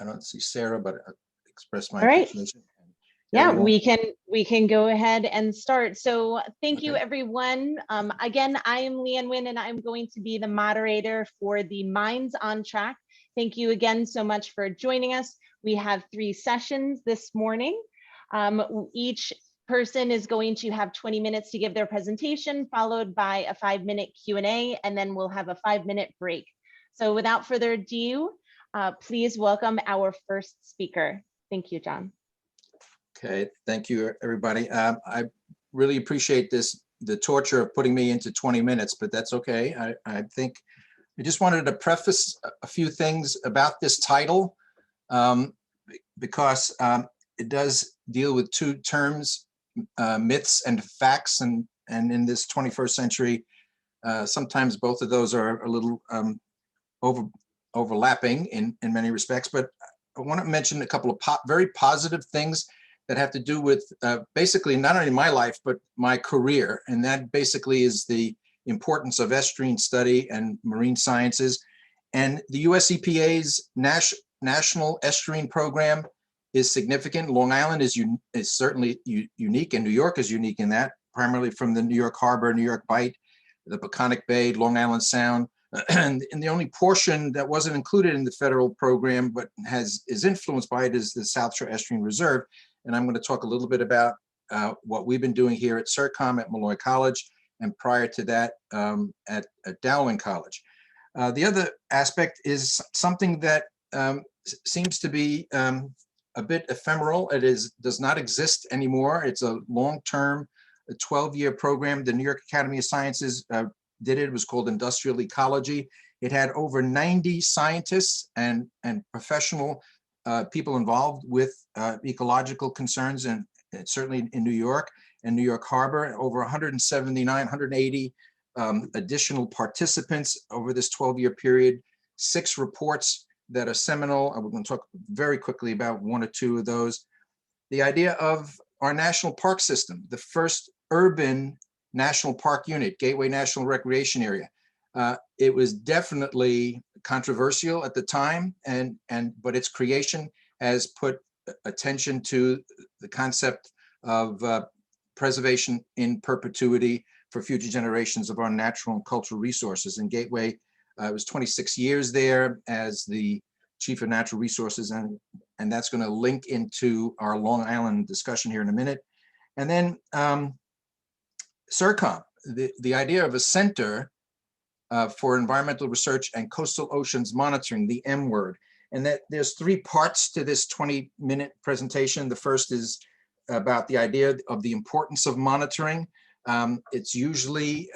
I don't see Sarah, but I express my All right. appreciation. Yeah, Everyone. we can go ahead and start. So thank you, Okay. everyone. Again, I am Leanne Wynn, and I'm going to be the moderator for the Minds on Track. Thank you again so much for joining us. We have 3 sessions this morning. Each person is going to have 20 minutes to give their presentation, followed by a 5-minute Q&A, and then we'll have a 5-minute break. So without further ado, please welcome our first speaker. Thank you, John. Okay, thank you, everybody. I really appreciate the torture of putting me into 20 minutes, but that's okay. I think I just wanted to preface a few things about this title because it does deal with 2 terms, myths and facts, and in this 21st century, sometimes both of those are a little overlapping in many respects. But I want to mention a couple of very positive things that have to do with basically not only my life, but my career. And that basically is the importance of estuarine study and marine sciences. And the US EPA's National Estuarine Program is significant. Long Island is certainly unique, and New York is unique in that, primarily from the New York Harbor, New York Bight, the Peconic Bay, Long Island Sound. And the only portion that wasn't included in the federal program, but is influenced by it, is the South Shore Estuarine Reserve. And I'm going to talk a little bit about what we've been doing here at CERTCOM at Malloy College, and prior to that at Dowling College. The other aspect is something that seems to be a bit ephemeral. It does not exist anymore. It's a long-term, 12-year program. The New York Academy of Sciences did it. It was called Industrial Ecology. It had over 90 scientists and professional people involved with ecological concerns, and certainly in New York and New York Harbor, over 179, 180 additional participants over this 12-year period, 6 reports that are seminal. We're going to talk very quickly about 1 or 2 of those. The idea of our national park system, the first urban national park unit, Gateway National Recreation Area. It was definitely controversial at the time, but its creation has put attention to the concept of preservation in perpetuity for future generations of our natural and cultural resources. And Gateway, it was 26 years there as the Chief of Natural Resources, and that's going to link into our Long Island discussion here in a minute. And then CERTCOM, the idea of a center for environmental research and coastal oceans monitoring, the M word. And that there's 3 parts to this 20-minute presentation. The first is about the idea of the importance of monitoring. It's usually,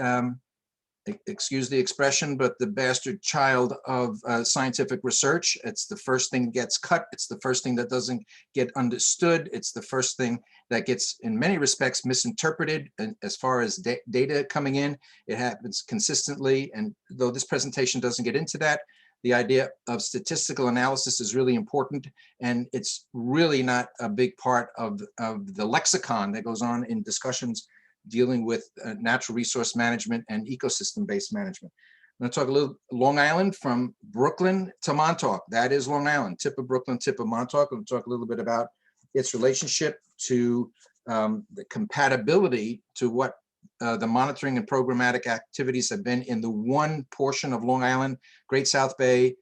excuse the expression, but the bastard child of scientific research. It's the first thing that gets cut. It's the first thing that doesn't get understood. It's the first thing that gets, in many respects, misinterpreted. And as far as data coming in, it happens consistently. And though this presentation doesn't get into that, the idea of statistical analysis is really important. And it's really not a big part of the lexicon that goes on in discussions dealing with natural resource management and ecosystem-based management. I'm going to talk a little Long Island, from Brooklyn to Montauk. That is Long Island, tip of Brooklyn, tip of Montauk. I'm going to talk a little bit about its relationship to the compatibility to what the monitoring and programmatic activities have been in the one portion of Long Island, Great South Bay,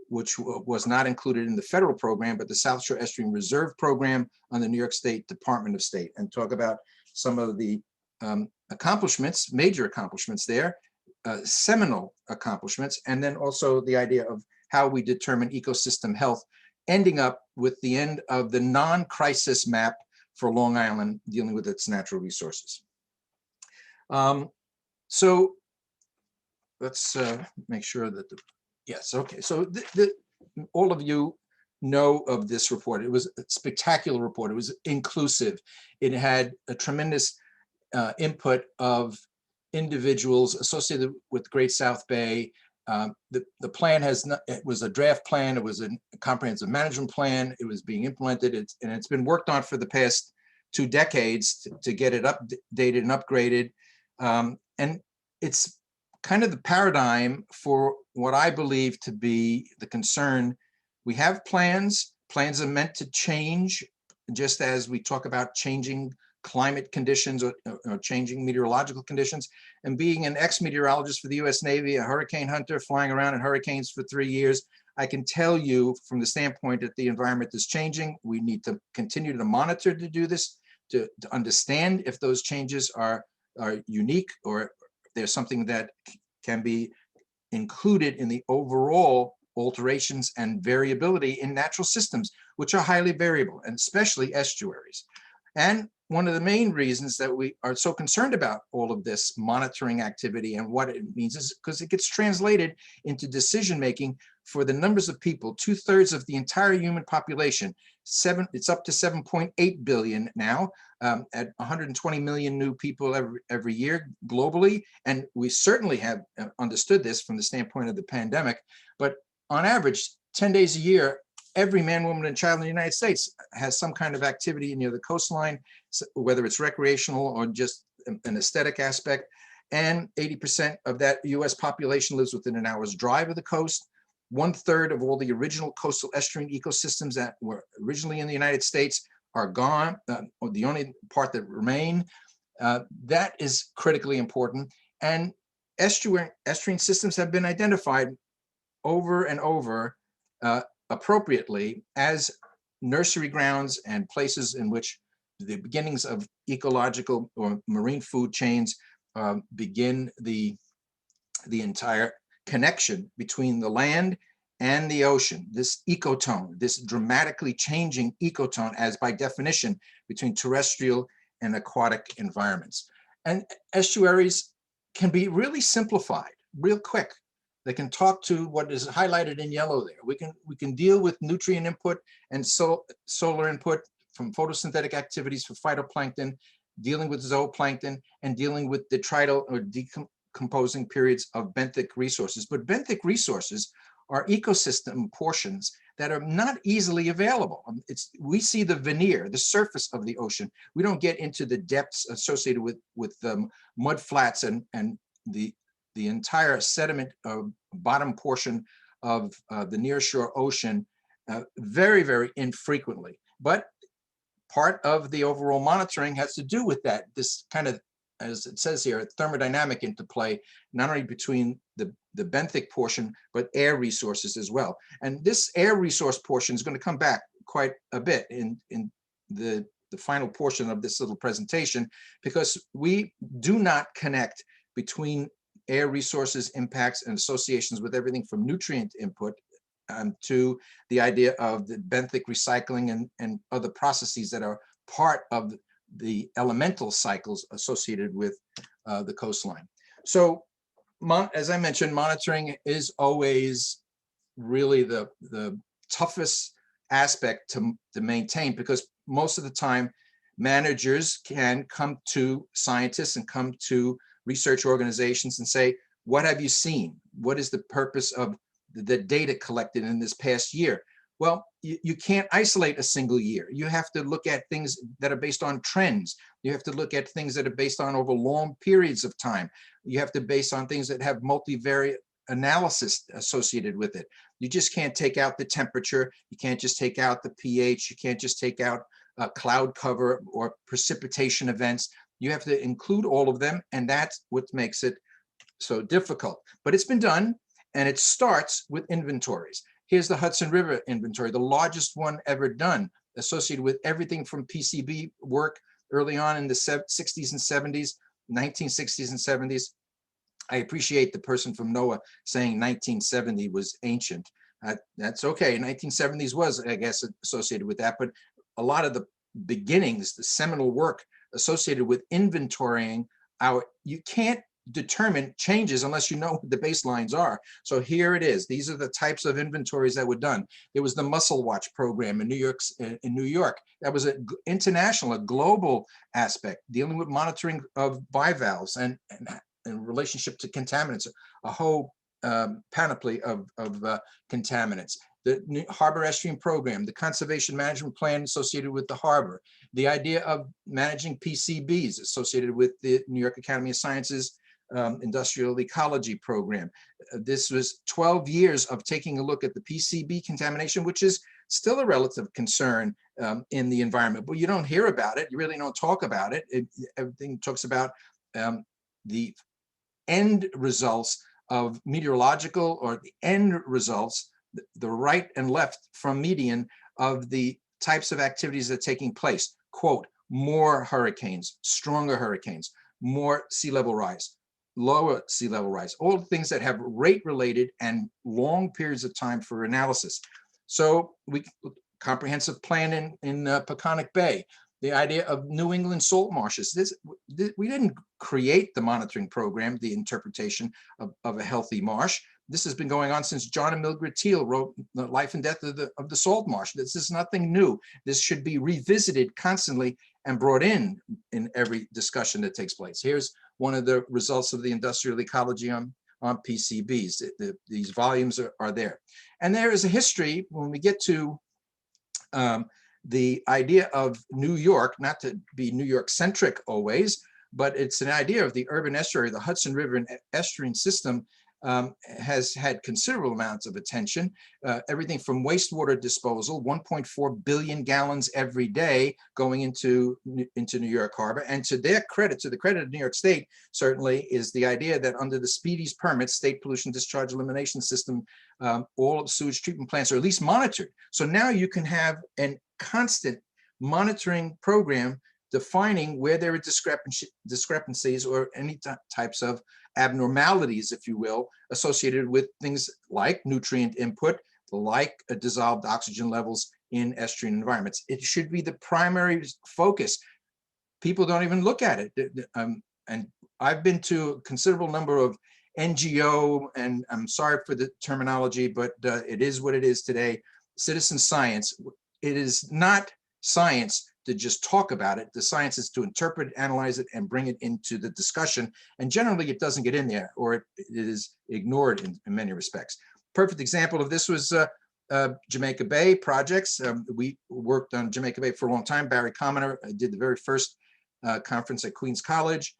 which was not included in the federal program, but the South Shore Estuarine Reserve Program on the New York State Department of State, and talk about some of the accomplishments, major accomplishments there, seminal accomplishments, and then also the idea of how we determine ecosystem health, ending up with the end of the non-crisis map for Long Island dealing with its natural resources. So let's make sure that yes, okay. So all of you know of this report. It was a spectacular report. It was inclusive. It had a tremendous input of individuals associated with Great South Bay. The plan it was a draft plan. It was a comprehensive management plan. It was being implemented. And it's been worked on for the past 2 decades to get it updated and upgraded. And it's kind of the paradigm for what I believe to be the concern We have plans. Plans are meant to change, just as we talk about changing climate conditions or changing meteorological conditions. And being an ex-meteorologist for the US Navy, a hurricane hunter, flying around in hurricanes for 3 years, I can tell you from the standpoint that the environment is changing. We need to continue to monitor to do this, to understand if those changes are unique or there's something that can be included in the overall alterations and variability in natural systems, which are highly variable, and especially estuaries. And one of the main reasons that we are so concerned about all of this monitoring activity and what it means is because it gets translated into decision-making for the numbers of people, 2/3 of the entire human population. It's up to 7.8 billion now, at 120 million new people every year globally. And we certainly have understood this from the standpoint of the pandemic, but on average, 10 days a year, every man, woman, and child in the United States has some kind of activity near the coastline, whether it's recreational or just an aesthetic aspect. And 80% of that US population lives within an hour's drive of the coast. 1/3 of all the original coastal estuarine ecosystems that were originally in the United States are gone, or the only part that remain. That is critically important. And estuarine systems have been identified over and over appropriately as nursery grounds and places in which the beginnings of ecological or marine food chains begin the entire connection between the land and the ocean. This ecotone, this dramatically changing ecotone, as by definition between terrestrial and aquatic environments. And estuaries can be really simplified real quick. They can talk to what is highlighted in yellow there. We can deal with nutrient input and solar input from photosynthetic activities for phytoplankton, dealing with zooplankton, and dealing with detrital or decomposing periods of benthic resources. But benthic resources are ecosystem portions that are not easily available. We see the veneer, the surface of the ocean. We don't get into the depths associated with mud flats and the entire sediment bottom portion of the nearshore ocean very, very infrequently. But part of the overall monitoring has to do with that, this kind of, as it says here, thermodynamic interplay, not only between the benthic portion, but air resources as well. And this air resource portion is going to come back quite a bit in the final portion of this little presentation, because we do not connect between air resources impacts and associations with everything from nutrient input to the idea of the benthic recycling and other processes that are part of the elemental cycles associated with the coastline. So as I mentioned, monitoring is always really the toughest aspect to maintain, because most of the time managers can come to scientists and come to research organizations and say, what have you seen? What is the purpose of the data collected in this past year? Well, you can't isolate a single year. You have to look at things that are based on trends. You have to look at things that are based on over long periods of time. You have to base on things that have multivariate analysis associated with it. You just can't take out the temperature. You can't just take out the pH. You can't just take out cloud cover or precipitation events. You have to include all of them, and that's what makes it so difficult. But it's been done, and it starts with inventories. Here's the Hudson River inventory, the largest one ever done, associated with everything from PCB work early on in the 60s and 70s, 1960s and 70s. I appreciate the person from NOAA saying 1970 was ancient. That's okay. 1970s was, I guess, associated with that, but a lot of the beginnings, the seminal work associated with inventorying you can't determine changes unless you know what the baselines are. So here it is. These are the types of inventories that were done. There was the Mussel Watch program in New York. That was an international, a global aspect, dealing with monitoring of bivalves and in relationship to contaminants, a whole panoply of contaminants. The Harbor Estuarine Program, the Conservation Management Plan associated with the harbor, the idea of managing PCBs associated with the New York Academy of Sciences industrial ecology program. This was 12 years of taking a look at the PCB contamination, which is still a relative concern in the environment, but you don't hear about it. You really don't talk about it. Everything talks about the end results of meteorological, or the end results, the right and left from median of the types of activities that are taking place. Quote, more hurricanes, stronger hurricanes, more sea level rise, lower sea level rise, all the things that have rate related and long periods of time for analysis. So we comprehensive plan in Peconic Bay, the idea of New England salt marshes. We didn't create the monitoring program, the interpretation of a healthy marsh. This has been going on since John and Mildred Teal wrote The Life and Death of the Salt Marsh. This is nothing new. This should be revisited constantly and brought in every discussion that takes place. Here's one of the results of the industrial ecology on PCBs. These volumes are there. And there is a history when we get to the idea of New York, not to be New York centric always, but it's an idea of the urban estuary. The Hudson River and estuarine system has had considerable amounts of attention. Everything from wastewater disposal, 1.4 billion gallons every day going into New York Harbor. And to their credit, to the credit of New York State, certainly, is the idea that under the SPEEDIES permit, State Pollution Discharge Elimination System, all of sewage treatment plants are at least monitored. So now you can have a constant monitoring program defining where there are discrepancies or any types of abnormalities, if you will, associated with things like nutrient input, like dissolved oxygen levels in estuarine environments. It should be the primary focus. People don't even look at it. And I've been to a considerable number of NGO, and I'm sorry for the terminology, but it is what it is today, citizen science. It is not science to just talk about it. The science is to interpret, analyze it, and bring it into the discussion. And generally it doesn't get in there, or it is ignored in many respects. Perfect example of this was Jamaica Bay projects. We worked on Jamaica Bay for a long time. Barry Commoner did the very first conference at Queens College,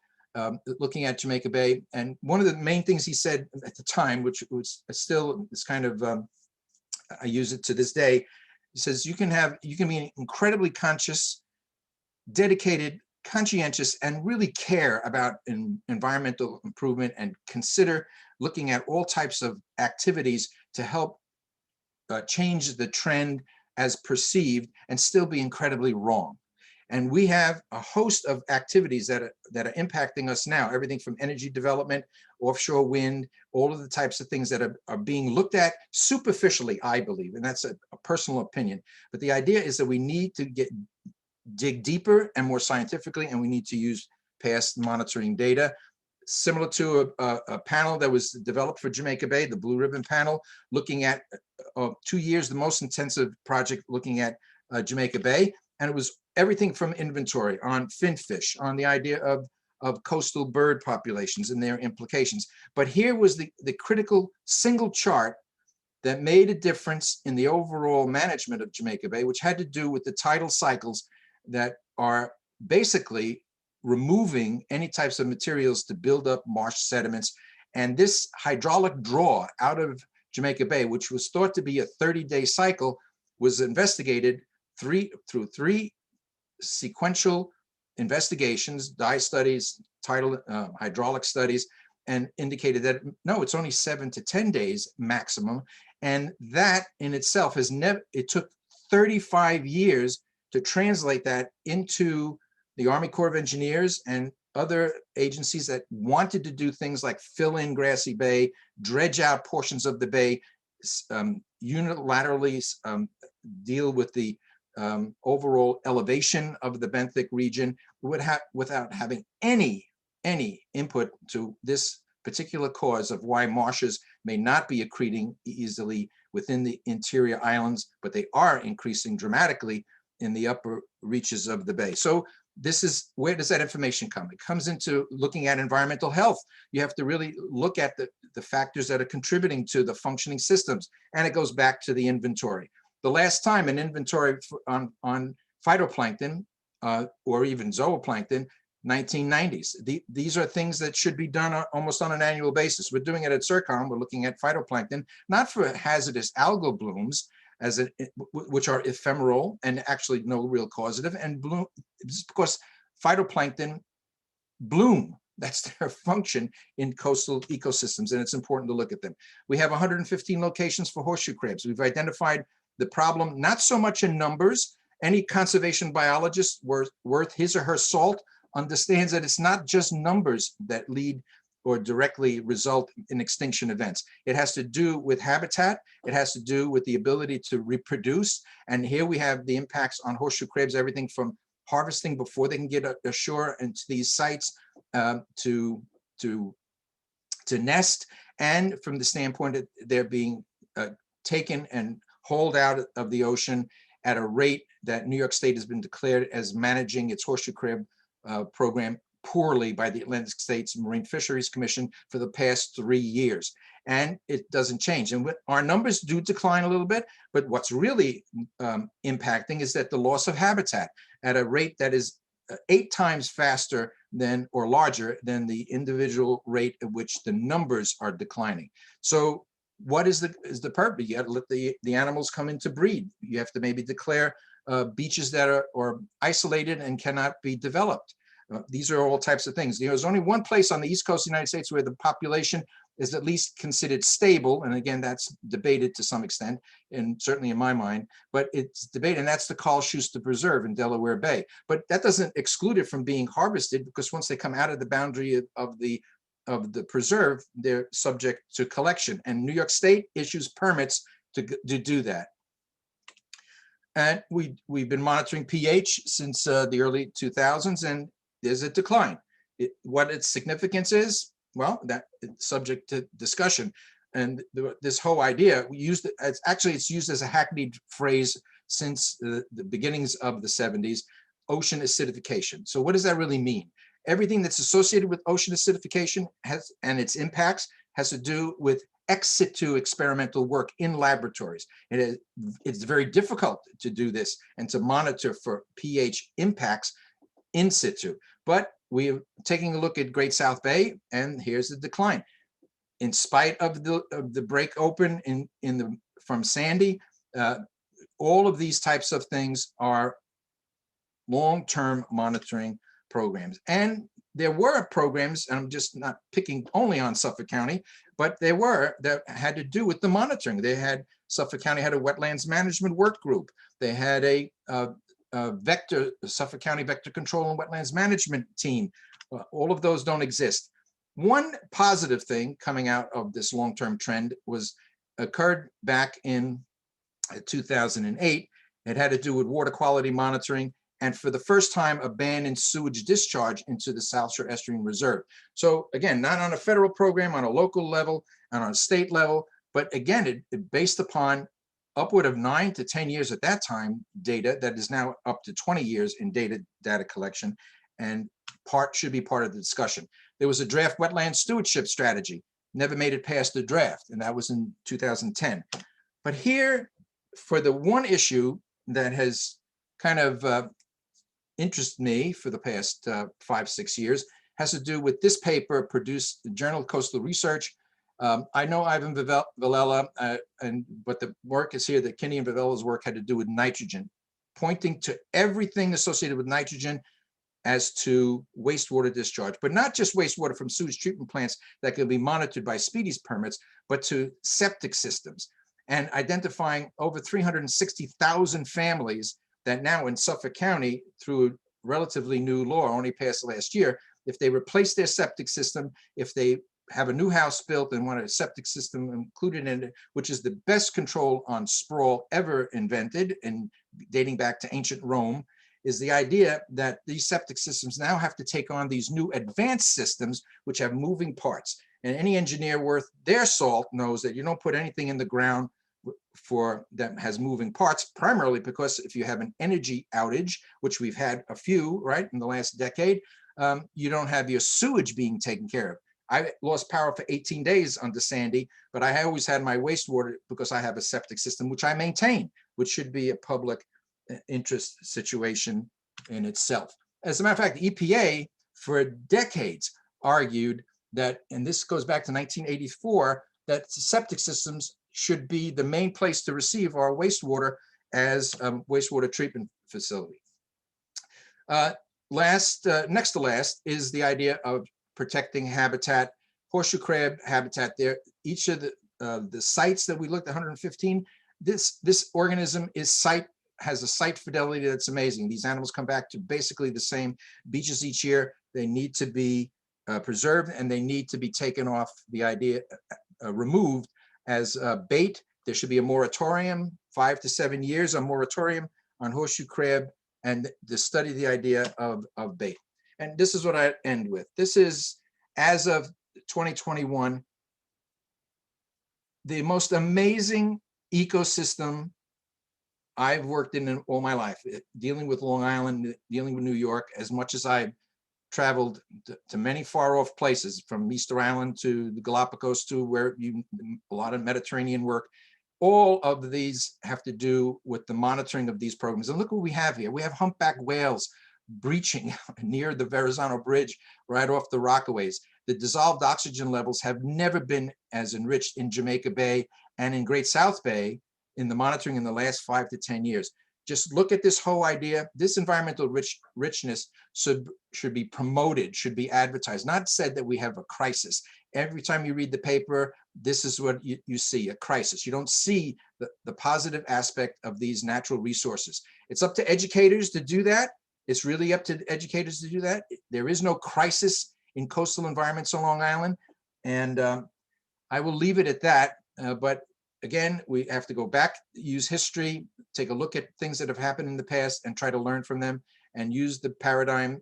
looking at Jamaica Bay. And one of the main things he said at the time, which was still is kind of, I use it to this day, he says, you can be incredibly conscious, dedicated, conscientious, and really care about environmental improvement and consider looking at all types of activities to help change the trend as perceived and still be incredibly wrong. And we have a host of activities that are impacting us now, everything from energy development, offshore wind, all of the types of things that are being looked at superficially, I believe, and that's a personal opinion. But the idea is that we need to dig deeper and more scientifically, and we need to use past monitoring data. Similar to a panel that was developed for Jamaica Bay, the Blue Ribbon Panel, looking at 2 years, the most intensive project looking at Jamaica Bay. And it was everything from inventory on finfish, on the idea of coastal bird populations and their implications. But here was the critical single chart that made a difference in the overall management of Jamaica Bay, which had to do with the tidal cycles that are basically removing any types of materials to build up marsh sediments. And this hydraulic draw out of Jamaica Bay, which was thought to be a 30-day cycle, was investigated through three sequential investigations, dye studies, tidal hydraulic studies, and indicated that no, it's only 7 to 10 days maximum. And that in itself it took 35 years to translate that into the Army Corps of Engineers and other agencies that wanted to do things like fill in Grassy Bay, dredge out portions of the bay, unilaterally deal with the overall elevation of the benthic region without having any input to this particular cause of why marshes may not be accreting easily within the interior islands, but they are increasing dramatically in the upper reaches of the bay. So this is, where does that information come? It comes into looking at environmental health. You have to really look at the factors that are contributing to the functioning systems. And it goes back to the inventory. The last time an inventory on phytoplankton or even zooplankton 1990s. These are things that should be done almost on an annual basis. We're doing it at CIRCOM. We're looking at phytoplankton, not for hazardous algal blooms, which are ephemeral and actually no real causative, and bloom because phytoplankton bloom. That's their function in coastal ecosystems, and it's important to look at them. We have 115 locations for horseshoe crabs. We've identified the problem, not so much in numbers. Any conservation biologist worth his or her salt understands that it's not just numbers that lead or directly result in extinction events. It has to do with habitat. It has to do with the ability to reproduce. And here we have the impacts on horseshoe crabs, everything from harvesting before they can get ashore and to these sites to nest, and from the standpoint that they're being taken and hauled out of the ocean at a rate that New York State has been declared as managing its horseshoe crab program poorly by the Atlantic States Marine Fisheries Commission for the past 3 years. And it doesn't change. And our numbers do decline a little bit, but what's really impacting is that the loss of habitat at a rate that is 8 times faster than or larger than the individual rate at which the numbers are declining. So what is the purpose? You have to let the animals come in to breed. You have to maybe declare beaches that are isolated and cannot be developed. These are all types of things. There's only one place on the East Coast of the United States where the population is at least considered stable. And again, that's debated to some extent, and certainly in my mind, but it's debated, and that's the Carl Schuster Preserve in Delaware Bay. But that doesn't exclude it from being harvested, because once they come out of the boundary of the preserve, they're subject to collection. And New York State issues permits to do that. And we've been monitoring pH since the early 2000s, and there's a decline. What its significance is, well, it's subject to discussion. And this whole idea, it's used as a hackneyed phrase since the beginnings of the 70s, ocean acidification. So what does that really mean? Everything that's associated with ocean acidification and its impacts has to do with ex situ experimental work in laboratories. It's very difficult to do this and to monitor for pH impacts in situ. But we're taking a look at Great South Bay, and here's the decline. In spite of the break open from Sandy, all of these types of things are long-term monitoring programs. And there were programs, and I'm just not picking only on Suffolk County, but there were that had to do with the monitoring. Suffolk County had a wetlands management work group. They had a Suffolk County Vector Control and Wetlands Management team. All of those don't exist. One positive thing coming out of this long-term trend occurred back in 2008. It had to do with water quality monitoring, and for the first time, a ban in sewage discharge into the South Shore Estuarine Reserve. So again, not on a federal program, on a local level, and on a state level, but again, it based upon upward of 9 to 10 years at that time data that is now up to 20 years in data collection, and should be part of the discussion. There was a draft wetland stewardship strategy, never made it past the draft, and that was in 2010. But here, for the one issue that has kind of interested me for the past 5-6 years, has to do with this paper produced in the Journal of Coastal Research. I know Ivan Villela, but the work is here that Kinney and Vivella's work had to do with nitrogen, pointing to everything associated with nitrogen as to wastewater discharge, but not just wastewater from sewage treatment plants that can be monitored by Speedy's permits, but to septic systems, and identifying over 360,000 families that now in Suffolk County, through a relatively new law only passed last year, if they replace their septic system, if they have a new house built and want a septic system included in it, which is the best control on sprawl ever invented and dating back to ancient Rome, is the idea that these septic systems now have to take on these new advanced systems, which have moving parts. And any engineer worth their salt knows that you don't put anything in the ground that has moving parts, primarily because if you have an energy outage, which we've had a few, right, in the last decade, you don't have your sewage being taken care of. I lost power for 18 days under Sandy, but I always had my wastewater because I have a septic system, which I maintain, which should be a public interest situation in itself. As a matter of fact, the EPA for decades argued that, and this goes back to 1984, that septic systems should be the main place to receive our wastewater as a wastewater treatment facility. Next to last is the idea of protecting habitat, horseshoe crab habitat there. Each of the sites that we looked at, 115, this organism has a site fidelity that's amazing. These animals come back to basically the same beaches each year. They need to be preserved, and they need to be taken off, removed as bait. There should be a moratorium, 5 to 7 years, a moratorium on horseshoe crab, and to study the idea of bait. And this is what I end with. This is, as of 2021, the most amazing ecosystem I've worked in all my life, dealing with Long Island, dealing with New York. As much as I've traveled to many far off places, from Easter Island to the Galapagos, to where a lot of Mediterranean work, all of these have to do with the monitoring of these programs. And look what we have here. We have humpback whales breaching near the Verrazano Bridge, right off the Rockaways. The dissolved oxygen levels have never been as enriched in Jamaica Bay and in Great South Bay in the monitoring in the last 5 to 10 years. Just look at this whole idea. This environmental richness should be promoted, should be advertised, not said that we have a crisis. Every time you read the paper, this is what you see, a crisis. You don't see the positive aspect of these natural resources. It's up to educators to do that. It's really up to educators to do that. There is no crisis in coastal environments on Long Island. And I will leave it at that. But again, we have to go back, use history, take a look at things that have happened in the past and try to learn from them, and use the paradigm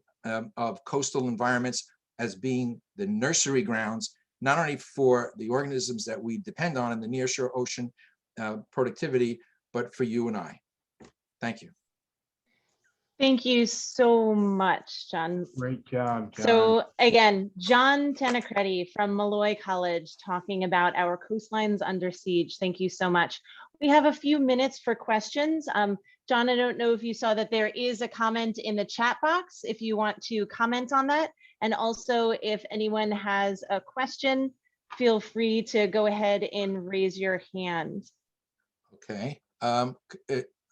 of coastal environments as being the nursery grounds, not only for the organisms that we depend on in the nearshore ocean productivity, but for you and I. Thank you. Thank you so much, John. Great job, John. So again, John Tanacretti from Malloy College talking about our coastlines under siege. Thank you so much. We have a few minutes for questions. John, I don't know if you saw that there is a comment in the chat box, if you want to comment on that. And also, if anyone has a question, feel free to go ahead and raise your hand. Okay.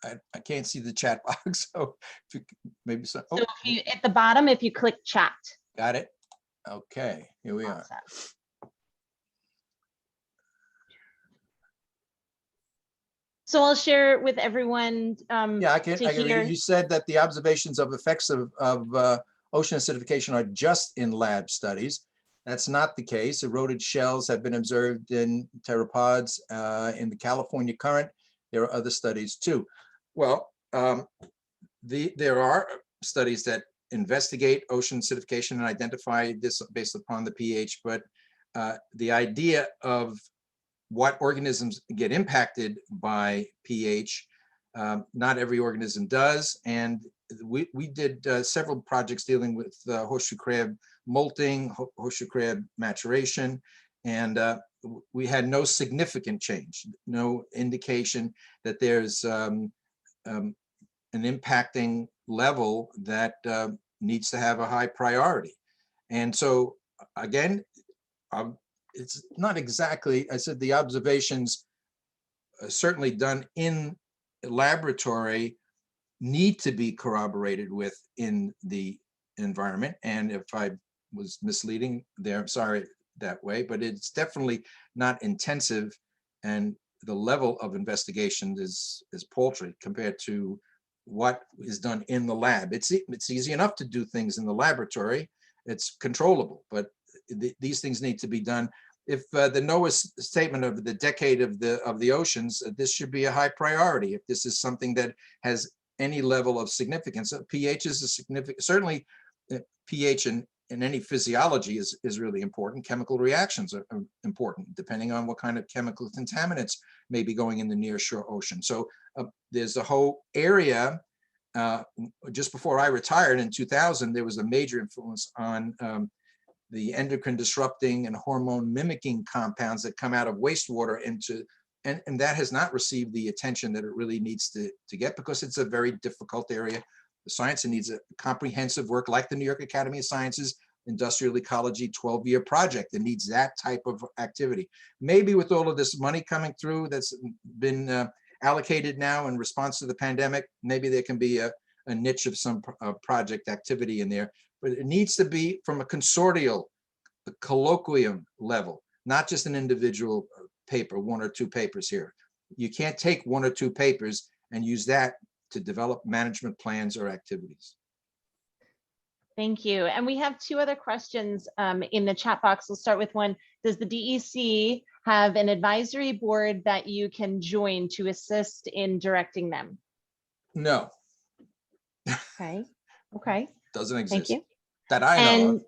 I can't see the chat box, so maybe so. So if you, at the bottom, if you click chat. Got it. Okay, here we are. So I'll share with everyone. Yeah, I can. You said that the observations of effects of ocean acidification are just in lab studies. That's not the case. Eroded shells have been observed in pteropods in the California current. There are other studies too. Well, there are studies that investigate ocean acidification and identify this based upon the pH, but the idea of what organisms get impacted by pH, not every organism does. And we did several projects dealing with horseshoe crab molting, horseshoe crab maturation, and we had no significant change, no indication that there's an impacting level that needs to have a high priority. And so again, it's not exactly, I said the observations certainly done in laboratory need to be corroborated with in the environment. And if I was misleading there, I'm sorry that way, but it's definitely not intensive, and the level of investigation is paltry compared to what is done in the lab. It's easy enough to do things in the laboratory. It's controllable, but these things need to be done. If the NOAA statement of the decade of the oceans, this should be a high priority. If this is something that has any level of significance, pH is a significant, certainly pH in any physiology is really important. Chemical reactions are important, depending on what kind of chemical contaminants may be going in the nearshore ocean. So there's a whole area. Just before I retired in 2000, there was a major influence on the endocrine disrupting and hormone mimicking compounds that come out of wastewater into, and that has not received the attention that it really needs to get, because it's a very difficult area science. It needs a comprehensive work like the New York Academy of Sciences Industrial Ecology 12-year project. It needs that type of activity. Maybe with all of this money coming through that's been allocated now in response to the pandemic, maybe there can be a niche of some project activity in there, but it needs to be from a consortial, a colloquium level, not just an individual paper, 1 or 2 papers here. You can't take 1 or 2 papers and use that to develop management plans or activities. Thank you. And we have 2 other questions in the chat box. We'll start with one. Does the DEC have an advisory board that you can join to assist in directing them? No. Okay. Okay. Doesn't exist. Thank you. That I know of.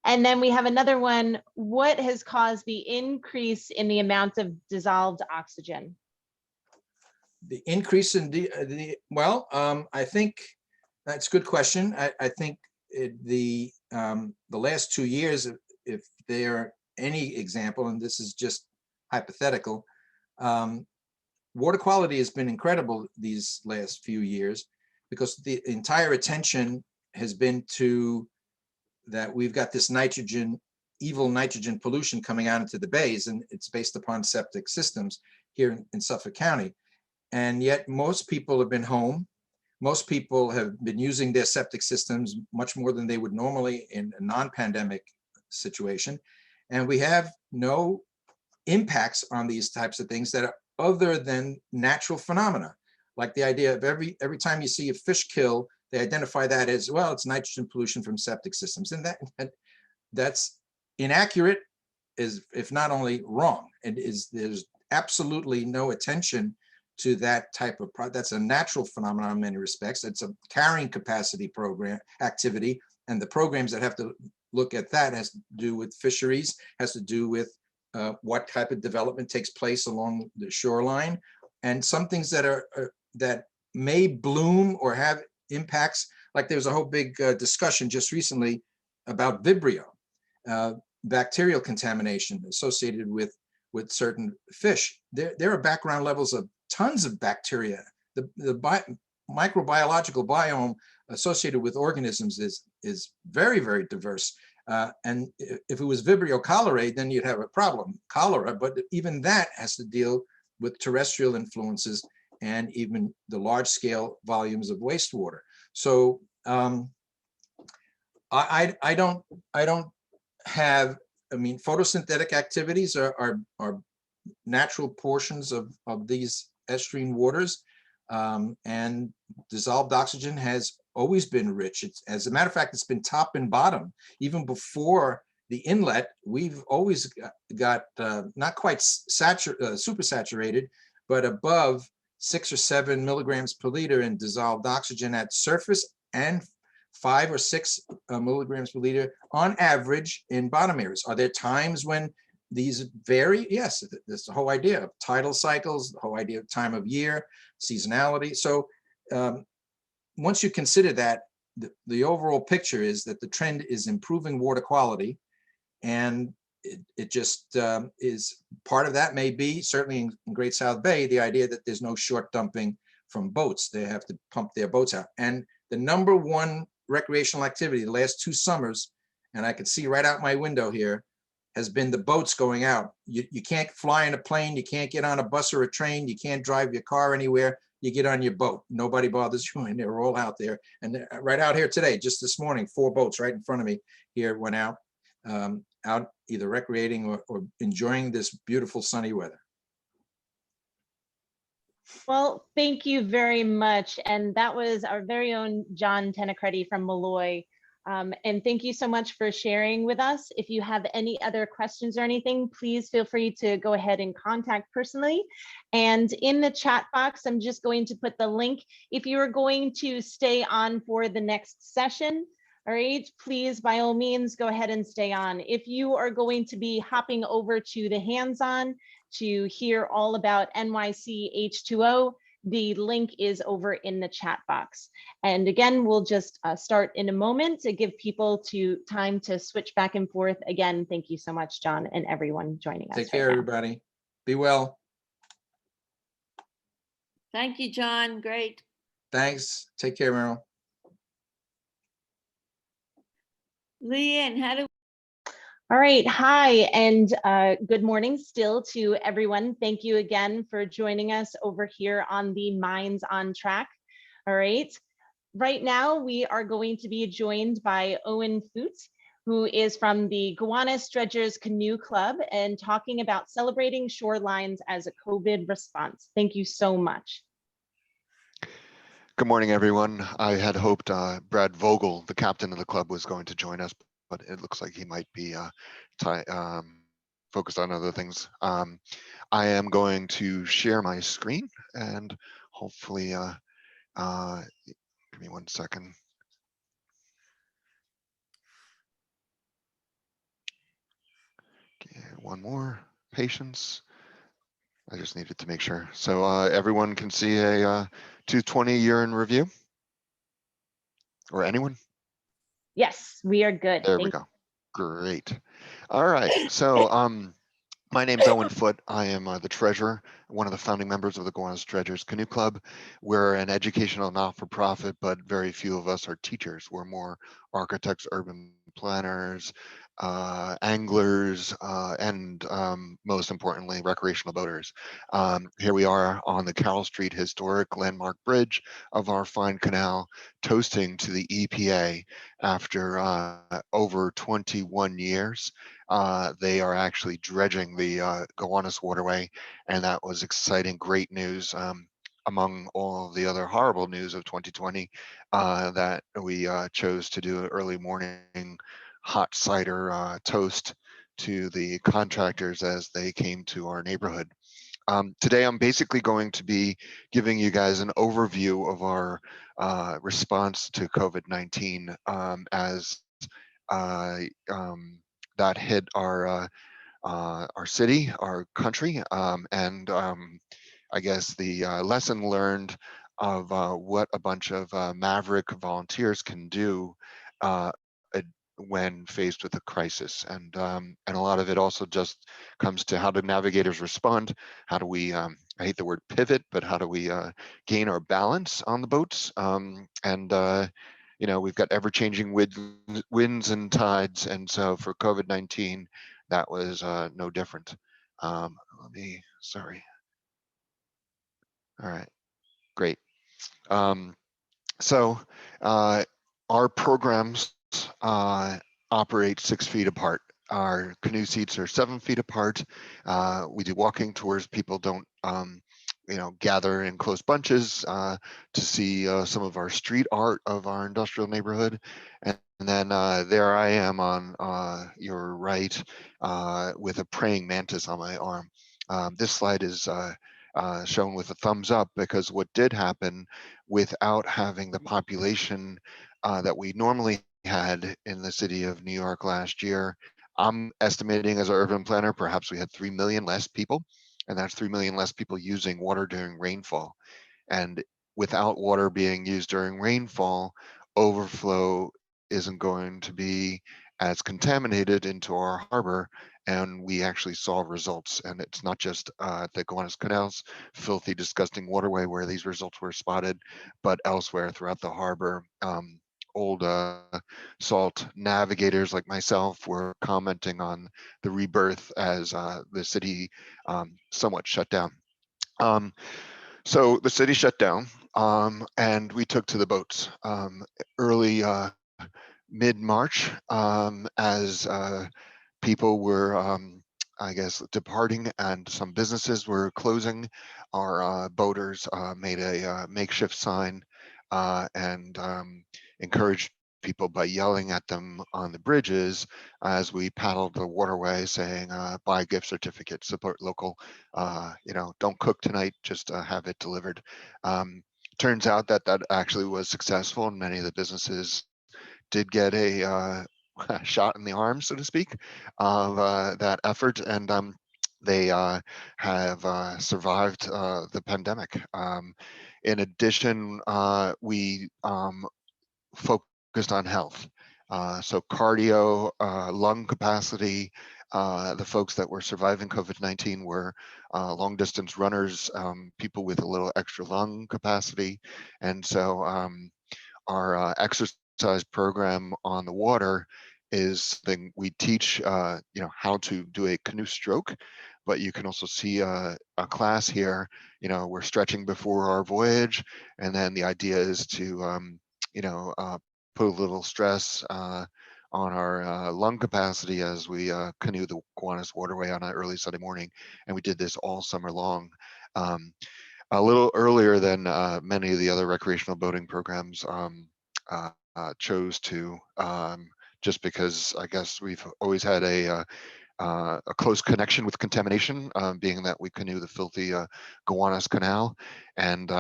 And then we have another one. What has caused the increase in the amount of dissolved oxygen? The increase in I think that's a good question. I think the last 2 years, if there are any example, and this is just hypothetical, water quality has been incredible these last few years because the entire attention has been to that we've got this evil nitrogen pollution coming out into the bays, and it's based upon septic systems here in Suffolk County. And yet most people have been home. Most people have been using their septic systems much more than they would normally in a non-pandemic situation. And we have no impacts on these types of things that are other than natural phenomena. Like the idea of every time you see a fish kill, they identify that as, well, it's nitrogen pollution from septic systems. And that's inaccurate, if not only wrong. There's absolutely no attention to that type of that's a natural phenomenon in many respects. It's a carrying capacity program activity, and the programs that have to look at that has to do with fisheries, has to do with what type of development takes place along the shoreline, and some things that are that may bloom or have impacts. Like there was a whole big discussion just recently about Vibrio, bacterial contamination associated with certain fish. There are background levels of tons of bacteria. The microbiological biome associated with organisms is very, very diverse. And if it was Vibrio cholerae, then you'd have a problem, cholera. But even that has to deal with terrestrial influences and even the large scale volumes of wastewater. So I don't have, I mean, photosynthetic activities are natural portions of these estuarine waters, and dissolved oxygen has always been rich. As a matter of fact, it's been top and bottom. Even before the inlet, we've always got not quite super saturated, but above 6 or 7 milligrams per liter in dissolved oxygen at surface, and 5 or 6 milligrams per liter on average in bottom areas. Are there times when these vary? Yes, that's the whole idea of tidal cycles, the whole idea of time of year, seasonality. So once you consider that, the overall picture is that the trend is improving water quality, and it just is part of that may be, certainly in Great South Bay, the idea that there's no short dumping from boats. They have to pump their boats out. And the #1 recreational activity the last 2 summers, and I can see right out my window here, has been the boats going out. You can't fly in a plane, you can't get on a bus or a train, you can't drive your car anywhere, you get on your boat. Nobody bothers you, and they're all out there. And right out here today, just this morning, 4 boats right in front of me here went out, out either recreating or enjoying this beautiful sunny weather. Well, thank you very much. And that was our very own John Tenacretti from Malloy. And thank you so much for sharing with us. If you have any other questions or anything, please feel free to go ahead and contact personally. And in the chat box, I'm just going to put the link. If you are going to stay on for the next session, all right, please, by all means, go ahead and stay on. If you are going to be hopping over to the hands-on to hear all about NYC H2O, the link is over in the chat box. And again, we'll just start in a moment to give people time to switch back and forth. Again, thank you so much, John, and everyone joining us. Take care, everybody. Be well. Thank you, John. Great. Thanks. Take care, Meryl. Leanne, how do All right, hi, and good morning still to everyone. Thank you again for joining us over here on the Minds on Track. All right, right now we are going to be joined by Owen Foot, who is from the Gowanus Dredgers Canoe Club and talking about celebrating shorelines as a COVID response. Thank you so much. Good morning, everyone. I had hoped Brad Vogel, the captain of the club, was going to join us, but it looks like he might be focused on other things. I am going to share my screen and hopefully, give me 1 second. Okay, one more, patience. I just needed to make sure. So everyone can see a 220 year in review, or anyone? Yes, we are good. There we go. Great. All right. So my name's Owen Foot. I am the treasurer, one of the founding members of the Gowanus Dredgers Canoe Club. We're an educational not-for-profit, but very few of us are teachers. We're more architects, urban planners, anglers, and most importantly, recreational boaters. Here we are on the Carroll Street historic landmark bridge of our fine canal, toasting to the EPA after over 21 years. They are actually dredging the Gowanus waterway, and that was exciting, great news. Among all the other horrible news of 2020, that we chose to do an early morning hot cider toast to the contractors as they came to our neighborhood. Today, I'm basically going to be giving you guys an overview of our response to COVID-19 as that hit our city, our country, and I guess the lesson learned of what a bunch of maverick volunteers can do when faced with a crisis, and a lot of it also just comes to how do navigators respond? How do we? I hate the word pivot, but how do we gain our balance on the boats? You know, we've got ever-changing winds and tides, and so for COVID-19, that was no different. Sorry. All right, great. So our programs operate 6 feet apart. Our canoe seats are 7 feet apart. We do walking tours. People don't, you know, gather in close bunches to see some of our street art of our industrial neighborhood. And then there I am on your right with a praying mantis on my arm. This slide is shown with a thumbs up because what did happen without having the population that we normally had in the city of New York last year, I'm estimating as an urban planner, perhaps we had 3 million less people, and that's 3 million less people using water during rainfall. And without water being used during rainfall, overflow isn't going to be as contaminated into our harbor, and we actually saw results. And it's not just the Gowanus Canal's filthy, disgusting waterway where these results were spotted, but elsewhere throughout the harbor. Old salt navigators like myself were commenting on the rebirth as the city somewhat shut down. So the city shut down, and we took to the boats early mid-March as people were, I guess, departing and some businesses were closing. Our boaters made a makeshift sign and encouraged people by yelling at them on the bridges as we paddled the waterway saying, buy gift certificates, support local, you know, don't cook tonight, just have it delivered. Turns out that that actually was successful, and many of the businesses did get a shot in the arm, so to speak, of that effort, and they have survived the pandemic. In addition, we focused on health. So cardio, lung capacity, the folks that were surviving COVID-19 were long distance runners, people with a little extra lung capacity. And so our exercise program on the water is something we teach, how to do a canoe stroke, but you can also see a class here. We're stretching before our voyage, and then the idea is to, put a little stress on our lung capacity as we canoe the Gowanus waterway on an early Sunday morning. And we did this all summer long. A little earlier than many of the other recreational boating programs chose to, just because I guess we've always had a close connection with contamination, being that we canoe the filthy Gowanus Canal, and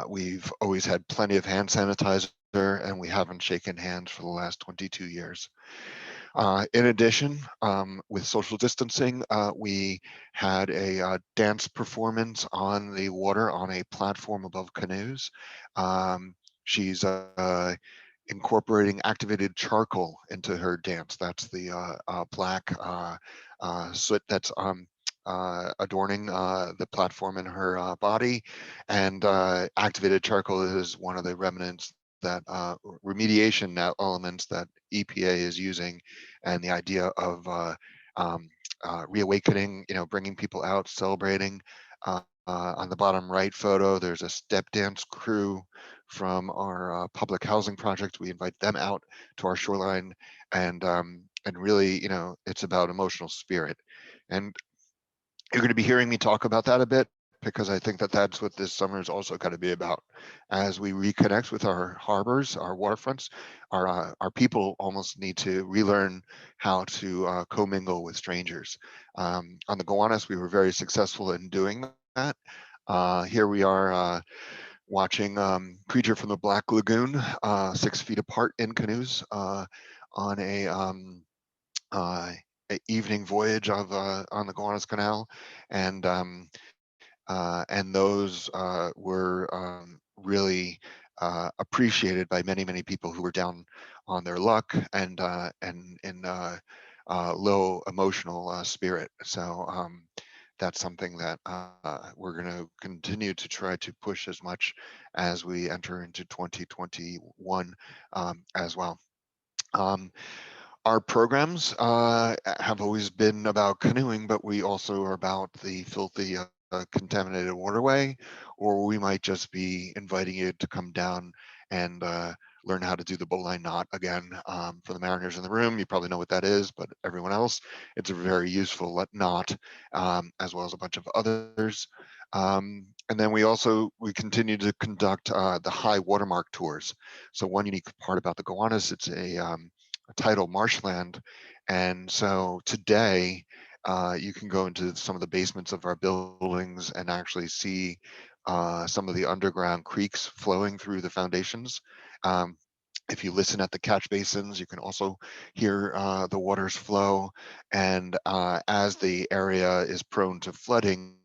we've always had plenty of hand sanitizer, and we haven't shaken hands for the last 22 years. In addition, with social distancing, we had a dance performance on the water on a platform above canoes. She's incorporating activated charcoal into her dance. That's the black soot that's adorning the platform in her body. And activated charcoal is one of the remnants that remediation now elements that EPA is using, and the idea of reawakening, bringing people out, celebrating. On the bottom right photo, there's a step dance crew from our public housing project. We invite them out to our shoreline, and really, it's about emotional spirit. And you're going to be hearing me talk about that a bit, because I think that that's what this summer is also going to be about. As we reconnect with our harbors, our waterfronts, our people almost need to relearn how to commingle with strangers. On the Gowanus, we were very successful in doing that. Here we are watching Creature from the Black Lagoon, 6 feet apart in canoes on a evening voyage of on the Gowanus Canal, and those were really appreciated by many people who were down on their luck and in low emotional spirit. So that's something that we're going to continue to try to push as much as we enter into 2021 as well. Our programs have always been about canoeing, but we also are about the filthy contaminated waterway, or we might just be inviting you to come down and learn how to do the bowline knot again. For the mariners in the room, you probably know what that is, but everyone else, it's a very useful knot, as well as a bunch of others. And then we continue to conduct the high watermark tours. So one unique part about the Gowanus, it's a tidal marshland, and so today you can go into some of the basements of our buildings and actually see some of the underground creeks flowing through the foundations. If you listen at the catch basins, you can also hear the waters flow. And as the area is prone to flooding,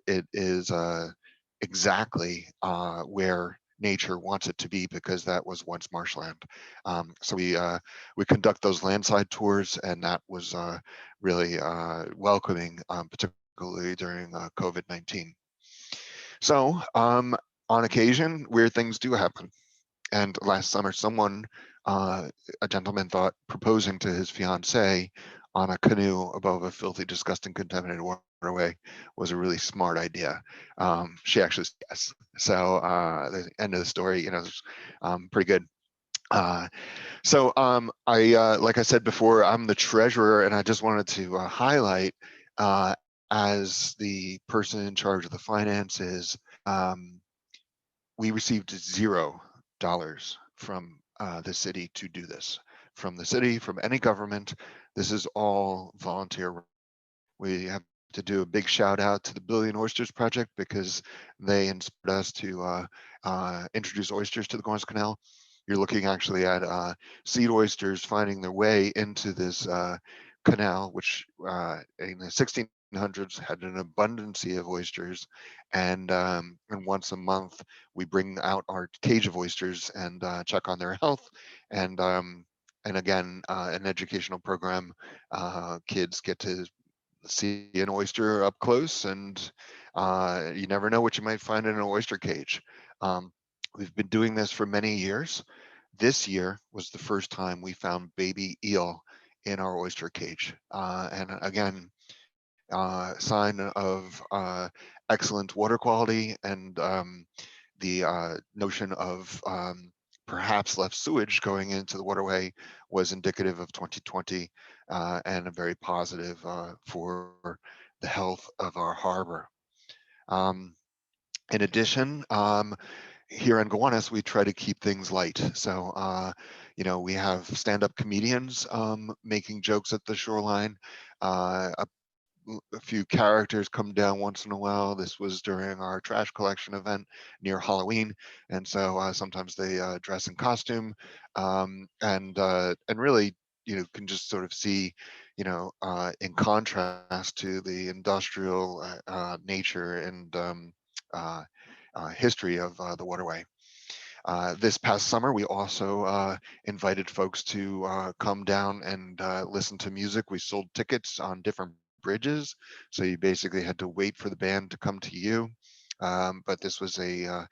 it is exactly where nature wants it to be, because that was once marshland. So we conduct those landside tours, and that was really welcoming, particularly during COVID-19. So on occasion, weird things do happen. And last summer, a gentleman thought proposing to his fiancée on a canoe above a filthy, disgusting, contaminated waterway was a really smart idea. She actually said yes. So the end of the story, is pretty good. So like I said before, I'm the treasurer, and I just wanted to highlight, as the person in charge of the finances, we received $0 from the city to do this. From the city, from any government, this is all volunteer. We have to do a big shout out to the Billion Oysters Project, because they inspired us to introduce oysters to the Gowanus Canal. You're looking actually at seed oysters finding their way into this canal, which in the 1600s had an abundance of oysters, and once a month we bring out our cage of oysters and check on their health, and again, an educational program. Kids get to see an oyster up close, and you never know what you might find in an oyster cage. We've been doing this for many years. This year was the first time we found baby eel in our oyster cage. And again, sign of excellent water quality, and the notion of perhaps left sewage going into the waterway was indicative of 2020 and a very positive for the health of our harbor. Um, in addition, here in Gowanus, we try to keep things light. So, we have stand-up comedians making jokes at the shoreline. A few characters come down once in a while. This was during our trash collection event near Halloween, and so sometimes they dress in costume, and really, can just sort of see, in contrast to the industrial nature and history of the waterway. This past summer, we also invited folks to come down and listen to music. We sold tickets on different bridges, so you basically had to wait for the band to come to you. But this was I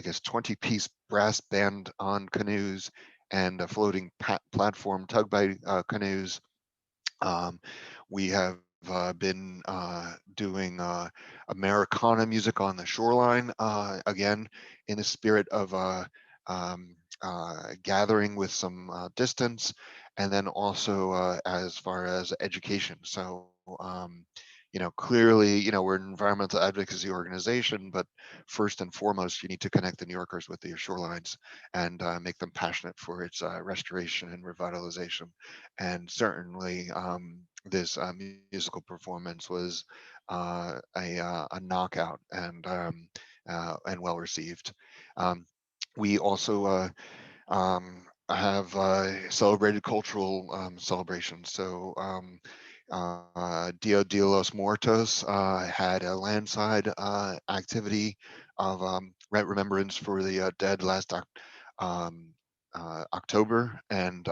guess, 20-piece brass band on canoes and a floating platform tug by canoes. Um, we have been doing Americana music on the shoreline, again, in the spirit of um, gathering with some distance, and then also as far as education. So, clearly, we're an environmental advocacy organization, but first and foremost, you need to connect the New Yorkers with their shorelines and make them passionate for its restoration and revitalization. And certainly, this musical performance was a knockout and well received. Um, we also have celebrated cultural celebrations. So Dia de los Muertos had a landside activity of remembrance for the dead last um, October, and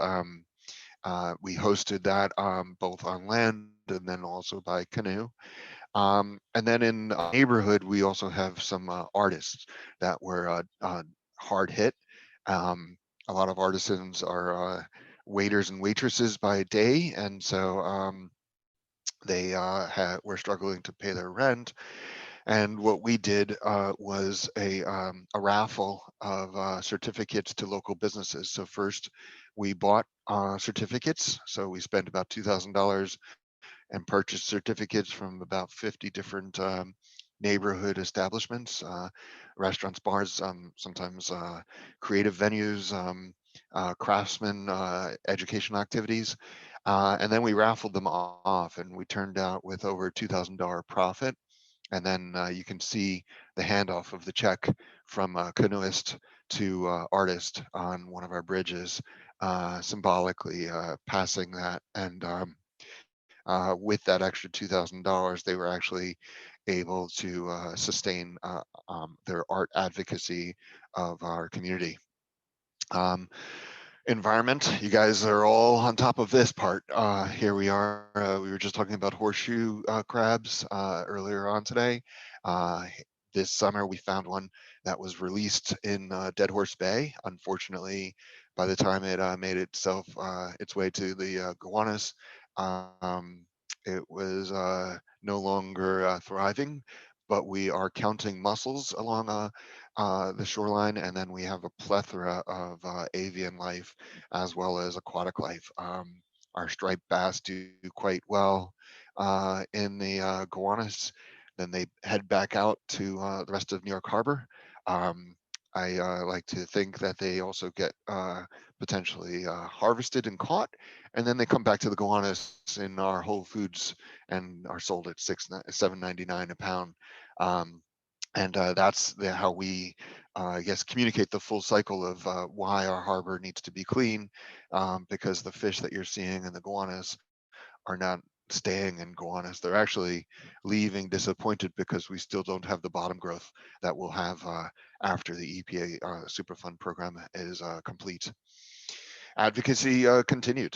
we hosted that both on land and then also by canoe. And then in the neighborhood, we also have some artists that were hard hit. Um, a lot of artisans are waiters and waitresses by day, and so they were struggling to pay their rent. And what we did was a raffle of certificates to local businesses. So first, we bought certificates. So we spent about $2,000 and purchased certificates from about 50 different neighborhood establishments, restaurants, bars, sometimes creative venues, craftsmen, educational activities. And then we raffled them off, and we turned out with over $2,000 profit. And then you can see the handoff of the check from canoeist to artist on one of our bridges, symbolically passing that. And with that extra $2,000, they were actually able to sustain their art advocacy of our community. Um, Environment, you guys are all on top of this part. Here we are. We were just talking about horseshoe crabs earlier on today. Uh, this summer, we found one that was released in Dead Horse Bay. Unfortunately, by the time it made its way to the Gowanus, um, it was no longer thriving. But we are counting mussels along the shoreline, and then we have a plethora of avian life as well as aquatic life. Our striped bass do quite well in the Gowanus. Then they head back out to the rest of New York Harbor. Um, I like to think that they also get potentially harvested and caught, and then they come back to the Gowanus in our Whole Foods and are sold at $7.99 a pound. Um, and that's how we, I guess, communicate the full cycle of why our harbor needs to be clean, because the fish that you're seeing in the Gowanus are not staying in Gowanus. They're actually leaving disappointed because we still don't have the bottom growth that we'll have after the EPA Superfund program is complete. Advocacy continued.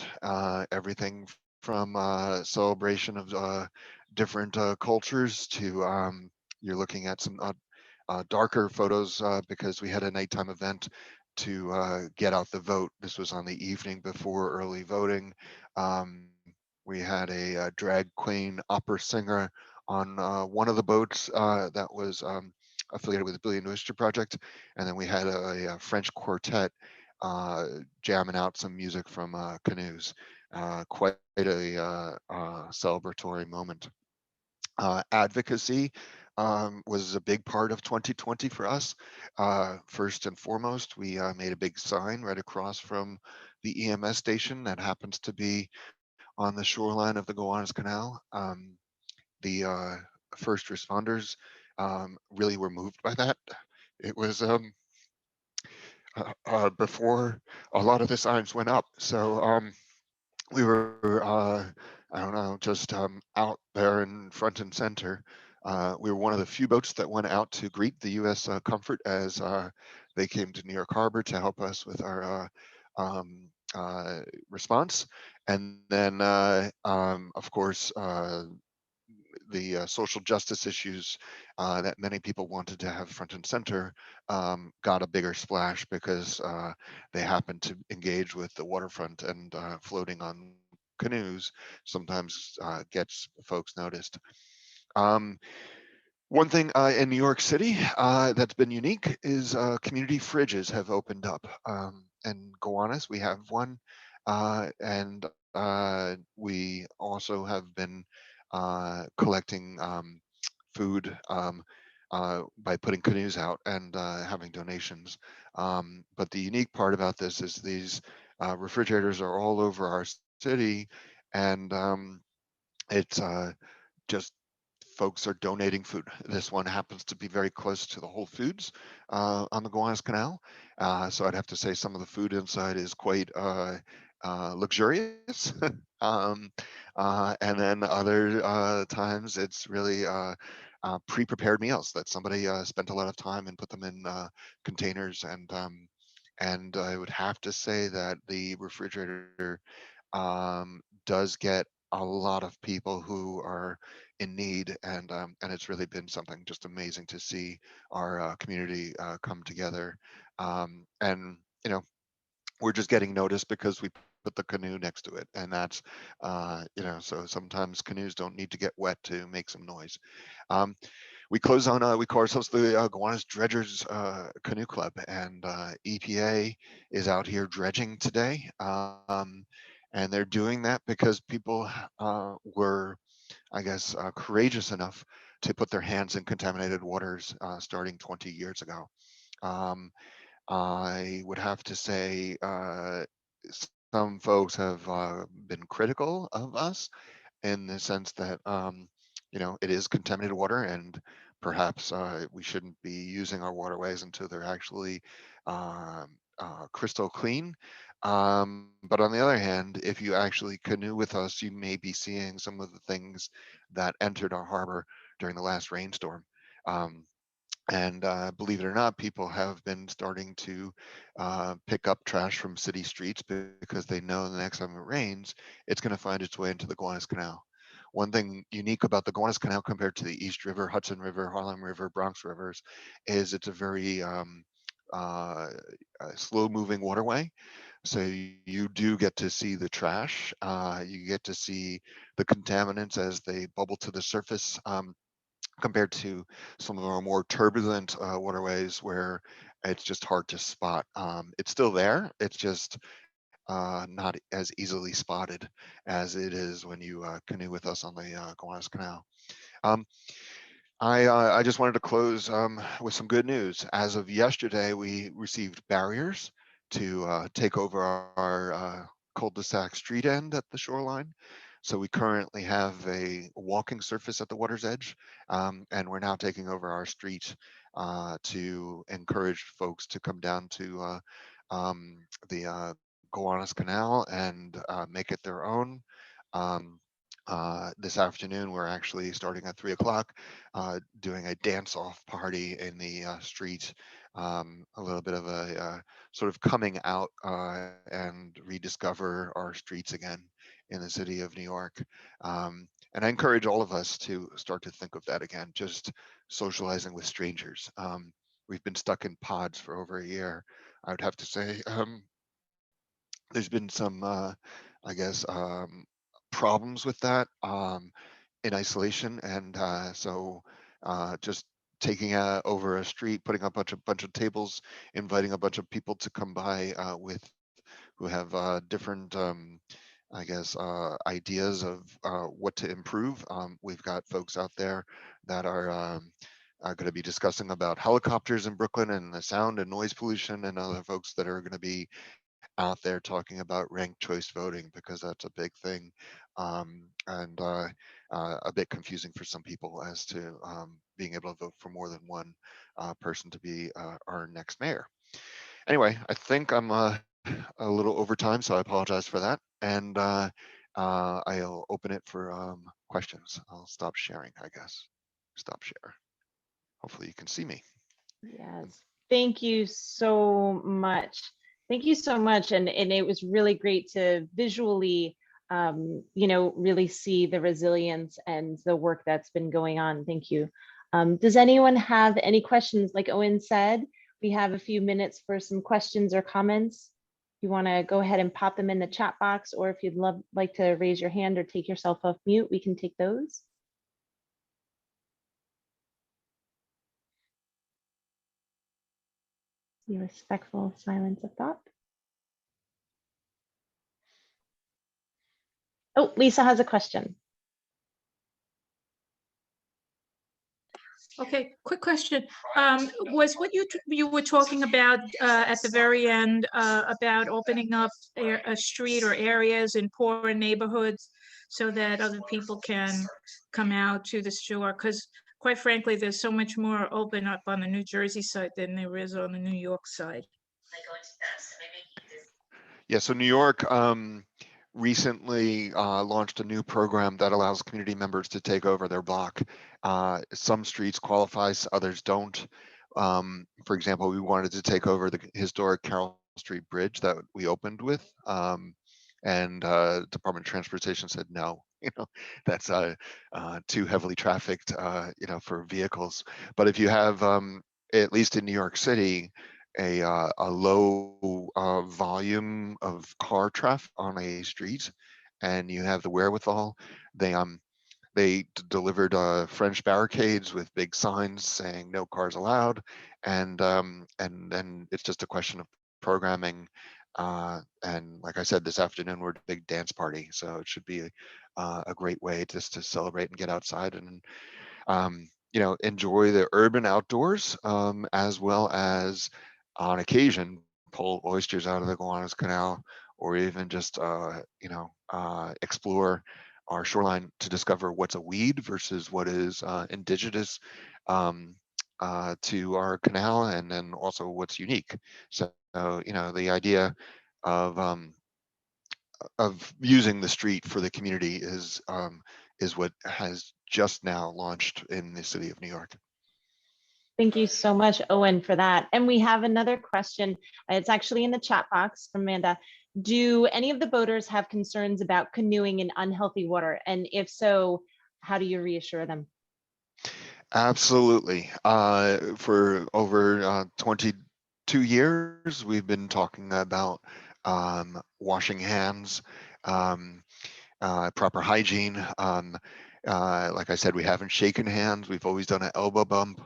Everything from celebration of different cultures to you're looking at some darker photos because we had a nighttime event to get out the vote. This was on the evening before early voting. We had a drag queen opera singer on one of the boats that was affiliated with the Billion Oyster Project, and then we had a French quartet jamming out some music from canoes. Quite a celebratory moment. Advocacy was a big part of 2020 for us. First and foremost, we made a big sign right across from the EMS station that happens to be on the shoreline of the Gowanus Canal. The first responders really were moved by that. It was before a lot of the signs went up. So we were, I don't know, just out there in front and center. We were one of the few boats that went out to greet the U.S. Comfort as they came to New York Harbor to help us with our response. And then, of course, the social justice issues that many people wanted to have front and center got a bigger splash because they happened to engage with the waterfront, and floating on canoes sometimes gets folks noticed. One thing in New York City that's been unique is community fridges have opened up. And Gowanus, we have one, and we also have been collecting food by putting canoes out and having donations. But the unique part about this is these refrigerators are all over our city, and it's just folks are donating food. This one happens to be very close to the Whole Foods on the Gowanus Canal. So I'd have to say some of the food inside is quite luxurious. um, and then other times it's really pre-prepared meals that somebody spent a lot of time and put them in containers. And I would have to say that the refrigerator does get a lot of people who are in need, and it's really been something just amazing to see our community come together. And you know, we're just getting noticed because we put the canoe next to it, and that's so sometimes canoes don't need to get wet to make some noise. Um, we we call ourselves the Gowanus Dredgers Canoe Club, and EPA is out here dredging today. And they're doing that because people were, I guess, courageous enough to put their hands in contaminated waters starting 20 years ago. I would have to say some folks have been critical of us in the sense that it is contaminated water, and perhaps we shouldn't be using our waterways until they're actually crystal clean. But on the other hand, if you actually canoe with us, you may be seeing some of the things that entered our harbor during the last rainstorm. Um, and believe it or not, people have been starting to pick up trash from city streets because they know the next time it rains, it's going to find its way into the Gowanus Canal. One thing unique about the Gowanus Canal compared to the East River, Hudson River, Harlem River, Bronx Rivers is it's a very slow-moving waterway. So you do get to see the trash. You get to see the contaminants as they bubble to the surface. Compared to some of our more turbulent waterways where it's just hard to spot. It's still there. It's just not as easily spotted as it is when you canoe with us on the Gowanus Canal. Um, I just wanted to close with some good news. As of yesterday, we received barriers to take over our cul-de-sac street end at the shoreline. So we currently have a walking surface at the water's edge, and we're now taking over our street to encourage folks to come down to the Gowanus Canal and make it their own. This afternoon, we're actually starting at 3 o'clock, doing a dance-off party in the street, a little bit of a sort of coming out and rediscover our streets again in the city of New York. And I encourage all of us to start to think of that again, just socializing with strangers. We've been stuck in pods for over a year. I would have to say there's been some, I guess, problems with that in isolation. And so just taking over a street, putting up a bunch of tables, inviting a bunch of people to come by with who have different, I guess, ideas of what to improve. We've got folks out there that are going to be discussing about helicopters in Brooklyn and the sound and noise pollution, and other folks that are going to be out there talking about ranked choice voting, because that's a big thing, and a bit confusing for some people as to being able to vote for more than one person to be our next mayor. Anyway, I think I'm a little over time, so I apologize for that. And I'll open it for questions. I'll stop sharing, I guess. Stop share. Hopefully you can see me. Yes, thank you so much. Thank you so much. And it was really great to visually, really see the resilience and the work that's been going on. Thank you. Does anyone have any questions? Like Owen said, we have a few minutes for some questions or comments. If you want to go ahead and pop them in the chat box, or if you'd like to raise your hand or take yourself off mute, we can take those. Your respectful silence of thought. Oh, Lisa has a question. Okay, quick question. Was what you were talking about at the very end about opening up a street or areas in poorer neighborhoods so that other people can come out to the store? Because quite frankly, there's so much more open up on the New Jersey side than there is on the New York side. Yeah, so New York recently launched a new program that allows community members to take over their block. Some streets qualify, others don't. For example, we wanted to take over the historic Carroll Street Bridge that we opened with, and Department of Transportation said no. That's too heavily trafficked, for vehicles. But if you have, at least in New York City, a low volume of car traffic on a street, and you have the wherewithal, they delivered French barricades with big signs saying no cars allowed, and then it's just a question of programming. And like I said, this afternoon we're at a big dance party, so it should be a great way just to celebrate and get outside and enjoy the urban outdoors, as well as on occasion pull oysters out of the Gowanus Canal, or even just explore our shoreline to discover what's a weed versus what is indigenous to our canal, and then also what's unique. So the idea of using the street for the community is what has just now launched in the city of New York. Thank you so much, Owen, for that. And we have another question. It's actually in the chat box from Amanda. Do any of the boaters have concerns about canoeing in unhealthy water? And if so, how do you reassure them? Absolutely. For over 22 years, we've been talking about washing hands, proper hygiene. Like I said, we haven't shaken hands. We've always done an elbow bump.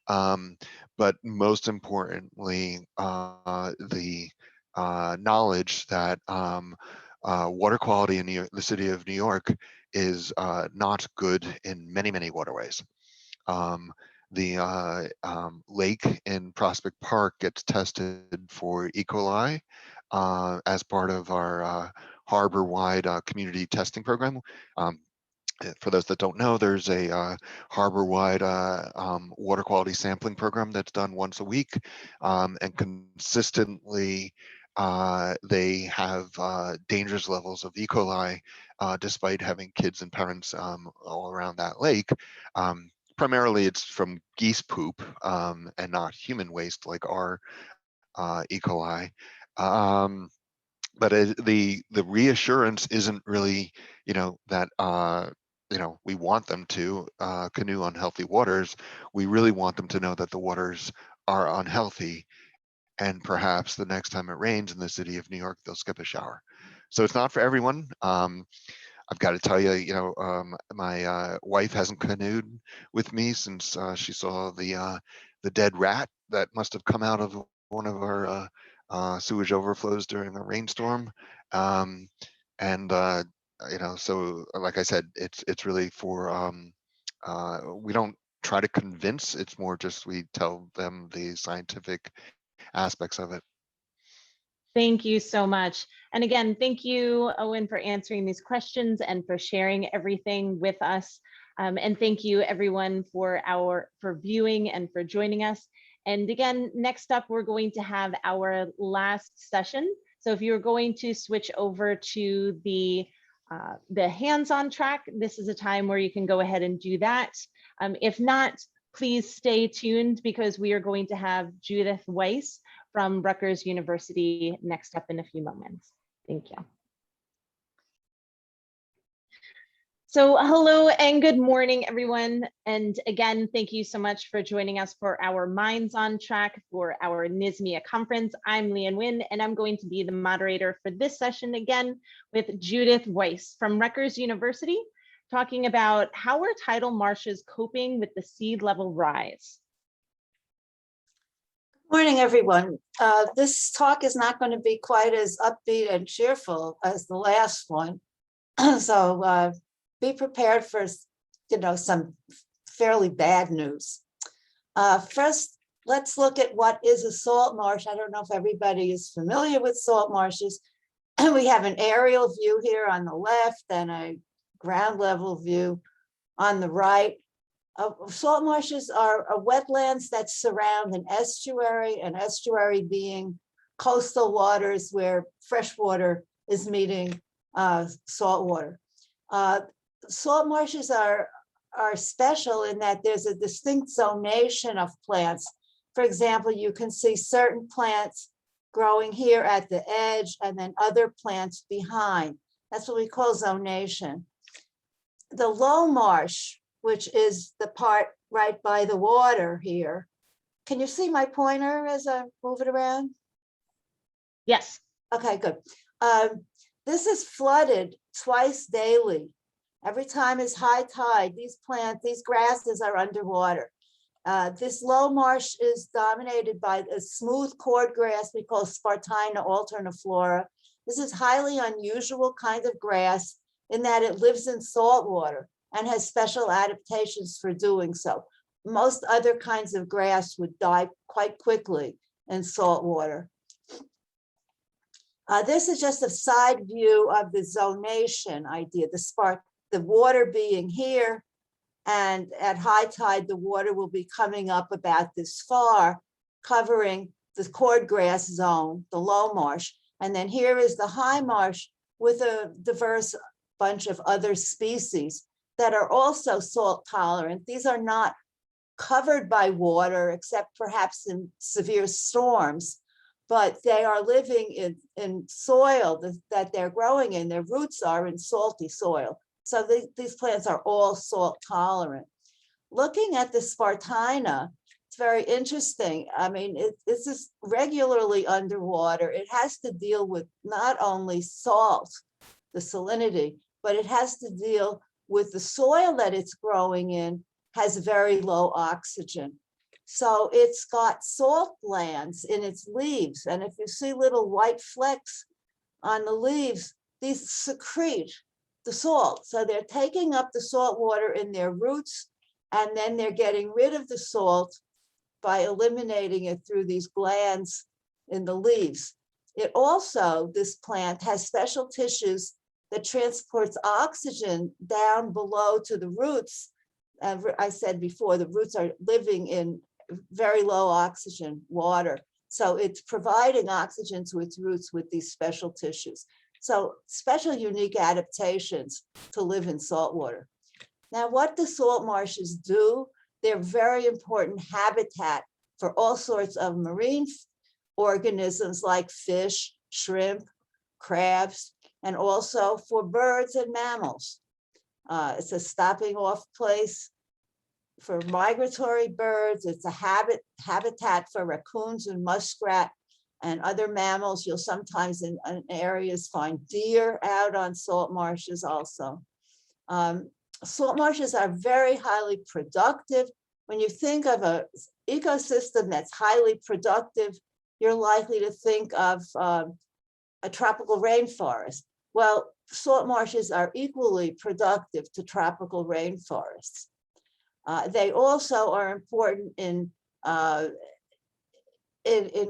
But most importantly, the knowledge that water quality in the city of New York is not good in many, many waterways. The lake in Prospect Park gets tested for E. coli as part of our harbor-wide community testing program. For those that don't know, there's a harbor-wide water quality sampling program that's done once a week, and consistently they have dangerous levels of E. coli, despite having kids and parents all around that lake. Primarily, it's from geese poop and not human waste like our E. coli. But the reassurance isn't really, that we want them to canoe on healthy waters. We really want them to know that the waters are unhealthy, and perhaps the next time it rains in the city of New York, they'll skip a shower. So it's not for everyone. I've got to tell you, my wife hasn't canoed with me since she saw the dead rat that must have come out of one of our sewage overflows during a rainstorm. And so like I said, it's really for we don't try to convince. It's more just we tell them the scientific aspects of it. Thank you so much. And again, thank you, Owen, for answering these questions and for sharing everything with us. And thank you everyone for viewing and for joining us. And again, next up, we're going to have our last session. So if you're going to switch over to the hands-on track, this is a time where you can go ahead and do that. If not, please stay tuned because we are going to have Judith Weiss from Rutgers University next up in a few moments. Thank you. So hello and good morning, everyone. And again, thank you so much for joining us for our Minds on Track for our NYSMEA conference. I'm Leanne Nguyen, and I'm going to be the moderator for this session again with Judith Weiss from Rutgers University, talking about how are tidal marshes coping with the sea level rise. Morning, everyone. This talk is not going to be quite as upbeat and cheerful as the last one. So be prepared for, some fairly bad news. First, let's look at what is a salt marsh. I don't know if everybody is familiar with salt marshes. We have an aerial view here on the left and a ground level view on the right. Salt marshes are wetlands that surround an estuary being coastal waters where fresh water is meeting salt water. Salt marshes are special in that there's a distinct zonation of plants. For example, you can see certain plants growing here at the edge and then other plants behind. That's what we call zonation. The low marsh, which is the part right by the water here. Can you see my pointer as I move it around? Yes. Okay, good. This is flooded twice daily. Every time is high tide, these grasses are underwater. This low marsh is dominated by a smooth cordgrass we call Spartina alterniflora. This is highly unusual kind of grass in that it lives in salt water and has special adaptations for doing so. Most other kinds of grass would die quite quickly in salt water. This is just a side view of the zonation idea, the water being here, and at high tide, the water will be coming up about this far, covering the cordgrass zone, the low marsh. And then here is the high marsh with a diverse bunch of other species that are also salt tolerant. These are not covered by water, except perhaps in severe storms, but they are living in soil that they're growing in. Their roots are in salty soil. So these plants are all salt tolerant. Looking at the Spartina, it's very interesting. I mean, this is regularly underwater. It has to deal with not only salt, the salinity, but it has to deal with the soil that it's growing in has very low oxygen. So it's got salt glands in its leaves. And if you see little white flecks on the leaves, these secrete the salt. So they're taking up the salt water in their roots, and then they're getting rid of the salt by eliminating it through these glands in the leaves. It also, this plant has special tissues that transports oxygen down below to the roots. I said before, the roots are living in very low oxygen water. So it's providing oxygen to its roots with these special tissues. So special unique adaptations to live in salt water. Now, what the salt marshes do, they're very important habitat for all sorts of marine organisms like fish, shrimp, crabs, and also for birds and mammals. It's a stopping off place for migratory birds. It's a habitat for raccoons and muskrat and other mammals. You'll sometimes in areas find deer out on salt marshes also. Salt marshes are very highly productive. When you think of an ecosystem that's highly productive, you're likely to think of a tropical rainforest. Well, salt marshes are equally productive to tropical rainforests. They also are important in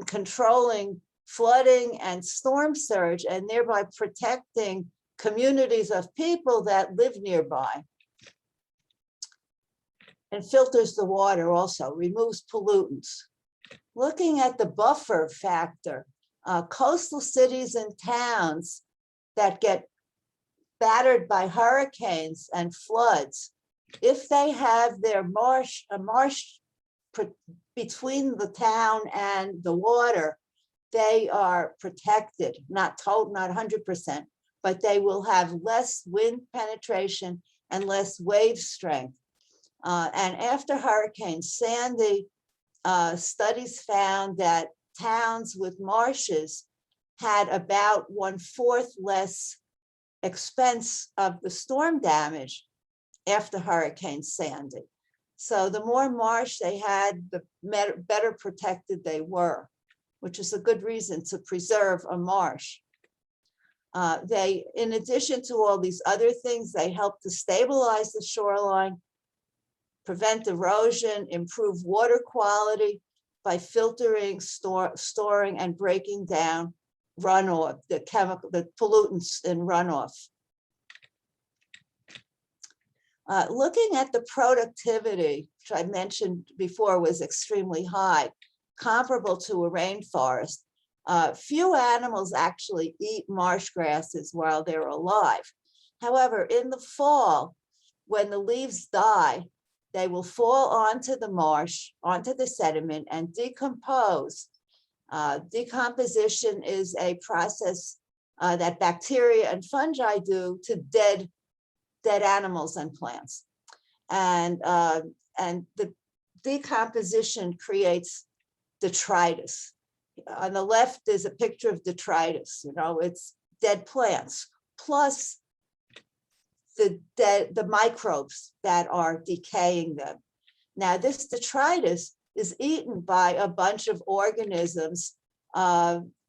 controlling flooding and storm surge, and thereby protecting communities of people that live nearby. And filters the water also, removes pollutants. Looking at the buffer factor, coastal cities and towns that get battered by hurricanes and floods, if they have their a marsh between the town and the water, they are protected, not 100%, but they will have less wind penetration and less wave strength. And after Hurricane Sandy, studies found that towns with marshes had about 1/4 less expense of the storm damage after Hurricane Sandy. So the more marsh they had, the better protected they were, which is a good reason to preserve a marsh. In addition to all these other things, they help to stabilize the shoreline, prevent erosion, improve water quality by filtering, storing, and breaking down runoff, the pollutants in runoff. Looking at the productivity, which I mentioned before was extremely high, comparable to a rainforest. Few animals actually eat marsh grasses while they're alive. However, in the fall, when the leaves die, they will fall onto the marsh, onto the sediment, and decompose. Decomposition is a process that bacteria and fungi do to dead animals and plants. And the decomposition creates detritus. On the left is a picture of detritus, it's dead plants, plus the microbes that are decaying them. Now, this detritus is eaten by a bunch of organisms,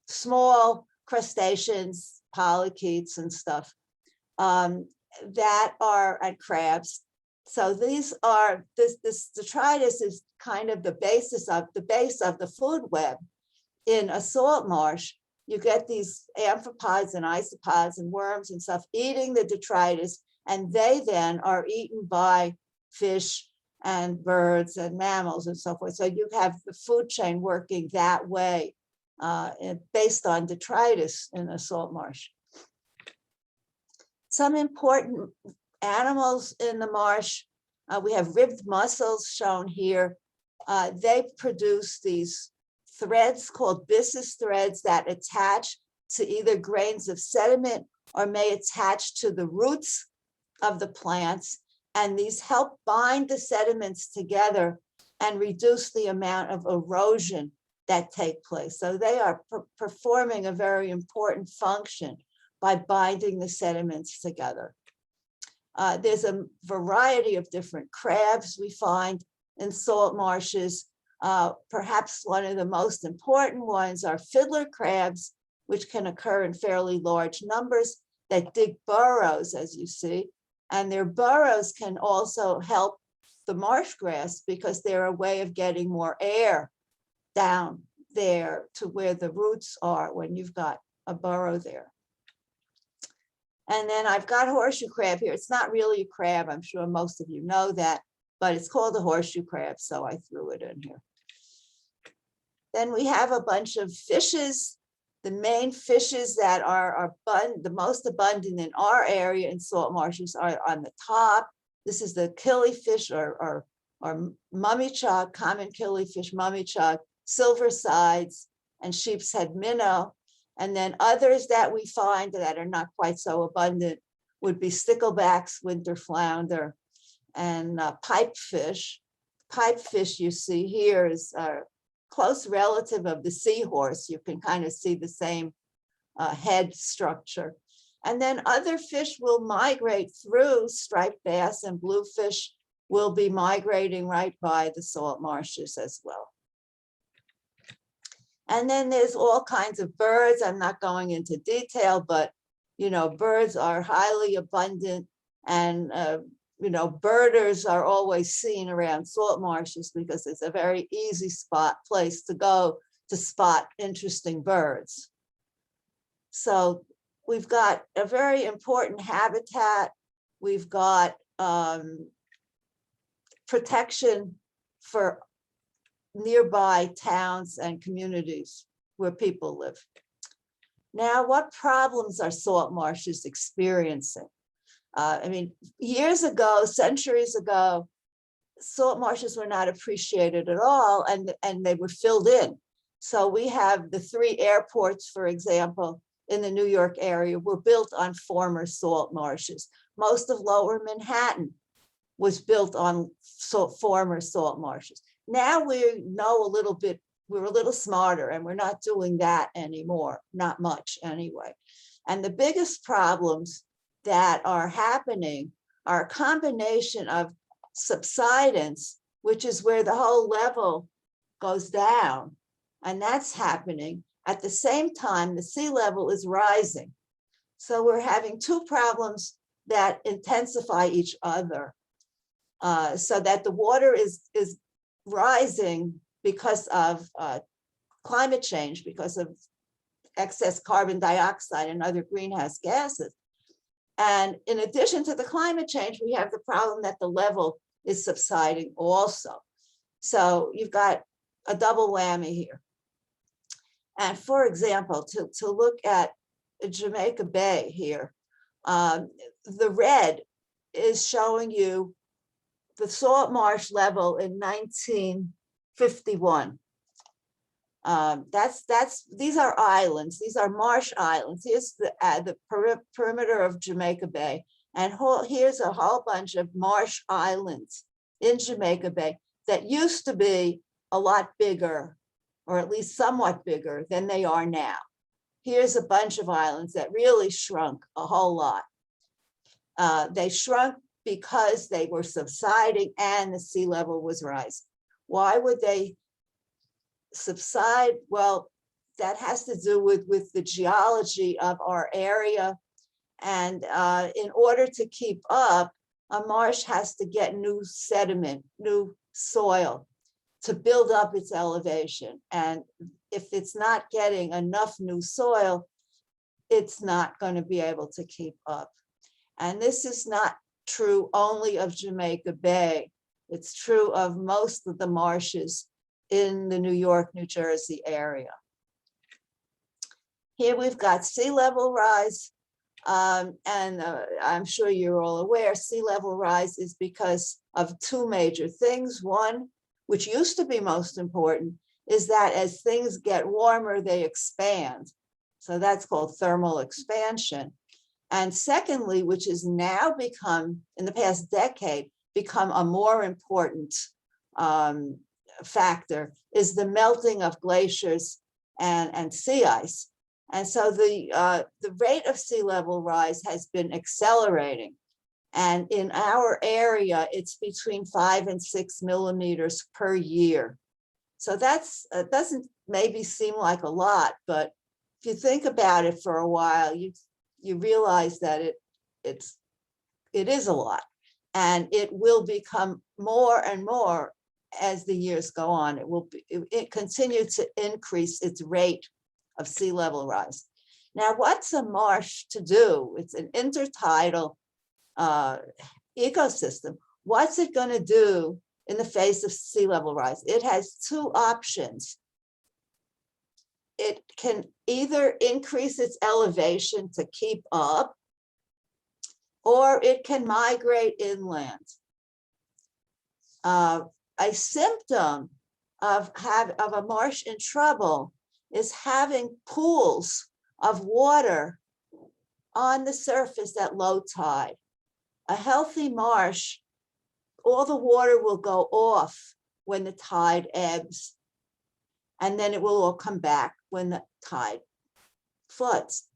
small crustaceans, polychaetes and stuff, and crabs. So these are, this detritus is kind of the base of the food web. In a salt marsh, you get these amphipods and isopods and worms and stuff eating the detritus, and they then are eaten by fish and birds and mammals and so forth. So you have the food chain working that way based on detritus in a salt marsh. Some important animals in the marsh, we have ribbed mussels shown here. They produce these threads called byssus threads that attach to either grains of sediment or may attach to the roots of the plants. And these help bind the sediments together and reduce the amount of erosion that take place. So they are performing a very important function by binding the sediments together. There's a variety of different crabs we find in salt marshes. Perhaps one of the most important ones are fiddler crabs, which can occur in fairly large numbers that dig burrows, as you see. And their burrows can also help the marsh grass because they're a way of getting more air down there to where the roots are when you've got a burrow there. And then I've got horseshoe crab here. It's not really a crab. I'm sure most of you know that, but it's called a horseshoe crab, so I threw it in here. Then we have a bunch of fishes. The main fishes that are the most abundant in our area in salt marshes are on the top. This is the killifish or mummychuck, common killifish, mummychuck, silver sides, and sheep's head minnow. And then others that we find that are not quite so abundant would be sticklebacks, winter flounder, and pipefish. Pipefish you see here is a close relative of the seahorse. You can kind of see the same head structure. And then other fish will migrate through. Striped bass and bluefish will be migrating right by the salt marshes as well. And then there's all kinds of birds. I'm not going into detail, but you know, birds are highly abundant, and you know, birders are always seen around salt marshes because it's a very easy place to go to spot interesting birds. So we've got a very important habitat. We've got protection for nearby towns and communities where people live. Now, what problems are salt marshes experiencing? I mean, years ago, centuries ago, salt marshes were not appreciated at all, and they were filled in. So we have the 3 airports, for example, in the New York area were built on former salt marshes. Most of Lower Manhattan was built on former salt marshes. Now we know a little bit, we're a little smarter, and we're not doing that anymore, not much anyway. And the biggest problems that are happening are a combination of subsidence, which is where the whole level goes down, and that's happening. At the same time, the sea level is rising. So we're having 2 problems that intensify each other, so that the water is rising because of climate change, because of excess carbon dioxide and other greenhouse gases. And in addition to the climate change, we have the problem that the level is subsiding also. So you've got a double whammy here. And for example, to look at Jamaica Bay here, the red is showing you the salt marsh level in 1951. These are islands. These are marsh islands. Here's the perimeter of Jamaica Bay, and here's a whole bunch of marsh islands in Jamaica Bay that used to be a lot bigger, or at least somewhat bigger than they are now. Here's a bunch of islands that really shrunk a whole lot. They shrunk because they were subsiding and the sea level was rising. Why would they subside? Well, that has to do with the geology of our area. And in order to keep up, a marsh has to get new sediment, new soil to build up its elevation. And if it's not getting enough new soil, it's not going to be able to keep up. And this is not true only of Jamaica Bay. It's true of most of the marshes in the New York, New Jersey area. Here we've got sea level rise. I'm sure you're all aware, sea level rise is because of 2 major things. One, which used to be most important, is that as things get warmer, they expand. So that's called thermal expansion. And secondly, which has now become, in the past decade, become a more important factor, is the melting of glaciers and sea ice. And so the rate of sea level rise has been accelerating. And in our area, it's between 5 and 6 millimeters per year. So that's doesn't maybe seem like a lot, but if you think about it for a while, you realize that it is a lot, and it will become more and more as the years go on. It continue to increase its rate of sea level rise. Now, what's a marsh to do? It's an intertidal ecosystem. What's it going to do in the face of sea level rise? It has 2 options. It can either increase its elevation to keep up, or it can migrate inland. A symptom of a marsh in trouble is having pools of water on the surface at low tide. A healthy marsh, all the water will go off when the tide ebbs, and then it will all come back when the tide floods.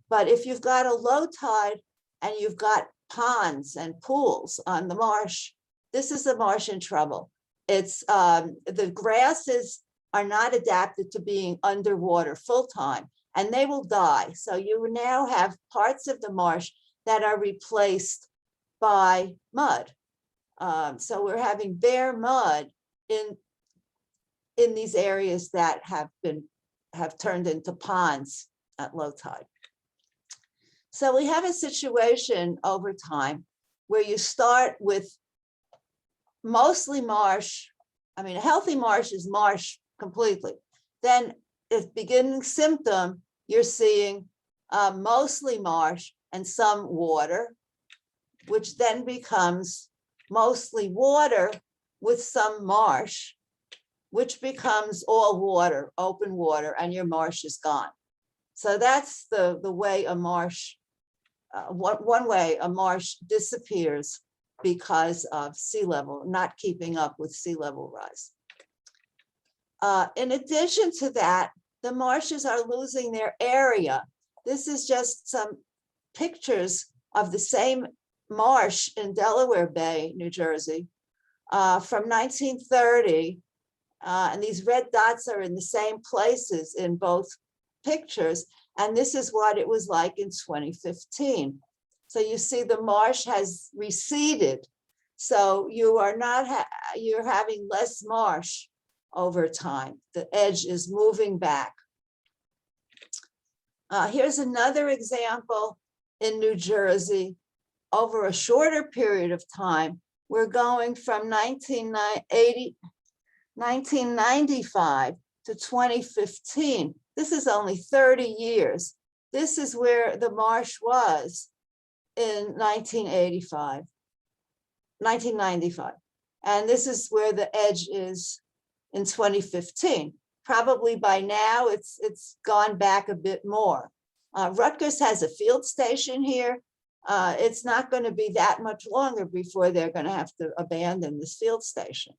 But if you've got a low tide and you've got ponds and pools on the marsh, this is the marsh in trouble. It's the grasses are not adapted to being underwater full time, and they will die. So you now have parts of the marsh that are replaced by mud. So we're having bare mud in these areas that have turned into ponds at low tide. So we have a situation over time where you start with mostly marsh. I mean, a healthy marsh is marsh completely. Then the beginning symptom, you're seeing mostly marsh and some water, which then becomes mostly water with some marsh, which becomes all water, open water, and your marsh is gone. So that's the way a marsh, one way a marsh disappears because of sea level, not keeping up with sea level rise. In addition to that, the marshes are losing their area. This is just some pictures of the same marsh in Delaware Bay, New Jersey, from 1930. And these red dots are in the same places in both pictures. And this is what it was like in 2015. So you see the marsh has receded. So you are not, you're having less marsh over time. The edge is moving back. Here's another example in New Jersey. Over a shorter period of time, we're going from 1995 to 2015. This is only 30 years. This is where the marsh was in 1995. And this is where the edge is in 2015. Probably by now it's gone back a bit more. Rutgers has a field station here. It's not going to be that much longer before they're going to have to abandon this field station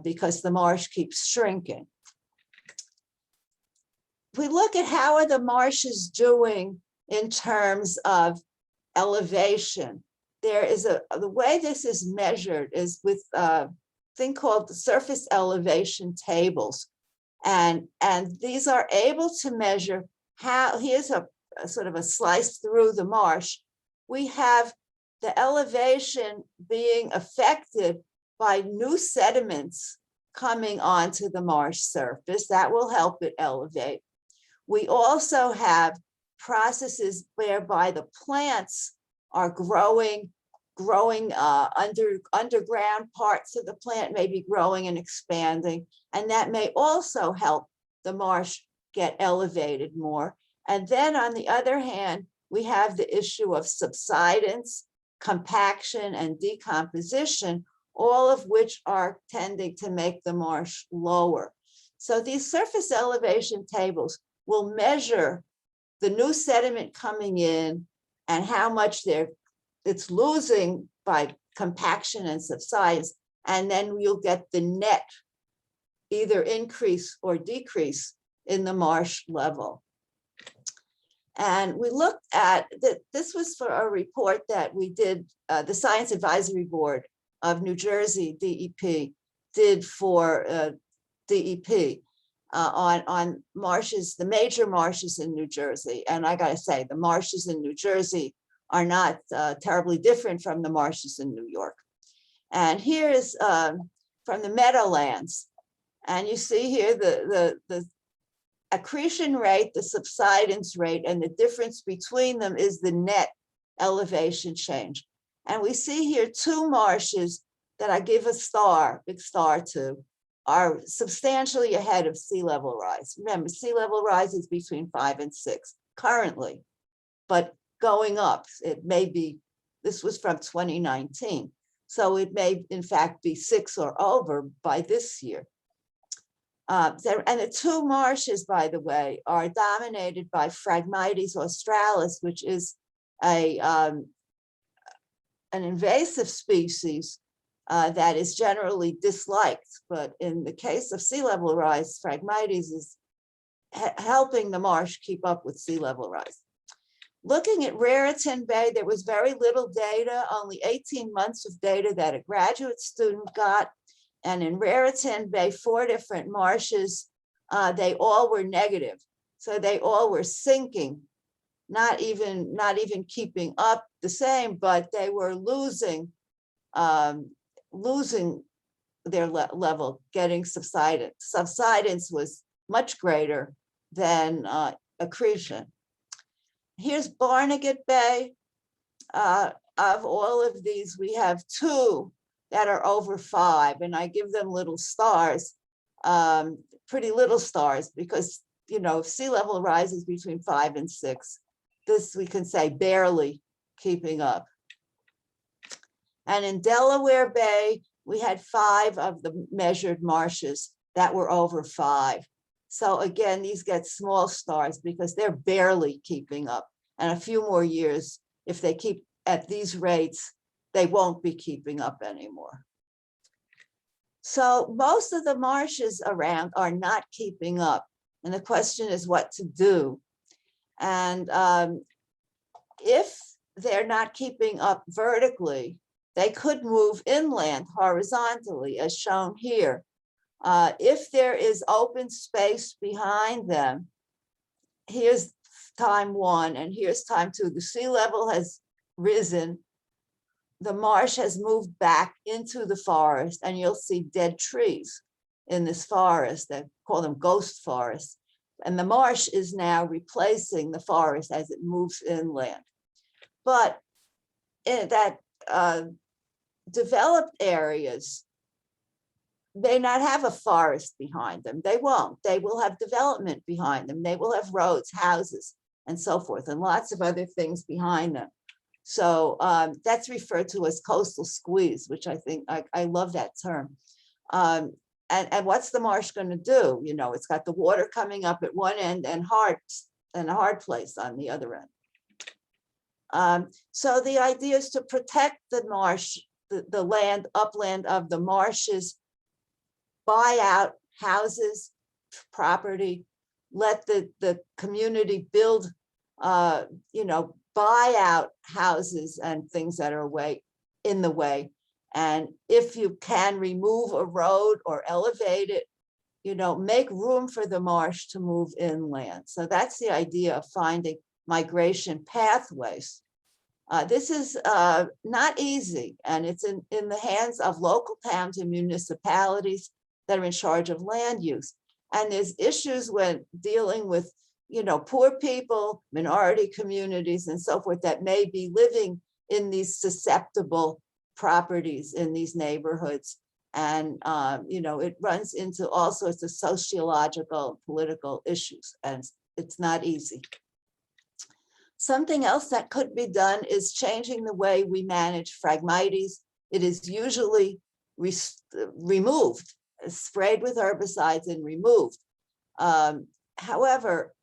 because the marsh keeps shrinking. If we look at how are the marshes doing in terms of elevation, there is the way this is measured is with a thing called the surface elevation tables. And these are able to measure how, here's a sort of a slice through the marsh. We have the elevation being affected by new sediments coming onto the marsh surface. That will help it elevate. We also have processes whereby the plants are growing underground parts of the plant may be growing and expanding, and that may also help the marsh get elevated more. And then on the other hand, we have the issue of subsidence, compaction, and decomposition, all of which are tending to make the marsh lower. So these surface elevation tables will measure the new sediment coming in and how much it's losing by compaction and subsidence, and then you'll get the net either increase or decrease in the marsh level. And we looked at that. This was for a report that we did, the Science Advisory Board of New Jersey, DEP, did for DEP on marshes, the major marshes in New Jersey. And I gotta say, the marshes in New Jersey are not terribly different from the marshes in New York. And here is from the Meadowlands. And you see here the accretion rate, the subsidence rate, and the difference between them is the net elevation change. And we see here two marshes that I give a star, big star to, are substantially ahead of sea level rise. Remember, sea level rise is between 5 and 6 currently, but going up. It may be, this was from 2019. So it may in fact be 6 or over by this year. And the two marshes, by the way, are dominated by Phragmites australis, which is an invasive species that is generally disliked. But in the case of sea level rise, Phragmites is helping the marsh keep up with sea level rise. Looking at Raritan Bay, there was very little data, only 18 months of data that a graduate student got. And in Raritan Bay, 4 different marshes, they all were negative. So they all were sinking, not even keeping up the same, but they were losing their level, getting subsidence. Subsidence was much greater than accretion. Here's Barnegat Bay. Of all of these, we have 2 that are over 5, and I give them little stars, pretty little stars, because, you know, if sea level rises between 5 and 6, this we can say barely keeping up. And in Delaware Bay, we had 5 of the measured marshes that were over 5. So again, these get small stars because they're barely keeping up. And a few more years, if they keep at these rates, they won't be keeping up anymore. So most of the marshes around are not keeping up. And the question is what to do. And if they're not keeping up vertically, they could move inland horizontally, as shown here. If there is open space behind them, here's time 1 and here's time 2. The sea level has risen. The marsh has moved back into the forest, and you'll see dead trees in this forest. They call them ghost forests. And the marsh is now replacing the forest as it moves inland. But in that developed areas may not have a forest behind them. They won't. They will have development behind them. They will have roads, houses, and so forth, and lots of other things behind them. So that's referred to as coastal squeeze, which I think, I love that term. And what's the marsh going to do? You know, it's got the water coming up at one end and a hard place on the other end. So the idea is to protect the marsh, the land, upland of the marshes, buy out houses, property, let the community build, you know, buy out houses and things that are in the way. And if you can remove a road or elevate it, you know, make room for the marsh to move inland. So that's the idea of finding migration pathways. This is not easy, and it's in the hands of local towns and municipalities that are in charge of land use. And there's issues when dealing with, you know, poor people, minority communities, and so forth that may be living in these susceptible properties in these neighborhoods. And, you know, it runs into all sorts of sociological, political issues, and it's not easy. Something else that could be done is changing the way we manage Phragmites. It is usually removed, sprayed with herbicides and removed. However,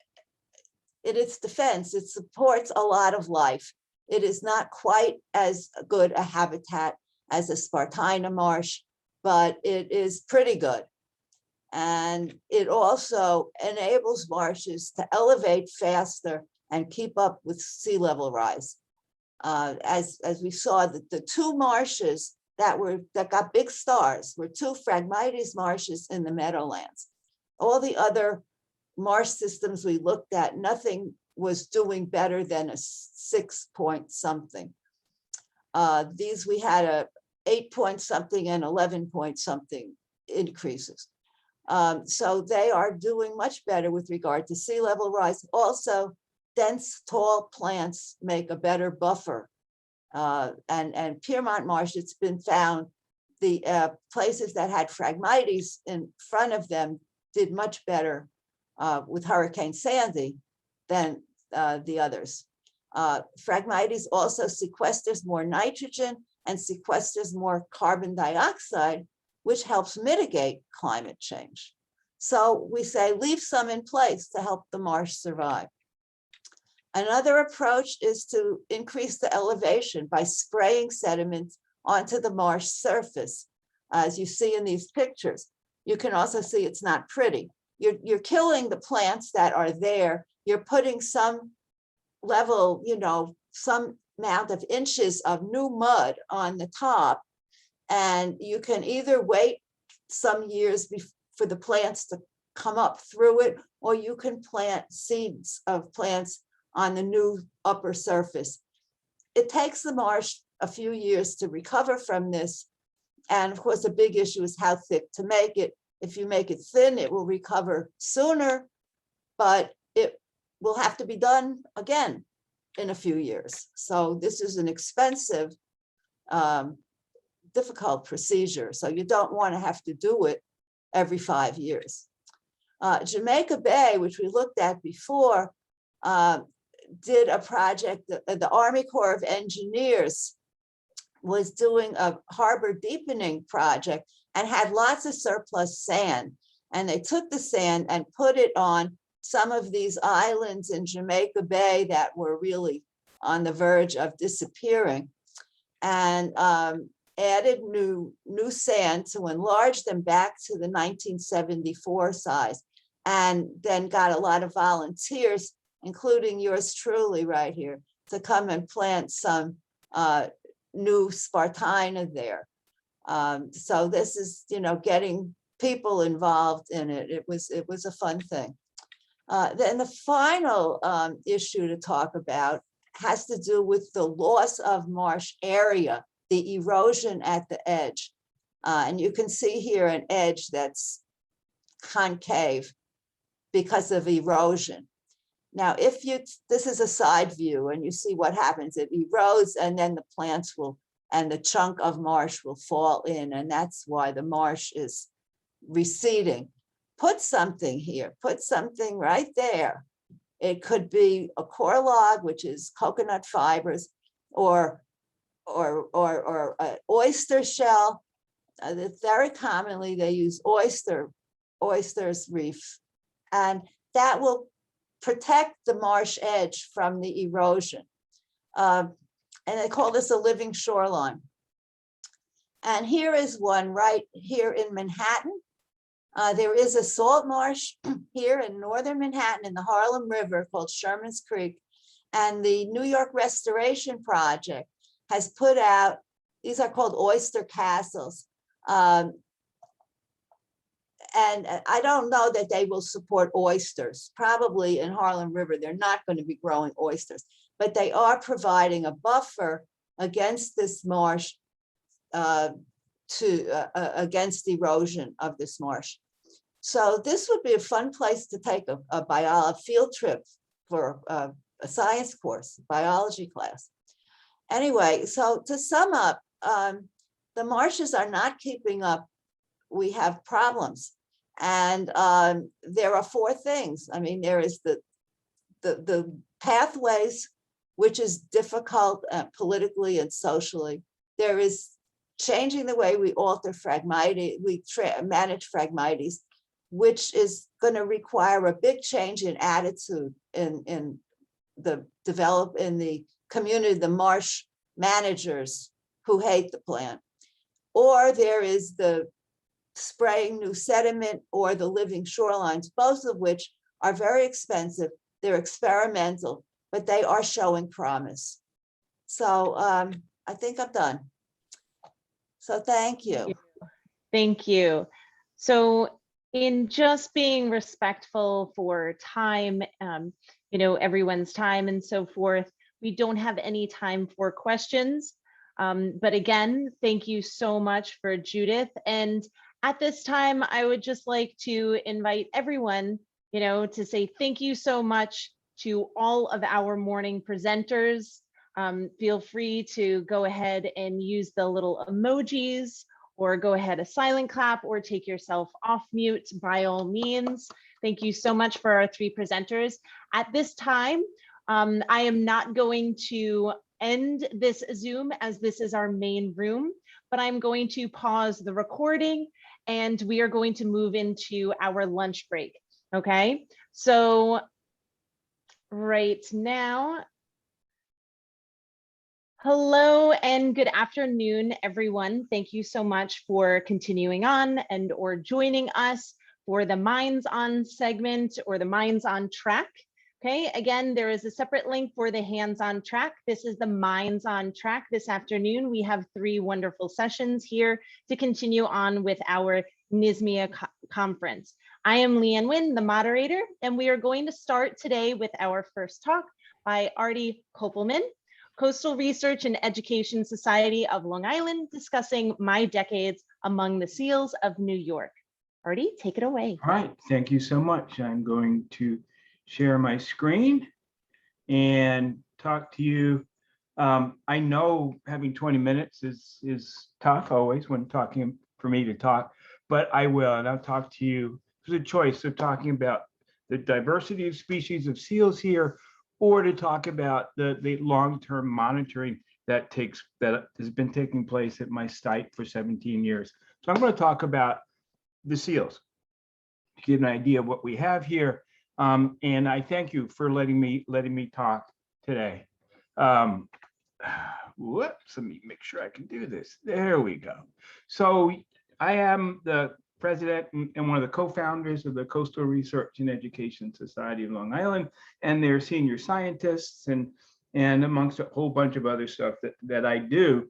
in its defense, it supports a lot of life. It is not quite as good a habitat as a Spartina marsh, but it is pretty good. And it also enables marshes to elevate faster and keep up with sea level rise. As we saw, the 2 marshes that got big stars were 2 Phragmites marshes in the Meadowlands. All the other marsh systems we looked at, nothing was doing better than a 6 point something. These we had a 8 point something and 11 point something increases. So they are doing much better with regard to sea level rise. Also, dense, tall plants make a better buffer. And Piermont Marsh, it's been found the places that had Phragmites in front of them did much better with Hurricane Sandy than the others. Phragmites also sequesters more nitrogen and sequesters more carbon dioxide, which helps mitigate climate change. So we say leave some in place to help the marsh survive. Another approach is to increase the elevation by spraying sediments onto the marsh surface. As you see in these pictures, you can also see it's not pretty. You're killing the plants that are there. You're putting some level, some amount of inches of new mud on the top. And you can either wait some years for the plants to come up through it, or you can plant seeds of plants on the new upper surface. It takes the marsh a few years to recover from this. And of course, the big issue is how thick to make it. If you make it thin, it will recover sooner, but it will have to be done again in a few years. So this is an expensive, difficult procedure. So you don't want to have to do it every 5 years. Jamaica Bay, which we looked at before, did a project, the Army Corps of Engineers was doing a harbor deepening project and had lots of surplus sand. And they took the sand and put it on some of these islands in Jamaica Bay that were really on the verge of disappearing, and added new sand to enlarge them back to the 1974 size, and then got a lot of volunteers, including yours truly right here, to come and plant some new Spartina there. So this is, getting people involved in it. It was a fun thing. Then the final issue to talk about has to do with the loss of marsh area, the erosion at the edge. And you can see here an edge that's concave because of erosion. Now, this is a side view and you see what happens. It erodes and then the plants and the chunk of marsh will fall in, and that's why the marsh is receding. Put something here, put something right there. It could be a core log, which is coconut fibers, or an oyster shell. Very commonly they use oysters reef, and that will protect the marsh edge from the erosion. And they call this a living shoreline. And here is one right here in Manhattan. There is a salt marsh here in northern Manhattan in the Harlem River called Sherman's Creek. And the New York Restoration Project has put out, these are called oyster castles. And I don't know that they will support oysters. Probably in Harlem River, they're not going to be growing oysters, but they are providing a buffer against this marsh, against erosion of this marsh. So this would be a fun place to take a field trip for a science course, biology class. Anyway, so to sum up, the marshes are not keeping up. We have problems. And there are 4 things. I mean, there is the pathways, which is difficult politically and socially. There is changing the way we alter Phragmites, manage Phragmites, which is going to require a big change in attitude in the community, the marsh managers who hate the plant. Or there is the spraying new sediment or the living shorelines, both of which are very expensive. They're experimental, but they are showing promise. So I think I'm done. So thank you. Thank you. So in just being respectful for time, everyone's time and so forth, we don't have any time for questions. But again, thank you so much for Judith. And at this time, I would just like to invite everyone, to say thank you so much to all of our morning presenters. Feel free to go ahead and use the little emojis, or go ahead a silent clap, or take yourself off mute by all means. Thank you so much for our 3 presenters. At this time, I am not going to end this Zoom as this is our main room, but I'm going to pause the recording and we are going to move into our lunch break. Okay, so right now. Hello and good afternoon, everyone. Thank you so much for continuing on and or joining us for the Minds On segment or the Minds On track. Okay, again, there is a separate link for the hands-on track. This is the Minds On track. This afternoon, we have 3 wonderful sessions here to continue on with our NYSMEA conference. I am Leanne Nguyen, the moderator, and we are going to start today with our first talk by Artie Kopelman, Coastal Research and Education Society of Long Island, discussing My Decades Among the Seals of New York. Artie, take it away. All right, thank you so much. I'm going to share my screen and talk to you. I know having 20 minutes is tough always when talking for me to talk, but I will, and I'll talk to you. There's a choice of talking about the diversity of species of seals here, or to talk about the long-term monitoring that has been taking place at my site for 17 years. So I'm going to talk about the seals, to get an idea of what we have here. And I thank you for letting me talk today. Whoops, let me make sure I can do this. There we go. So I am the president and one of the co-founders of the Coastal Research and Education Society of Long Island, and their senior scientists and amongst a whole bunch of other stuff that I do.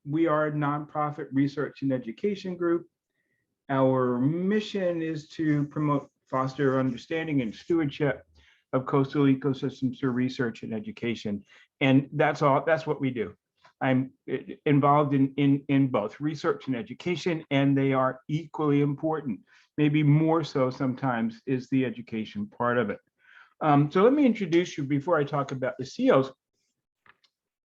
We are a nonprofit research and education group. Our mission is to promote, foster understanding and stewardship of coastal ecosystems through research and education. And that's what we do. I'm involved in both research and education, and they are equally important. Maybe more so sometimes is the education part of it. So let me introduce you before I talk about the seals.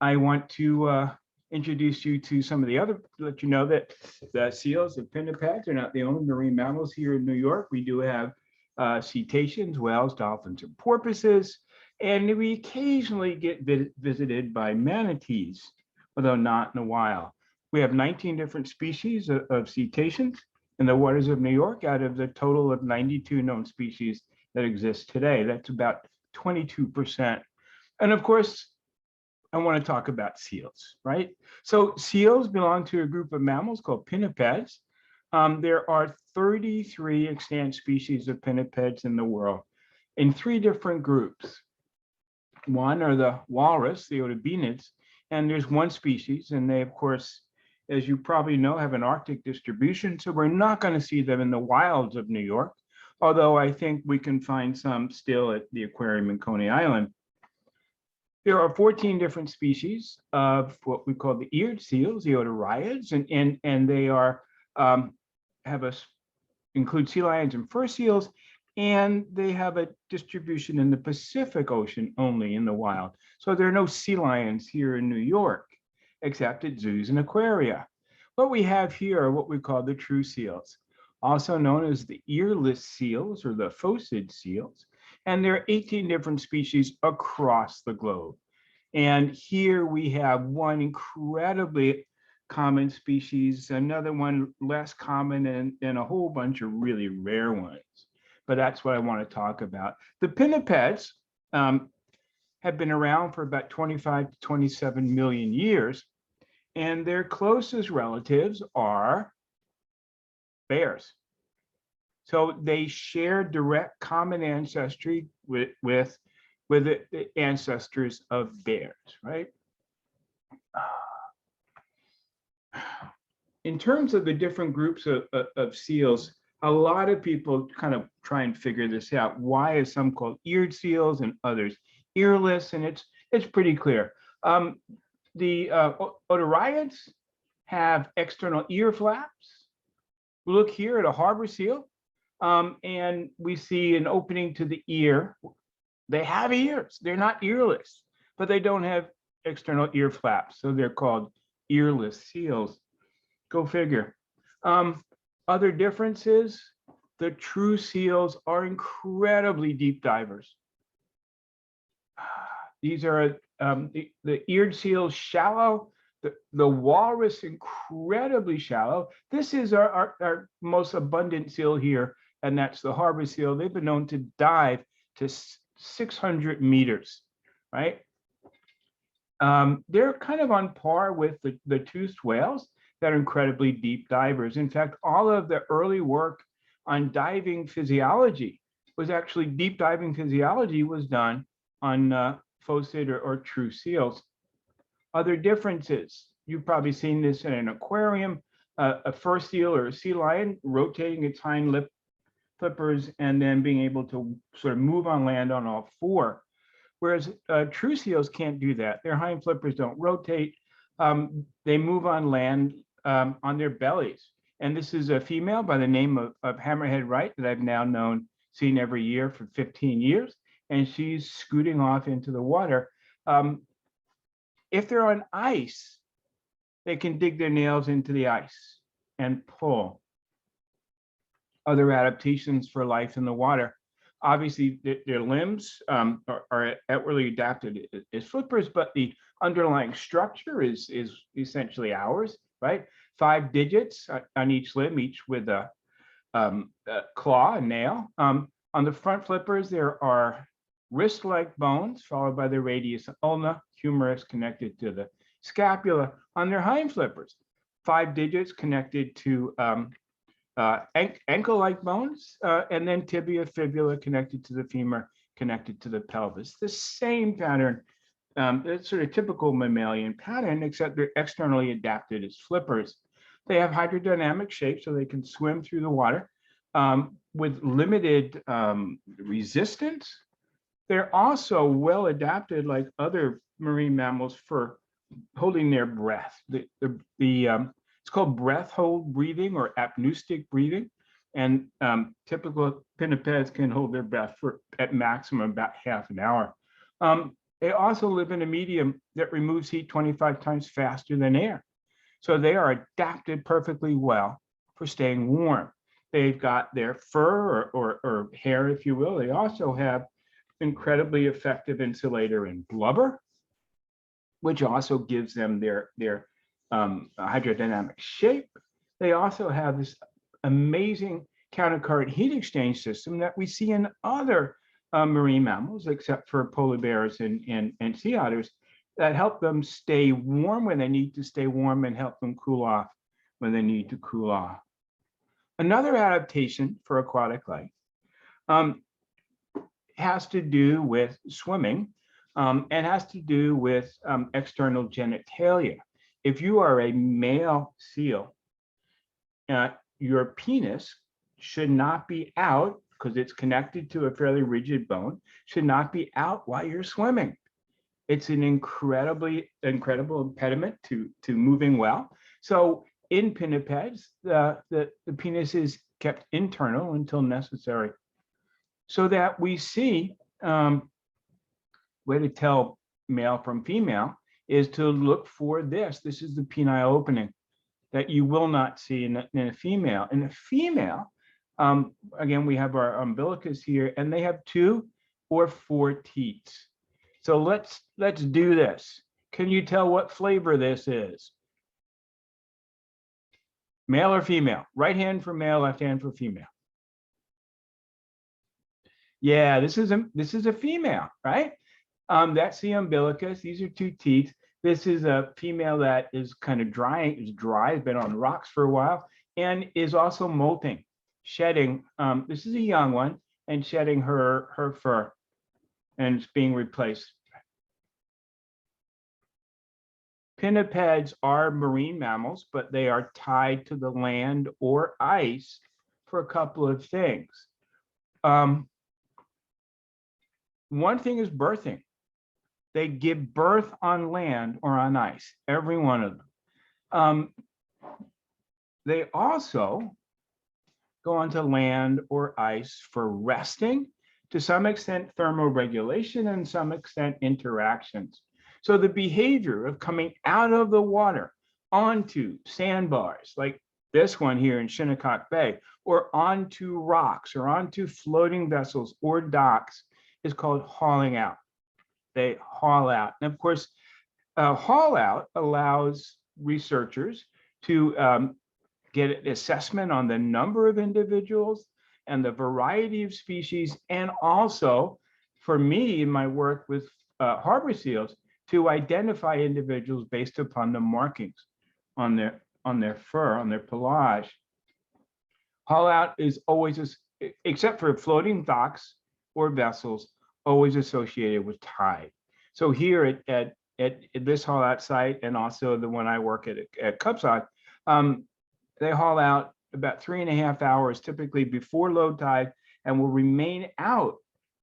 I want to introduce you to some of the other, let you know that the seals and pinnipeds are not the only marine mammals here in New York. We do have cetaceans, whales, dolphins, and porpoises, and we occasionally get visited by manatees, although not in a while. We have 19 different species of cetaceans in the waters of New York out of the total of 92 known species that exist today. That's about 22%. And of course, I want to talk about seals, right? So seals belong to a group of mammals called pinnipeds. There are 33 extant species of pinnipeds in the world in 3 different groups. One are the walrus, the otobenids, and there's 1 species, and they, of course, as you probably know, have an Arctic distribution, so we're not going to see them in the wilds of New York, although I think we can find some still at the aquarium in Coney Island. There are 14 different species of what we call the eared seals, the otariids, and they are include sea lions and fur seals, and they have a distribution in the Pacific Ocean only in the wild. So there are no sea lions here in New York, except at zoos and aquaria. What we have here are what we call the true seals, also known as the earless seals or the phosid seals. And there are 18 different species across the globe. And here we have one incredibly common species, another one less common, and a whole bunch of really rare ones. But that's what I want to talk about. The pinnipeds have been around for about 25 to 27 million years, and their closest relatives are bears. So they share direct common ancestry with the ancestors of bears, right? In terms of the different groups of seals, a lot of people kind of try and figure this out. Why is some called eared seals and others earless? And it's pretty clear. The otariids have external ear flaps. Look here at a harbor seal, and we see an opening to the ear. They have ears. They're not earless, but they don't have external ear flaps, so they're called earless seals. Go figure. Other differences, the true seals are incredibly deep divers. These are the eared seals shallow, the walrus incredibly shallow. This is our most abundant seal here, and that's the harbor seal. They've been known to dive to 600 meters, right? They're kind of on par with the toothed whales that are incredibly deep divers. In fact, all of the early work on diving physiology was actually deep diving physiology was done on faucet or true seals. Other differences, you've probably seen this in an aquarium, a fur seal or a sea lion rotating its hind lip flippers and then being able to sort of move on land on all four. Whereas true seals can't do that. Their hind flippers don't rotate. They move on land on their bellies. And this is a female by the name of hammerhead right that I've now seen every year for 15 years. And she's scooting off into the water. If they're on ice, they can dig their nails into the ice and pull. Other adaptations for life in the water. Obviously, their limbs are outwardly adapted as flippers, but the underlying structure is essentially ours, right? 5 digits on each limb, each with a claw, a nail. On the front flippers, there are wrist-like bones, followed by the radius ulna, humerus connected to the scapula. On their hind flippers, 5 digits connected to ankle-like bones, and then tibia, fibula connected to the femur, connected to the pelvis. The same pattern, it's sort of typical mammalian pattern, except they're externally adapted as flippers. They have hydrodynamic shape, so they can swim through the water with limited resistance. They're also well adapted, like other marine mammals, for holding their breath. It's called breath hold breathing or apneustic breathing. And typical pinnipeds can hold their breath for at maximum about half an hour. They also live in a medium that removes heat 25 times faster than air. So they are adapted perfectly well for staying warm. They've got their fur or hair, if you will. They also have incredibly effective insulator in blubber, which also gives them their hydrodynamic shape. They also have this amazing countercurrent heat exchange system that we see in other marine mammals, except for polar bears and sea otters, that help them stay warm when they need to stay warm and help them cool off when they need to cool off. Another adaptation for aquatic life has to do with swimming and has to do with external genitalia. If you are a male seal, your penis should not be out because it's connected to a fairly rigid bone, should not be out while you're swimming. It's an incredible impediment to moving well. So in pinnipeds, the penis is kept internal until necessary. So that we see, way to tell male from female is to look for this. This is the penile opening that you will not see in a female. In a female, again, we have our umbilicus here, and they have 2 or 4 teats. So let's do this. Can you tell what flavor this is? Male or female? Right hand for male, left hand for female. Yeah, this is a female, right? That's the umbilicus. These are 2 teeth. This is a female that is kind of dry, has been on rocks for a while, and is also molting, shedding. This is a young one, and shedding her fur, and it's being replaced. Pinnipeds are marine mammals, but they are tied to the land or ice for a couple of things. One thing is birthing. They give birth on land or on ice, every one of them. They also go onto land or ice for resting, to some extent thermoregulation, and some extent interactions. So the behavior of coming out of the water onto sandbars, like this one here in Shinnecock Bay, or onto rocks, or onto floating vessels or docks, is called hauling out. They haul out. And of course, haul out allows researchers to get an assessment on the number of individuals and the variety of species, and also for me in my work with harbor seals to identify individuals based upon the markings on their fur, on their pelage. Haul out is always, except for floating docks or vessels, always associated with tide. So here at this haul out site, and also the one I work at Cubsog, they haul out about 3.5 hours, typically before low tide, and will remain out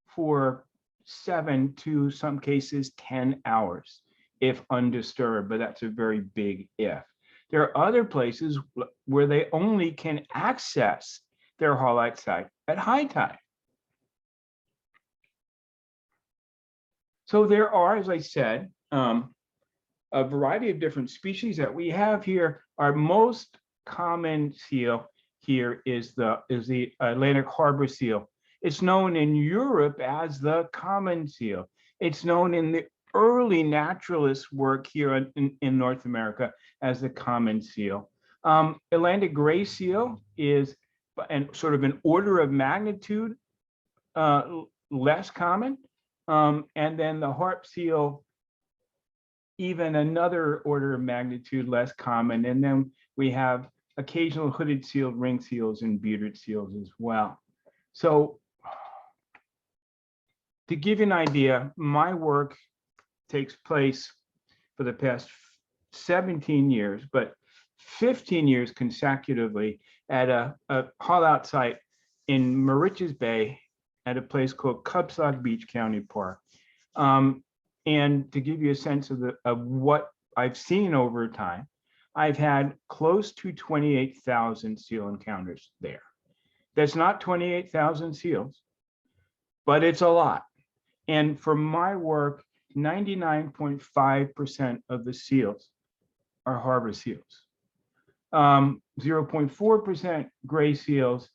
for 7 to some cases 10 hours if undisturbed, but that's a very big if. There are other places where they only can access their haul out site at high tide. So there are, as I said, a variety of different species that we have here. Our most common seal here is the Atlantic harbor seal. It's known in Europe as the common seal. It's known in the early naturalist work here in North America as the common seal. Atlantic gray seal is sort of an order of magnitude less common. And then the harp seal, even another order of magnitude less common. And then we have occasional hooded seal, ring seals, and bearded seals as well. So to give you an idea, my work takes place for the past 17 years, but 15 years consecutively at a haul out site in Moriches Bay at a place called Cubsog Beach County Park. And to give you a sense of what I've seen over time, I've had close to 28,000 seal encounters there. That's not 28,000 seals, but it's a lot. And for my work, 99.5% of the seals are harbor seals. 0.4% gray seals,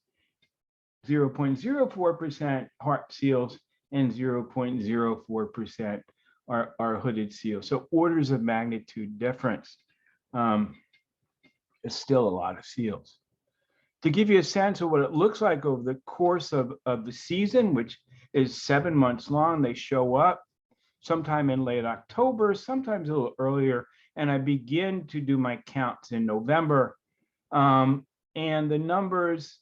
0.04% harp seals, and 0.04% are hooded seals. So orders of magnitude difference. It's still a lot of seals. To give you a sense of what it looks like over the course of the season, which is 7 months long, they show up sometime in late October, sometimes a little earlier, and I begin to do my counts in November. And the numbers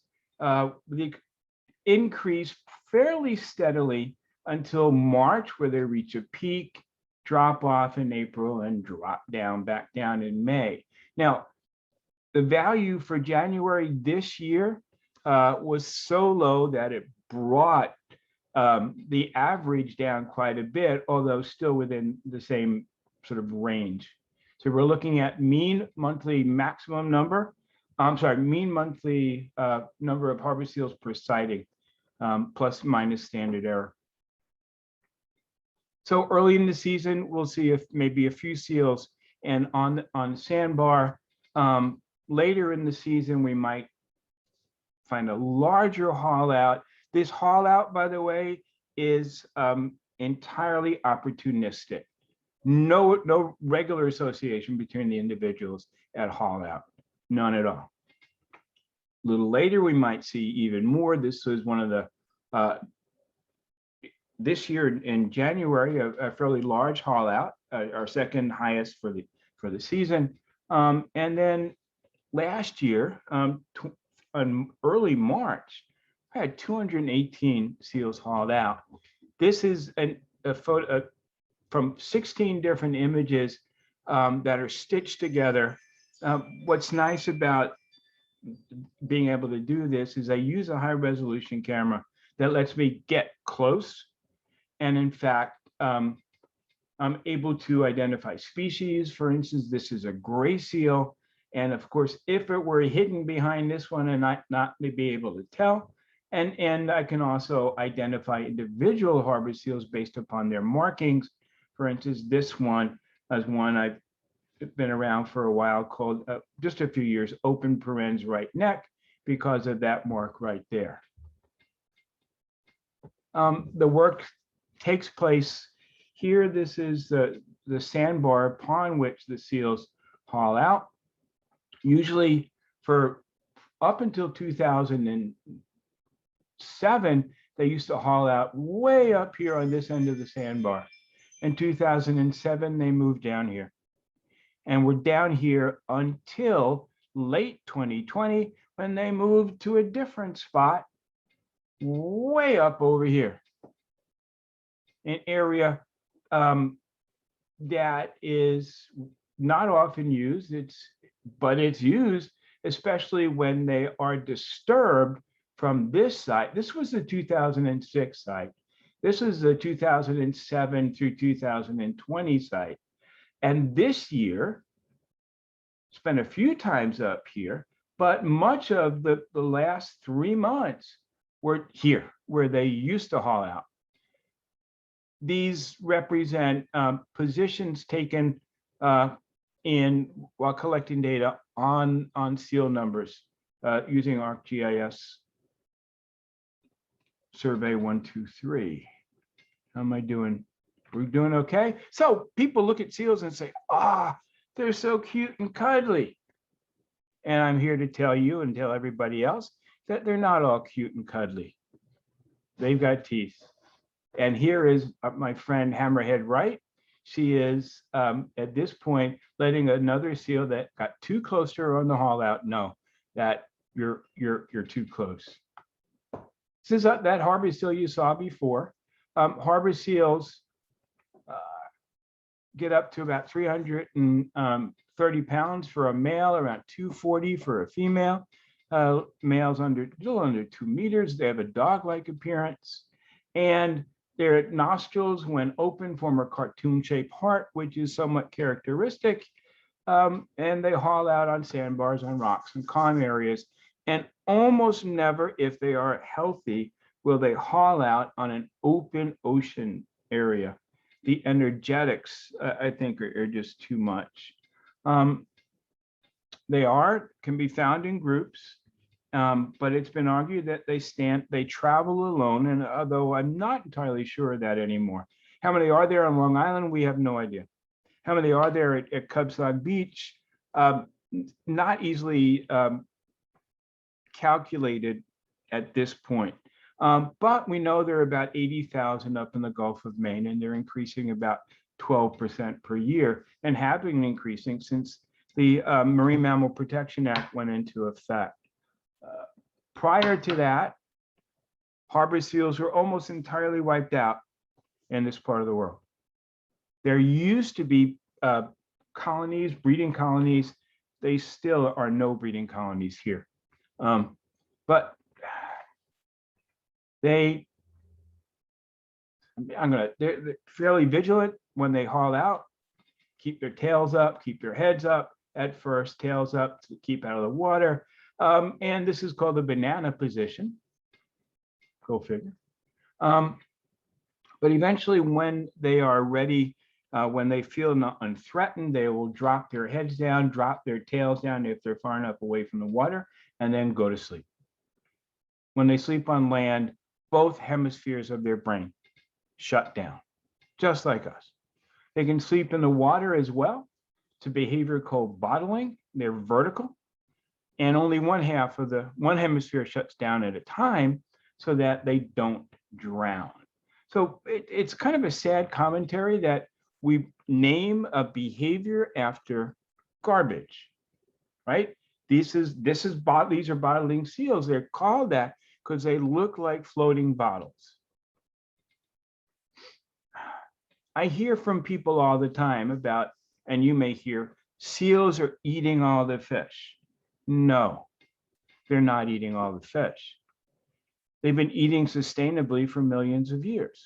increase fairly steadily until March, where they reach a peak, drop off in April, and drop back down in May. Now, the value for January this year was so low that it brought the average down quite a bit, although still within the same sort of range. So we're looking at mean monthly maximum number, mean monthly number of harbor seals per sighting, plus minus standard error. So early in the season, we'll see if maybe a few seals, and on sandbar. Later in the season, we might find a larger haul out. This haul out, by the way, is entirely opportunistic. No regular association between the individuals at haul out, none at all. A little later, we might see even more. This was one of the, this year in January, a fairly large haul out, our second highest for the season. And then last year, in early March, I had 218 seals hauled out. This is a photo from 16 different images that are stitched together. What's nice about being able to do this is I use a high resolution camera that lets me get close. And in fact, I'm able to identify species. For instance, this is a gray seal. And of course, if it were hidden behind this one and not be able to tell, and I can also identify individual harbor seals based upon their markings. For instance, this one is one I've been around for a while called, just a few years, open parens right neck, because of that mark right there. The work takes place here. This is the sandbar upon which the seals haul out. Usually for up until 2007, they used to haul out way up here on this end of the sandbar. In 2007, they moved down here. And we're down here until late 2020, when they moved to a different spot way up over here. An area that is not often used, but it's used, especially when they are disturbed from this site. This was the 2006 site. This is the 2007 through 2020 site. And this year, spent a few times up here, but much of the last 3 months were here, where they used to haul out. These represent positions taken while collecting data on seal numbers using ArcGIS survey 123. How am I doing? We're doing okay. So people look at seals and say, ah, they're so cute and cuddly. And I'm here to tell you and tell everybody else that they're not all cute and cuddly. They've got teeth. And here is my friend Hammerhead Wright. She is at this point letting another seal that got too close to her on the haul out know that you're too close. This is that harbor seal you saw before. Harbor seals get up to about 330 pounds for a male, around 240 for a female. Males a little under 2 meters. They have a dog-like appearance, and their nostrils, when open, form a cartoon-shaped heart, which is somewhat characteristic. And they haul out on sandbars, on rocks, and calm areas. And almost never, if they are healthy, will they haul out on an open ocean area. The energetics, I think, are just too much. They can be found in groups, but it's been argued that they travel alone. And although I'm not entirely sure of that anymore. How many are there on Long Island? We have no idea. How many are there at Cubsog Beach? Not easily calculated at this point. But we know there are about 80,000 up in the Gulf of Maine, and they're increasing about 12% per year, and have been increasing since the Marine Mammal Protection Act went into effect. Prior to that, harbor seals were almost entirely wiped out in this part of the world. There used to be colonies, breeding colonies. They still are no breeding colonies here. But they're fairly vigilant when they haul out, keep their tails up, keep their heads up at first, tails up to keep out of the water. And this is called the banana position. Go figure. But eventually, when they are ready, when they feel not unthreatened, they will drop their heads down, drop their tails down if they're far enough away from the water, and then go to sleep. When they sleep on land, both hemispheres of their brain shut down, just like us. They can sleep in the water as well. It's a behavior called bottling. They're vertical, and only one hemisphere shuts down at a time so that they don't drown. So it's kind of a sad commentary that we name a behavior after garbage, right? These are bottling seals. They're called that because they look like floating bottles. I hear from people all the time about, and you may hear, seals are eating all the fish. No, they're not eating all the fish. They've been eating sustainably for millions of years.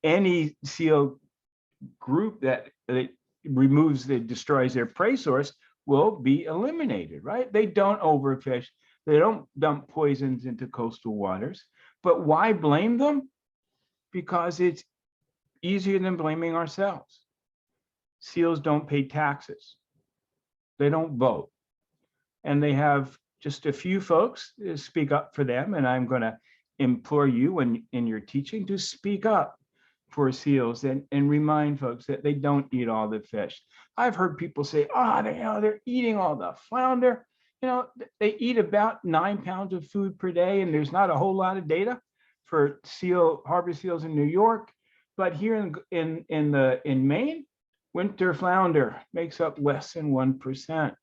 Any seal group that destroys their prey source will be eliminated, right? They don't overfish. They don't dump poisons into coastal waters. But why blame them? Because it's easier than blaming ourselves. Seals don't pay taxes. They don't vote. And they have just a few folks speak up for them. And I'm going to implore you in your teaching to speak up for seals and remind folks that they don't eat all the fish. I've heard people say, they're eating all the flounder. you know, they eat about 9 pounds of food per day, and there's not a whole lot of data for harbor seals in New York. But here in Maine, winter flounder makes up less than 1%.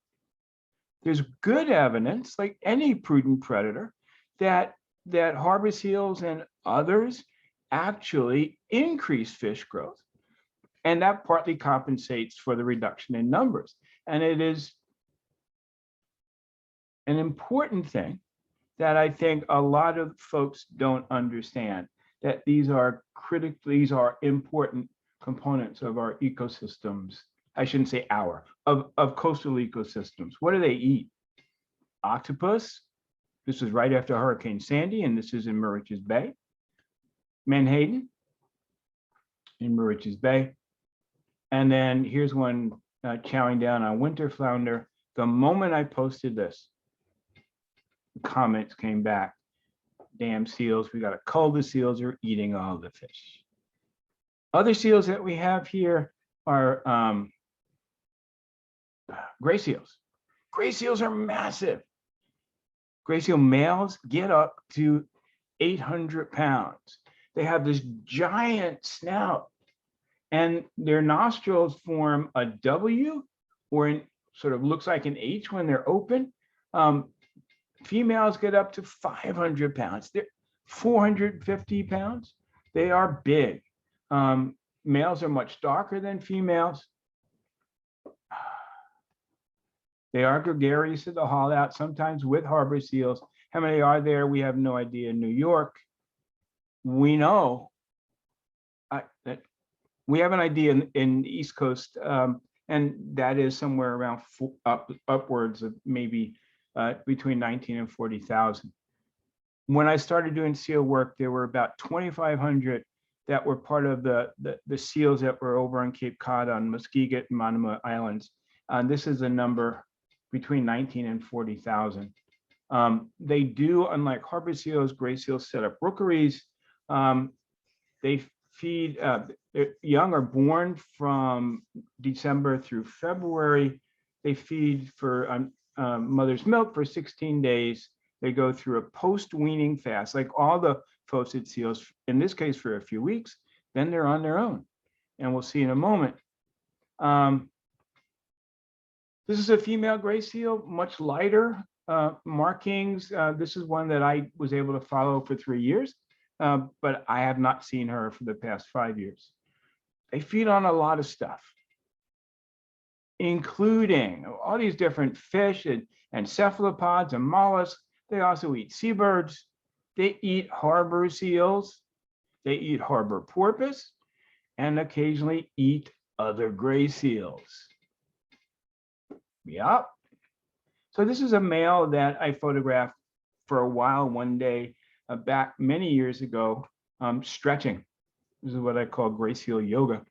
There's good evidence, like any prudent predator, that harbor seals and others actually increase fish growth. And that partly compensates for the reduction in numbers. And it is an important thing that I think a lot of folks don't understand, that these are important components of our ecosystems. I shouldn't say of coastal ecosystems. What do they eat? Octopus. This is right after Hurricane Sandy, and this is in Moriches Bay. Menhaden in Moriches Bay. And then here's one chowing down on winter flounder. The moment I posted this, comments came back. Damn seals, we got to cull the seals, are eating all the fish. Other seals that we have here are gray seals. Gray seals are massive. Gray seal males get up to 800 pounds. They have this giant snout, and their nostrils form a W, or sort of looks like an H when they're open. Females get up to 500 pounds. They're 450 pounds. They are big. Males are much darker than females. They are gregarious at the haul out, sometimes with harbor seals. How many are there? We have no idea. In New York, we know that we have an idea in the East Coast, and that is somewhere around upwards of maybe between 19 and 40,000. When I started doing seal work, there were about 2,500 that were part of the seals that were over on Cape Cod, on Muskeget and Monomoy Islands. This is a number between 19 and 40,000. They do, unlike harbor seals, gray seals set up rookeries. They feed, young are born from December through February. They feed for mother's milk for 16 days. They go through a post-weaning fast, like all the phosid seals, in this case for a few weeks, then they're on their own. And we'll see in a moment. This is a female gray seal, much lighter markings. This is one that I was able to follow for 3 years, but I have not seen her for the past 5 years. They feed on a lot of stuff, including all these different fish and cephalopods and mollusks. They also eat seabirds. They eat harbor seals. They eat harbor porpoise, and occasionally eat other gray seals. Yep. So this is a male that I photographed for a while one day back many years ago, stretching. This is what I call gray seal yoga.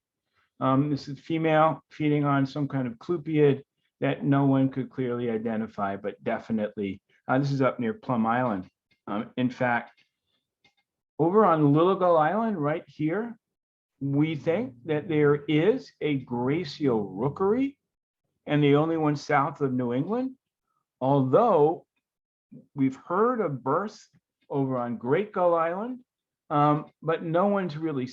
This is female feeding on some kind of clupid that no one could clearly identify, but definitely, this is up near Plum Island. In fact, over on Little Gull Island right here, we think that there is a gray seal rookery, and the only one south of New England, although we've heard of births over on Great Gull Island, but no one's really,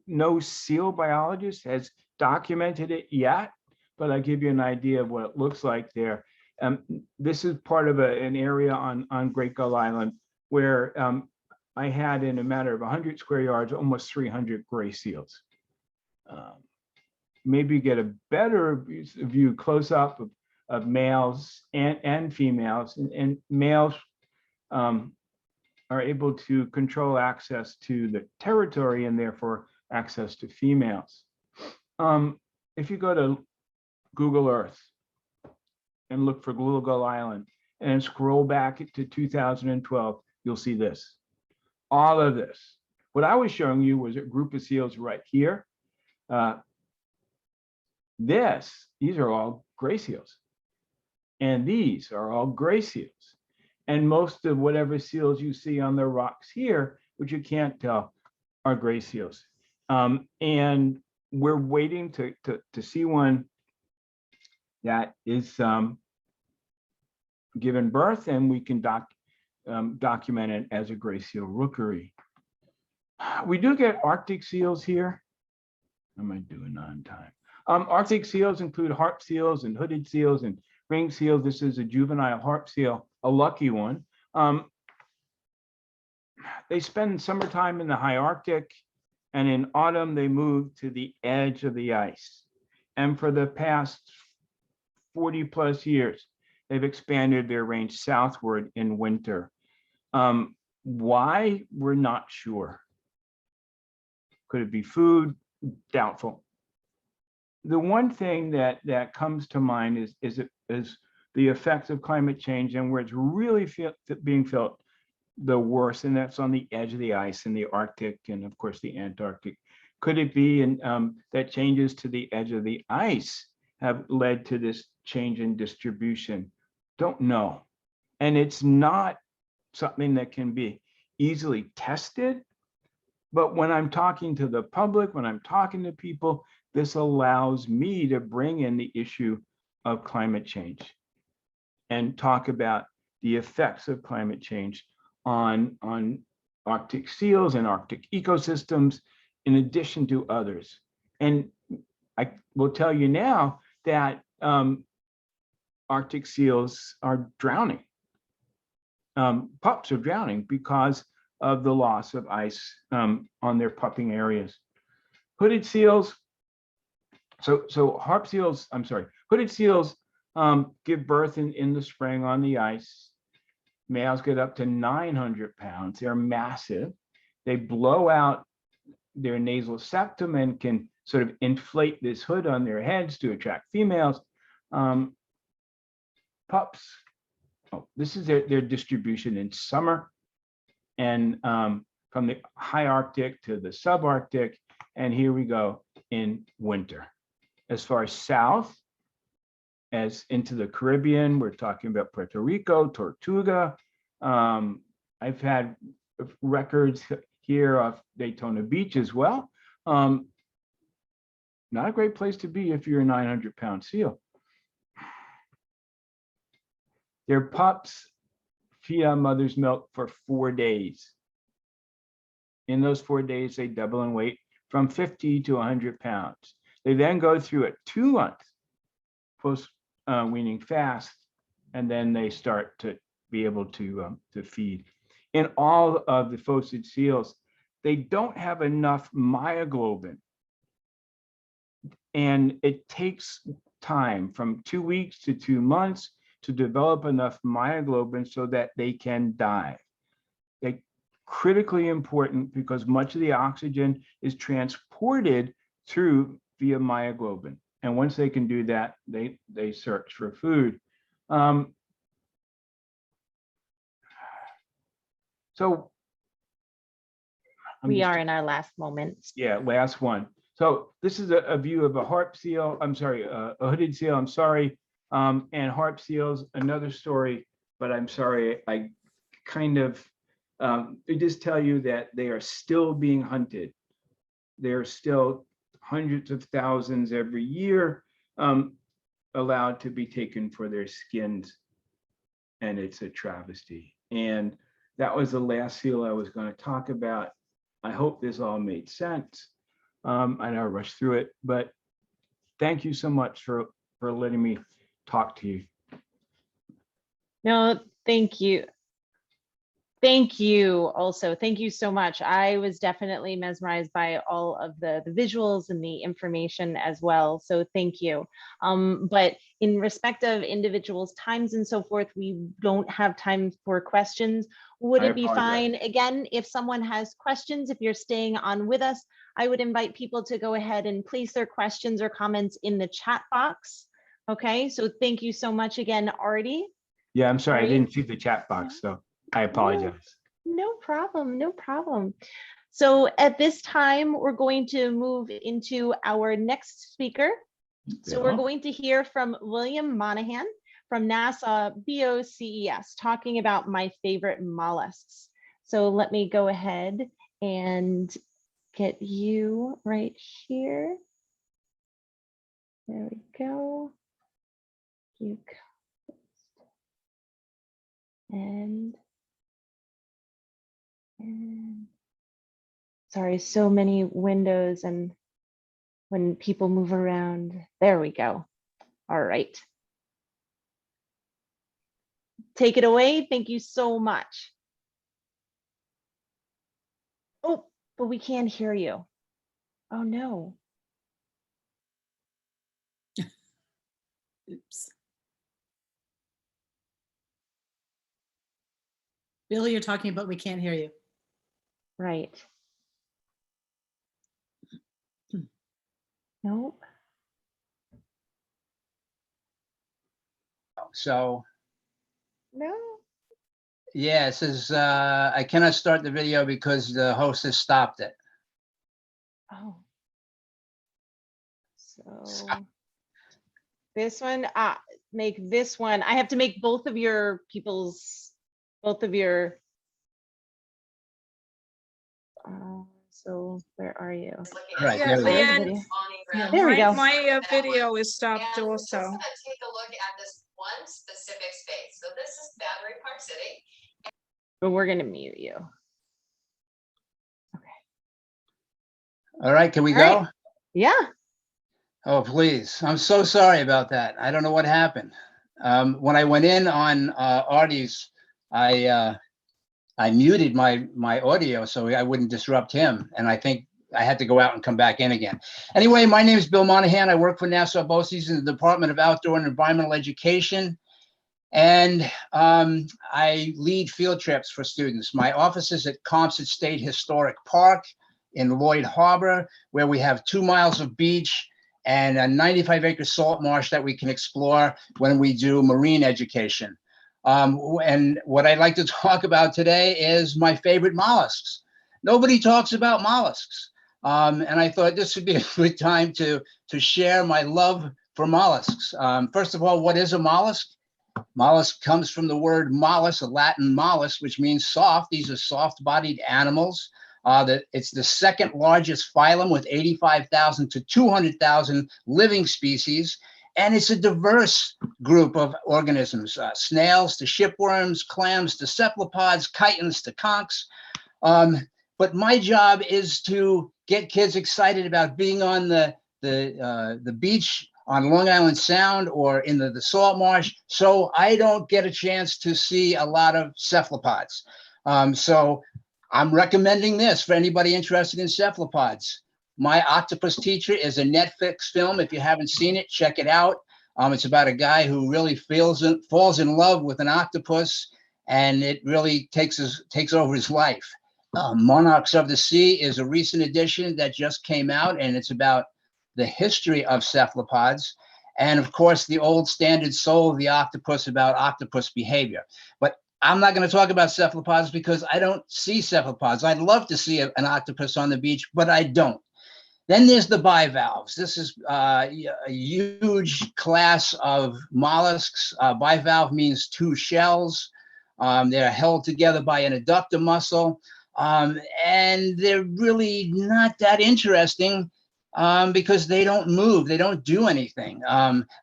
no seal biologist has documented it yet, but I'll give you an idea of what it looks like there. This is part of an area on Great Gull Island where I had, in a matter of 100 square yards, almost 300 gray seals. Maybe get a better view close up of males and females, and males are able to control access to the territory and therefore access to females. If you go to Google Earth and look for Little Gull Island and scroll back to 2012, you'll see this. All of this. What I was showing you was a group of seals right here. These are all gray seals. And these are all gray seals. And most of whatever seals you see on the rocks here, which you can't tell, are gray seals. And we're waiting to see one that is given birth, and we can document it as a gray seal rookery. We do get Arctic seals here. Am I doing on time? Arctic seals include harp seals and hooded seals and ring seals. This is a juvenile harp seal, a lucky one. They spend summertime in the high Arctic, and in autumn they move to the edge of the ice. And for the past 40 plus years, they've expanded their range southward in winter. Why? We're not sure. Could it be food? Doubtful. The one thing that comes to mind is the effects of climate change, and where it's really being felt the worst, and that's on the edge of the ice in the Arctic and of course the Antarctic. Could it be that changes to the edge of the ice have led to this change in distribution? Don't know. And it's not something that can be easily tested. But when I'm talking to the public, when I'm talking to people, this allows me to bring in the issue of climate change and talk about the effects of climate change on Arctic seals and Arctic ecosystems, in addition to others. And I will tell you now that Arctic seals are drowning. Pups are drowning because of the loss of ice on their pupping areas. Hooded seals, so harp seals, I'm sorry, hooded seals give birth in the spring on the ice. Males get up to 900 pounds. They're massive. They blow out their nasal septum and can sort of inflate this hood on their heads to attract females. Pups, this is their distribution in summer, and from the high Arctic to the subarctic, and here we go in winter. As far as south as into the Caribbean, we're talking about Puerto Rico, Tortuga. I've had records here off Daytona Beach as well. Not a great place to be if you're a 900-pound seal. Their pups feed on mother's milk for 4 days. In those 4 days, they double in weight from 50 to 100 pounds. They then go through a 2-month post-weaning fast, and then they start to be able to feed. In all of the phocid seals, they don't have enough myoglobin. And it takes time from 2 weeks to 2 months to develop enough myoglobin so that they can dive. They're critically important because much of the oxygen is transported through via myoglobin. And once they can do that, they search for food. So we are in our last moments. Yeah, last one. So this is a view of a harp seal. I'm sorry, a hooded seal. I'm sorry. And harp seals, another story, but I'm sorry. I kind of they just tell you that they are still being hunted. They're still hundreds of thousands every year allowed to be taken for their skins, and it's a travesty. And that was the last seal I was going to talk about. I hope this all made sense. I know I rushed through it, but thank you so much for letting me talk to you. No, thank you. Thank you also. Thank you so much. I was definitely mesmerized by all of the visuals and the information as well. So thank you. But in respect of individuals' times and so forth, we don't have time for questions. Would it be fine, again, if someone has questions, if you're staying on with us, I would invite people to go ahead and place their questions or comments in the chat box. Okay, so thank you so much again, Artie. Yeah, I'm sorry, I didn't see the chat box, so I apologize. No problem, no problem. So at this time, we're going to move into our next speaker. So we're going to hear from William Monahan from NASA BOCES, talking about my favorite mollusks. So let me go ahead and get you right here. There we go. You And sorry, so many windows, and when people move around, there we go. All right. Take it away. Thank you so much. Oh, but we can't hear you. Oh no. Oops. Bill, you're talking about we can't hear you. Right. Nope. So, No. yeah, it says, I cannot start the video because the host has stopped it. Oh. So this one, make this one. I have to make both of your so where are you? All right, Yeah, there we go. Where's the Leanne, video? yeah, There we my- go. My video is stopped And we're also. just gonna take a look at this one specific space. So this is Battery Park City. But we're gonna mute you. All right, can we All right. go? Yeah. Oh, please. I'm so sorry about that. I don't know what happened. When I went in on Artie's, I muted my audio so I wouldn't disrupt him. And I think I had to go out and come back in again. Anyway, my name is Bill Monahan. I work for Nassau BOCES in the Department of Outdoor and Environmental Education. And I lead field trips for students. My office is at Compton State Historic Park in Lloyd Harbor, where we have 2 miles of beach and a 95-acre salt marsh that we can explore when we do marine education. And what I'd like to talk about today is my favorite mollusks. Nobody talks about mollusks. And I thought this would be a good time to share my love for mollusks. First of all, what is a mollusk? Mollusk comes from the word mollus, a Latin mollus, which means soft. These are soft-bodied animals. It's the second largest phylum with 85,000 to 200,000 living species. And it's a diverse group of organisms, snails to shipworms, clams to cephalopods, chitons to conchs. But my job is to get kids excited about being on the beach on Long Island Sound or in the salt marsh, so I don't get a chance to see a lot of cephalopods. So I'm recommending this for anybody interested in cephalopods. My Octopus Teacher is a Netflix film. If you haven't seen it, check it out. It's about a guy who really falls in love with an octopus, and it really takes over his life. Monarchs of the Sea is a recent edition that just came out, and it's about the history of cephalopods, and of course, the old standard Soul of the Octopus about octopus behavior. But I'm not going to talk about cephalopods because I don't see cephalopods. I'd love to see an octopus on the beach, but I don't. Then there's the bivalves. This is a huge class of mollusks. Bivalve means 2 shells. They're held together by an adductor muscle, and they're really not that interesting because they don't move, they don't do anything.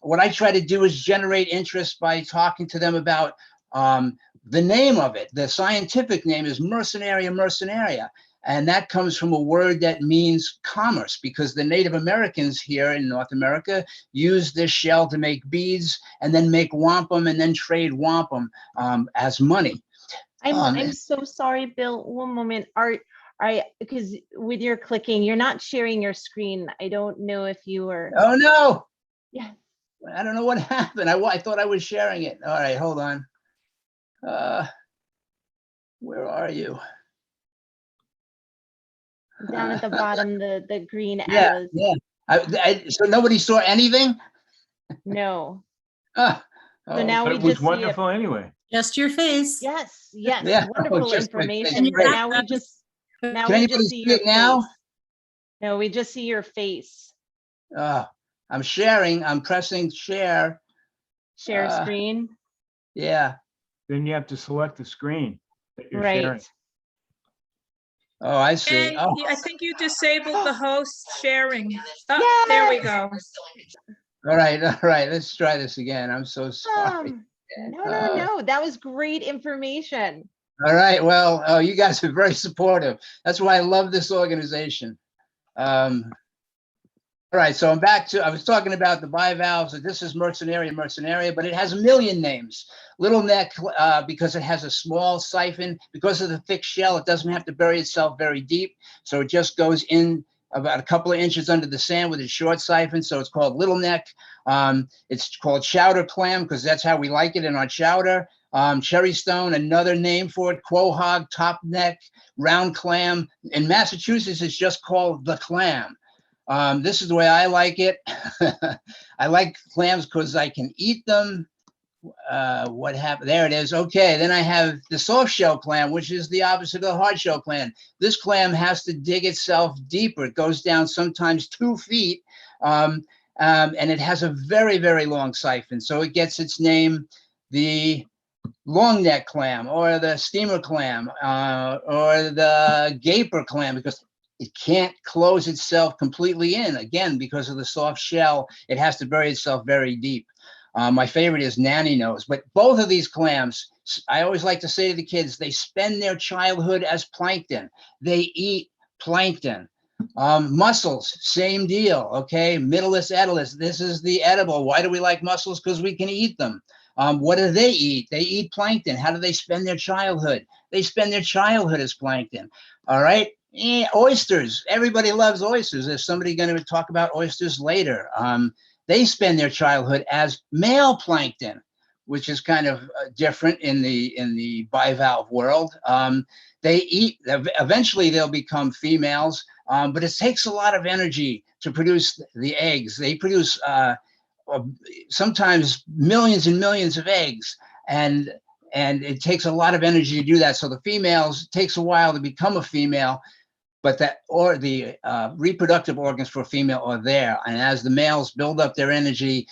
What I try to do is generate interest by talking to them about the name of it. The scientific name is Mercenaria mercenaria, and that comes from a word that means commerce, because the Native Americans here in North America used this shell to make beads and then make wampum and then trade wampum as money. I'm so sorry, Bill. One moment. Because with your clicking, you're not sharing your screen. I don't know if you were. Oh no! Yeah. I don't know what happened. I thought I was sharing it. All right, hold on. Where are you? Down at the bottom, the green Yeah, arrows. yeah. So nobody saw anything? No. Oh, So now But we it was just see it. wonderful anyway. Just your face. Yes, yes, Yeah. wonderful Just my face. information. And But your now we background. just Can anybody see see your it now? face. No, we just see your face. I'm sharing. I'm pressing share. Share screen. Yeah. Then you have to select the screen that you're Right. sharing. Oh, I see. And Oh, I think you disabled the host sharing. Oh, there we go. all right. All right. Let's try this again. I'm so sorry. No, that was great information. All right. Well, you guys are very supportive. That's why I love this organization. All right. So I'm back to, I was talking about the bivalves. This is Mercenaria, but it has a million names. Little neck, because it has a small siphon. Because of the thick shell, it doesn't have to bury itself very deep. So it just goes in about a couple of inches under the sand with a short siphon. So it's called little neck. It's called chowder clam because that's how we like it in our chowder. Cherry stone, another name for it, quahog, top neck, round clam. In Massachusetts, it's just called the clam. This is the way I like it. I like clams because I can eat them. What happened? There it is. Okay, then I have the soft shell clam, which is the opposite of the hard shell clam. This clam has to dig itself deeper. It goes down sometimes 2 feet, and it has a very, very long siphon. So it gets its name, the long neck clam or the steamer clam or the gaper clam, because it can't close itself completely in. Again, because of the soft shell, it has to bury itself very deep. My favorite is nanny nose, but both of these clams, I always like to say to the kids, they spend their childhood as plankton. They eat plankton. Mussels, same deal, okay? Middleus edilis, this is the edible. Why do we like mussels? Because we can eat them. What do they eat? They eat plankton. How do they spend their childhood? They spend their childhood as plankton, all right? Oysters, everybody loves oysters. There's somebody going to talk about oysters later. They spend their childhood as male plankton, which is kind of different in the bivalve world. They eat, eventually they'll become females, but it takes a lot of energy to produce the eggs. They produce sometimes millions and millions of eggs, and it takes a lot of energy to do that. So the females, it takes a while to become a female, but the reproductive organs for a female are there. And as the males build up their energy,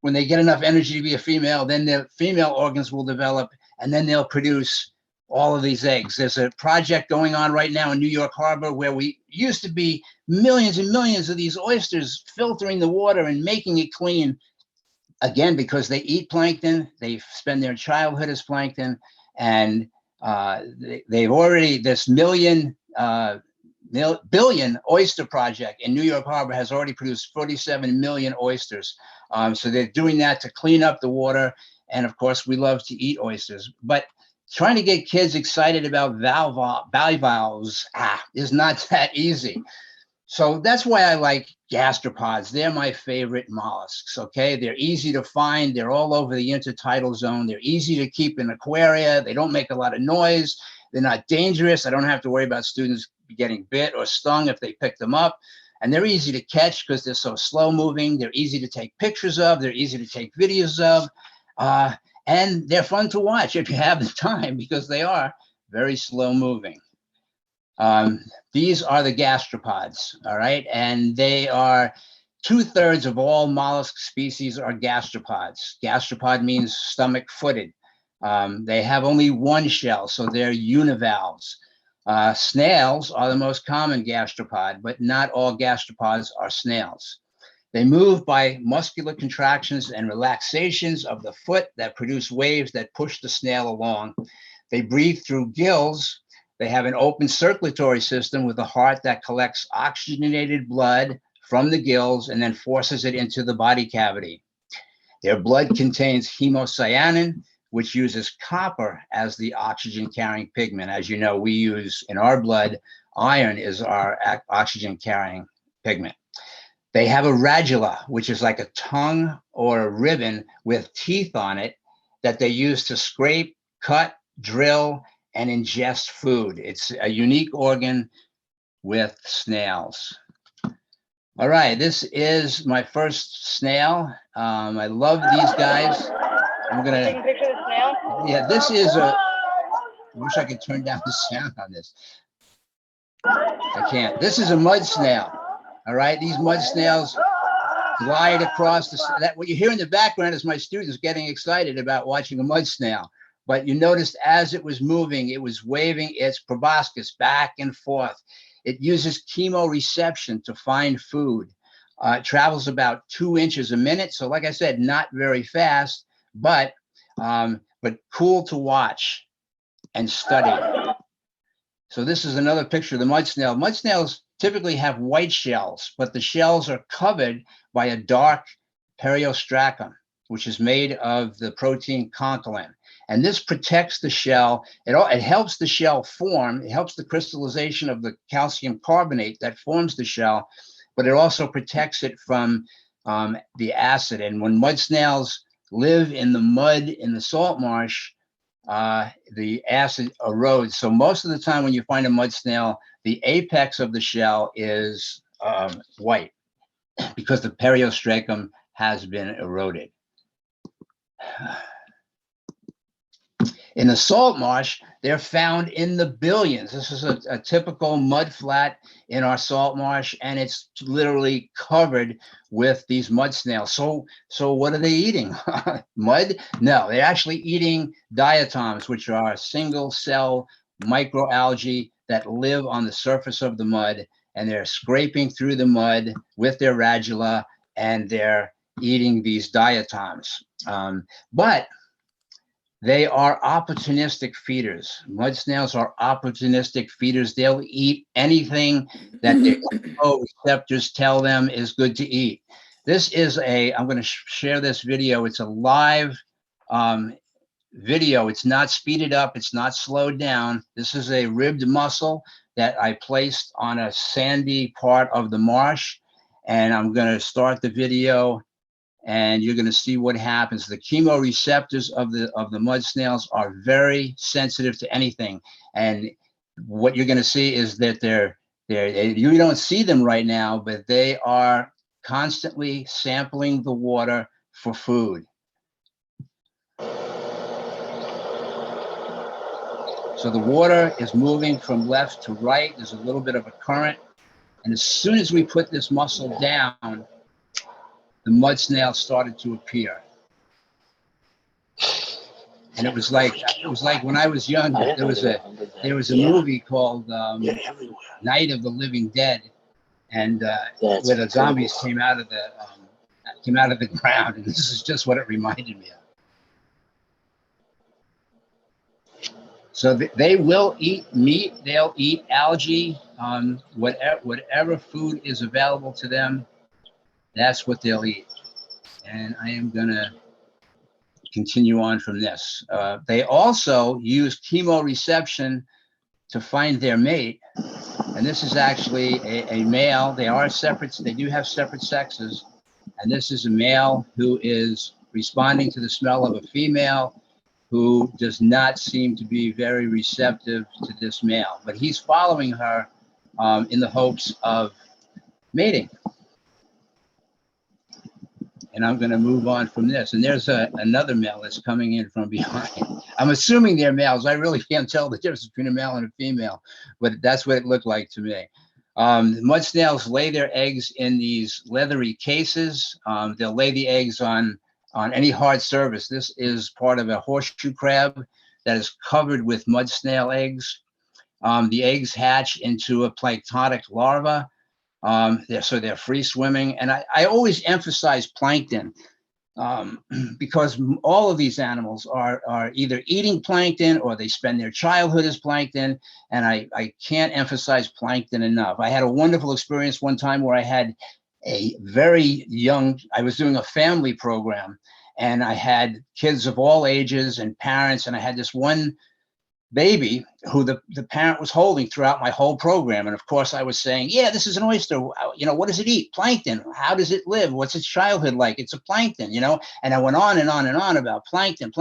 when they get enough energy to be a female, then the female organs will develop, and then they'll produce all of these eggs. There's a project going on right now in New York Harbor where we used to be millions and millions of these oysters filtering the water and making it clean. Again, because they eat plankton, they spend their childhood as plankton, and they've already, this billion oyster project in New York Harbor has already produced 47 million oysters. So they're doing that to clean up the water. And of course, we love to eat oysters. But trying to get kids excited about bivalves is not that easy. So that's why I like gastropods. They're my favorite mollusks, okay? They're easy to find. They're all over the intertidal zone. They're easy to keep in aquaria. They don't make a lot of noise. They're not dangerous. I don't have to worry about students getting bit or stung if they pick them up. And they're easy to catch because they're so slow moving. They're easy to take pictures of. They're easy to take videos of. And they're fun to watch if you have the time, because they are very slow moving. These are the gastropods, all right? And they are 2/3 of all mollusk species are gastropods. Gastropod means stomach-footed. They have only one shell, so they're univalves. Snails are the most common gastropod, but not all gastropods are snails. They move by muscular contractions and relaxations of the foot that produce waves that push the snail along. They breathe through gills. They have an open circulatory system with a heart that collects oxygenated blood from the gills and then forces it into the body cavity. Their blood contains hemocyanin, which uses copper as the oxygen-carrying pigment. As you know, we use in our blood, iron is our oxygen-carrying pigment. They have a radula, which is like a tongue or a ribbon with teeth on it that they use to scrape, cut, drill, and ingest food. It's a unique organ with snails. All right, this is my first snail. I love these guys. I'm gonna take a picture of the snail. Yeah, this is a, I wish I could turn down the sound on this. I can't. This is a mud snail. All right, these mud snails glide across that. What you hear in the background is my students getting excited about watching a mud snail. But you noticed as it was moving, it was waving its proboscis back and forth. It uses chemoreception to find food. It travels about 2 inches a minute. So like I said, not very fast, but but cool to watch and study. So this is another picture of the mud snail. Mud snails typically have white shells, but the shells are covered by a dark periostracum, which is made of the protein concolin. And this protects the shell. It helps the shell form. It helps the crystallization of the calcium carbonate that forms the shell, but it also protects it from the acid. And when mud snails live in the mud in the salt marsh, the acid erodes. So most of the time when you find a mud snail, the apex of the shell is white because the periostracum has been eroded. In the salt marsh, they're found in the billions. This is a typical mud flat in our salt marsh, and it's literally covered with these mud snails. So what are they eating? Mud? No, they're actually eating diatoms, which are single cell microalgae that live on the surface of the mud, and they're scraping through the mud with their radula, and they're eating these diatoms. But they are opportunistic feeders. Mud snails are opportunistic feeders. They'll eat anything that their receptors tell them is good to eat. This is I'm going to share this video. It's a live video. It's not speeded up. It's not slowed down. This is a ribbed mussel that I placed on a sandy part of the marsh. And I'm going to start the video, and you're going to see what happens. The chemoreceptors of the mud snails are very sensitive to anything. And what you're going to see is that you don't see them right now, but they are constantly sampling the water for food. So the water is moving from left to right. There's a little bit of a current. And as soon as we put this mussel down, the mud snail started to appear. And it was like when I was young, there was a movie called Night of the Living Dead, and where the zombies came out of the ground, and this is just what it reminded me of. So they will eat meat, they'll eat algae, whatever food is available to them, that's what they'll eat. And I am gonna continue on from this. They also use chemoreception to find their mate. And this is actually a male. They are separate, they do have separate sexes. And this is a male who is responding to the smell of a female who does not seem to be very receptive to this male, but he's following her in the hopes of mating. And I'm going to move on from this. And there's another male that's coming in from behind. I'm assuming they're males. I really can't tell the difference between a male and a female, but that's what it looked like to me. Mud snails lay their eggs in these leathery cases. They'll lay the eggs on any hard surface. This is part of a horseshoe crab that is covered with mud snail eggs. The eggs hatch into a planktonic larva. So they're free swimming. And I always emphasize plankton because all of these animals are either eating plankton or they spend their childhood as plankton. And I can't emphasize plankton enough. I had a wonderful experience one time where I had a very young, I was doing a family program, and I had kids of all ages and parents, and I had this one baby who the parent was holding throughout my whole program. And of course I was saying, yeah, this is an oyster. You know, what does it eat? Plankton. How does it live? What's its childhood like? It's a plankton, you know? And I went on and on and on about plankton.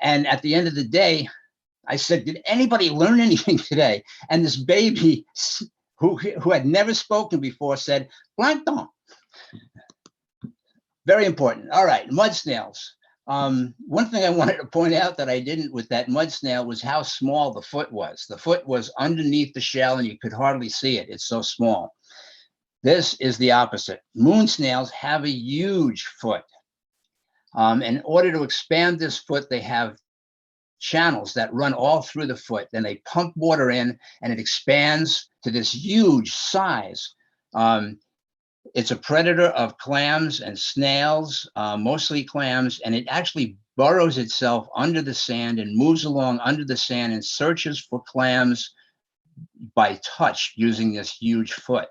And at the end of the day, I said, did anybody learn anything today? And this baby who had never spoken before said, plankton. Very important. All right, mud snails. One thing I wanted to point out that I didn't with that mud snail was how small the foot was. The foot was underneath the shell and you could hardly see it. It's so small. This is the opposite. Moon snails have a huge foot. In order to expand this foot, they have channels that run all through the foot. Then they pump water in and it expands to this huge size. It's a predator of clams and snails, mostly clams, and it actually burrows itself under the sand and moves along under the sand and searches for clams by touch using this huge foot.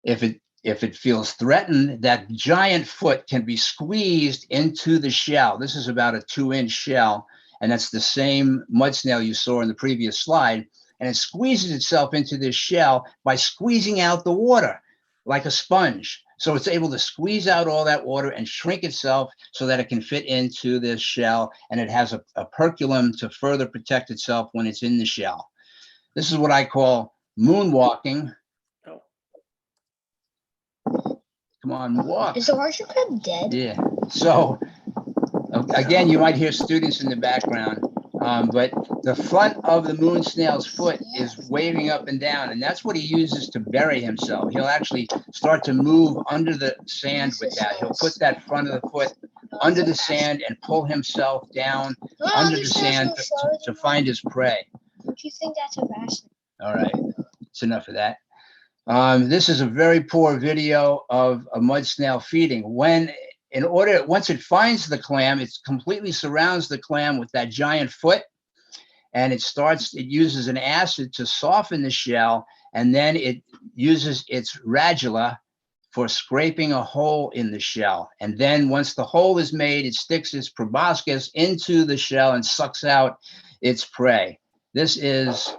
If it feels threatened, that giant foot can be squeezed into the shell. This is about a 2-inch shell, and that's the same mud snail you saw in the previous slide. And it squeezes itself into this shell by squeezing out the water like a sponge. So it's able to squeeze out all that water and shrink itself so that it can fit into this shell, and it has a perculum to further protect itself when it's in the shell. This is what I call moonwalking. Come on, walk. Is the horseshoe crab dead? Yeah. So again, you might hear students in the background, but the front of the moon snail's foot is waving up and down, and that's what he uses to bury himself. He'll actually start to move under the sand with that. He'll put that front of the foot under the sand and pull himself down under the sand to find his prey. Don't you think that's harassment? All right, that's enough of that. This is a very poor video of a mud snail feeding. Once it finds the clam, it completely surrounds the clam with that giant foot, and it uses an acid to soften the shell, and then it uses its radula for scraping a hole in the shell. And then once the hole is made, it sticks its proboscis into the shell and sucks out its prey. This is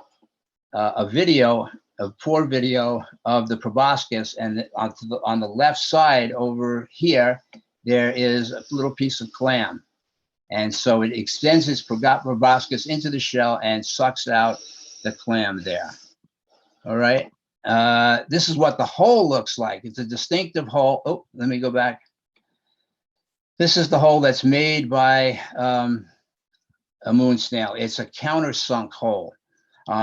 a poor video of the proboscis, and on the left side over here, there is a little piece of clam. And so it extends its proboscis into the shell and sucks out the clam there. All right. This is what the hole looks like. It's a distinctive hole. Oh, let me go back. This is the hole that's made by a moon snail. It's a countersunk hole.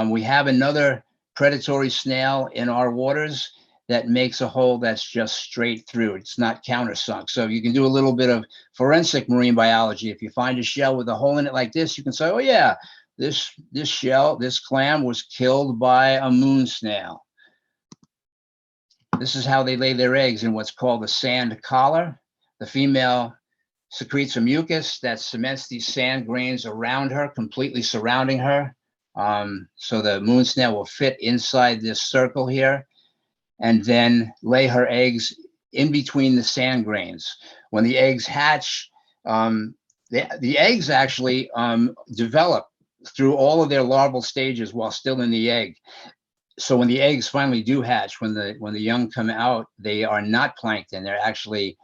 We have another predatory snail in our waters that makes a hole that's just straight through. It's not countersunk. So you can do a little bit of forensic marine biology. If you find a shell with a hole in it like this, you can say, oh yeah, this clam was killed by a moon snail. This is how they lay their eggs, in what's called a sand collar. The female secretes a mucus that cements these sand grains around her, completely surrounding her. So the moon snail will fit inside this circle here and then lay her eggs in between the sand grains. When the eggs hatch, the eggs actually develop through all of their larval stages while still in the egg. So when the eggs finally do hatch, when the young come out, they are not plankton. They're actually,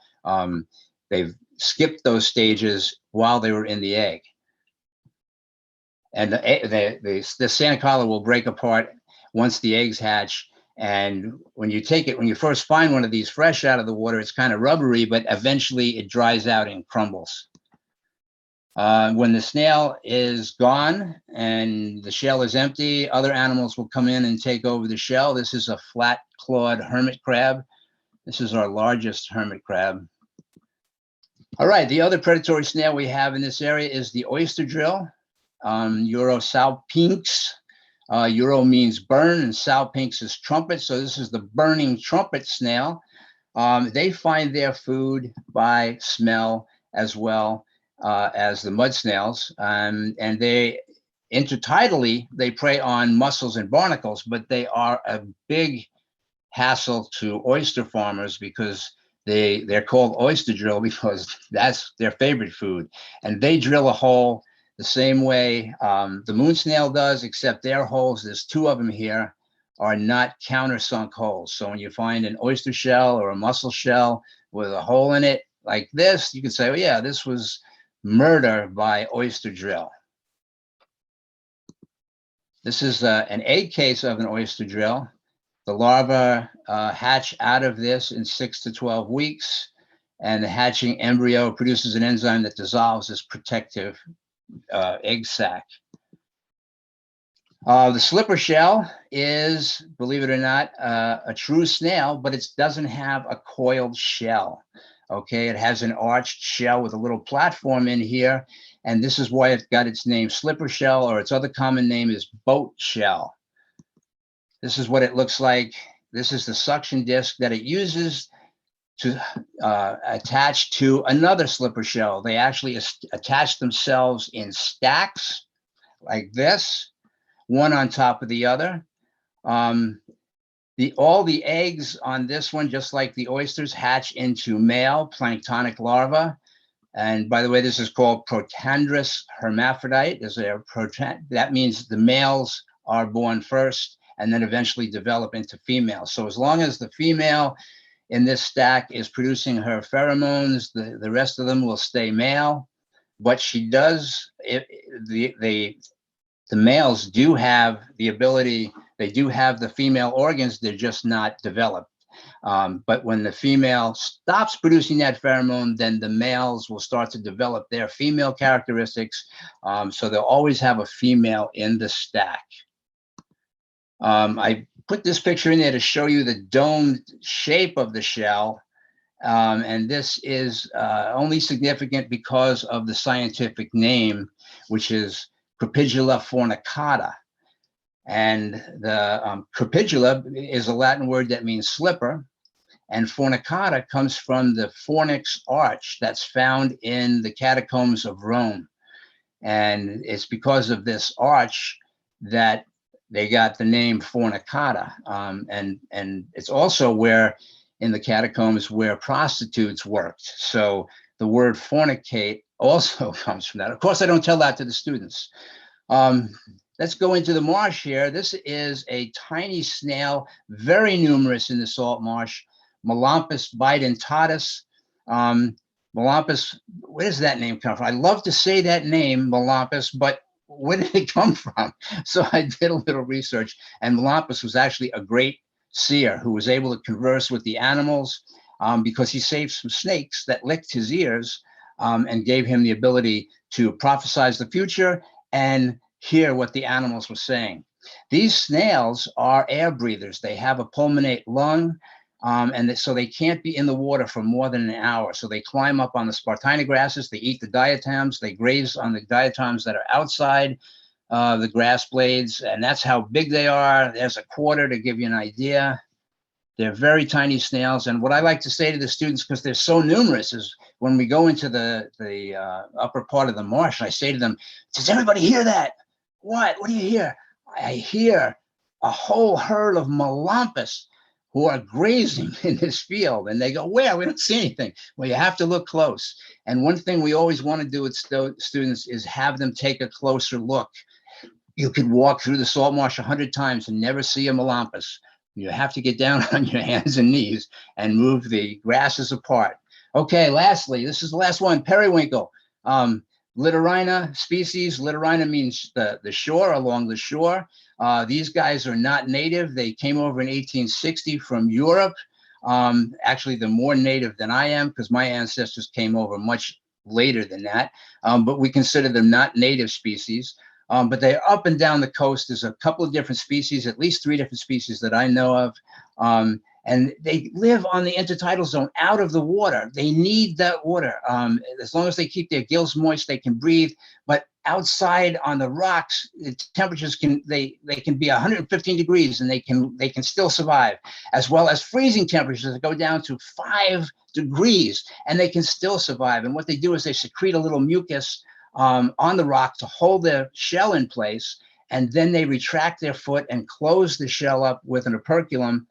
they've skipped those stages while they were in the egg. And the sand collar will break apart once the eggs hatch. And when you first find one of these fresh out of the water, it's kind of rubbery, but eventually it dries out and crumbles. When the snail is gone and the shell is empty, other animals will come in and take over the shell. This is a flat-clawed hermit crab. This is our largest hermit crab. All right, the other predatory snail we have in this area is the oyster drill. Urosalpinx. Euro means burn, and salpinx is trumpet. So this is the burning trumpet snail. They find their food by smell as well as the mud snails. And they intertidally, they prey on mussels and barnacles, but they are a big hassle to oyster farmers because they're called oyster drill because that's their favorite food. And they drill a hole the same way the moon snail does, except their holes, there's two of them here, are not countersunk holes. So when you find an oyster shell or a mussel shell with a hole in it like this, you can say, oh yeah, this was murder by oyster drill. This is an egg case of an oyster drill. The larvae hatch out of this in 6 to 12 weeks, and the hatching embryo produces an enzyme that dissolves this protective egg sac. The slipper shell is, believe it or not, a true snail, but it doesn't have a coiled shell. Okay, it has an arched shell with a little platform in here, and this is why it got its name slipper shell, or its other common name is boat shell. This is what it looks like. This is the suction disc that it uses attach to another slipper shell. They actually attach themselves in stacks like this, one on top of the other. All the eggs on this one, just like the oysters, hatch into male planktonic larvae. And by the way, this is called protandrous hermaphrodite. That means the males are born first and then eventually develop into females. So as long as the female in this stack is producing her pheromones, the rest of them will stay male. But she does, the males do have the ability, they do have the female organs, they're just not developed. But when the female stops producing that pheromone, then the males will start to develop their female characteristics. So they'll always have a female in the stack. I put this picture in there to show you the domed shape of the shell. And this is only significant because of the scientific name, which is Crepidula fornicata. And the crepidula is a Latin word that means slipper. And fornicata comes from the fornix arch that's found in the catacombs of Rome. And it's because of this arch that they got the name fornicata. And it's also where in the catacombs where prostitutes worked. So the word fornicate also comes from that. Of course, I don't tell that to the students. Let's go into the marsh here. This is a tiny snail, very numerous in the salt marsh, Melampus bidentatus. Melampus, where does that name come from? I love to say that name, Melampus, but where did it come from? So I did a little research, and Melampus was actually a great seer who was able to converse with the animals because he saved some snakes that licked his ears and gave him the ability to prophesize the future and hear what the animals were saying. These snails are air breathers. They have a pulmonate lung, so they can't be in the water for more than an hour. So they climb up on the Spartina grasses, they eat the diatoms, they graze on the diatoms that are outside the grass blades, and that's how big they are. There's a quarter to give you an idea. They're very tiny snails. And what I like to say to the students, because they're so numerous, is when we go into the upper part of the marsh, I say to them, does everybody hear that? What do you hear? I hear a whole herd of Melampus who are grazing in this field. And they go, where? We don't see anything. Well, you have to look close. And one thing we always want to do with students is have them take a closer look. You could walk through the salt marsh 100 times and never see a Melampus. You have to get down on your hands and knees and move the grasses apart. Okay, lastly, this is the last one, periwinkle. Littorina species. Littorina means the shore, along the shore. These guys are not native. They came over in 1860 from Europe. Actually, they're more native than I am because my ancestors came over much later than that. But we consider them not native species. But they're up and down the coast. There's a couple of different species, at least 3 different species that I know of. And they live on the intertidal zone, out of the water. They need that water. As long as they keep their gills moist, they can breathe. But outside on the rocks, the temperatures can be 115 degrees, and they can still survive, as well as freezing temperatures that go down to 5 degrees, and they can still survive. And what they do is they secrete a little mucus on the rock to hold their shell in place, and then they retract their foot and close the shell up with an operculum.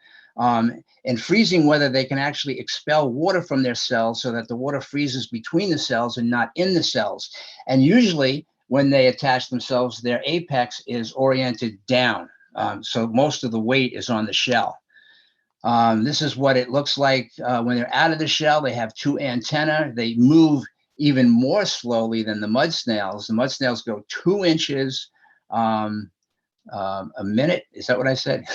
In freezing weather, they can actually expel water from their cells so that the water freezes between the cells and not in the cells. And usually when they attach themselves, their apex is oriented down. So most of the weight is on the shell. This is what it looks like when they're out of the shell. They have 2 antennae. They move even more slowly than the mud snails. The mud snails go 2 inches a minute. Is that what I said?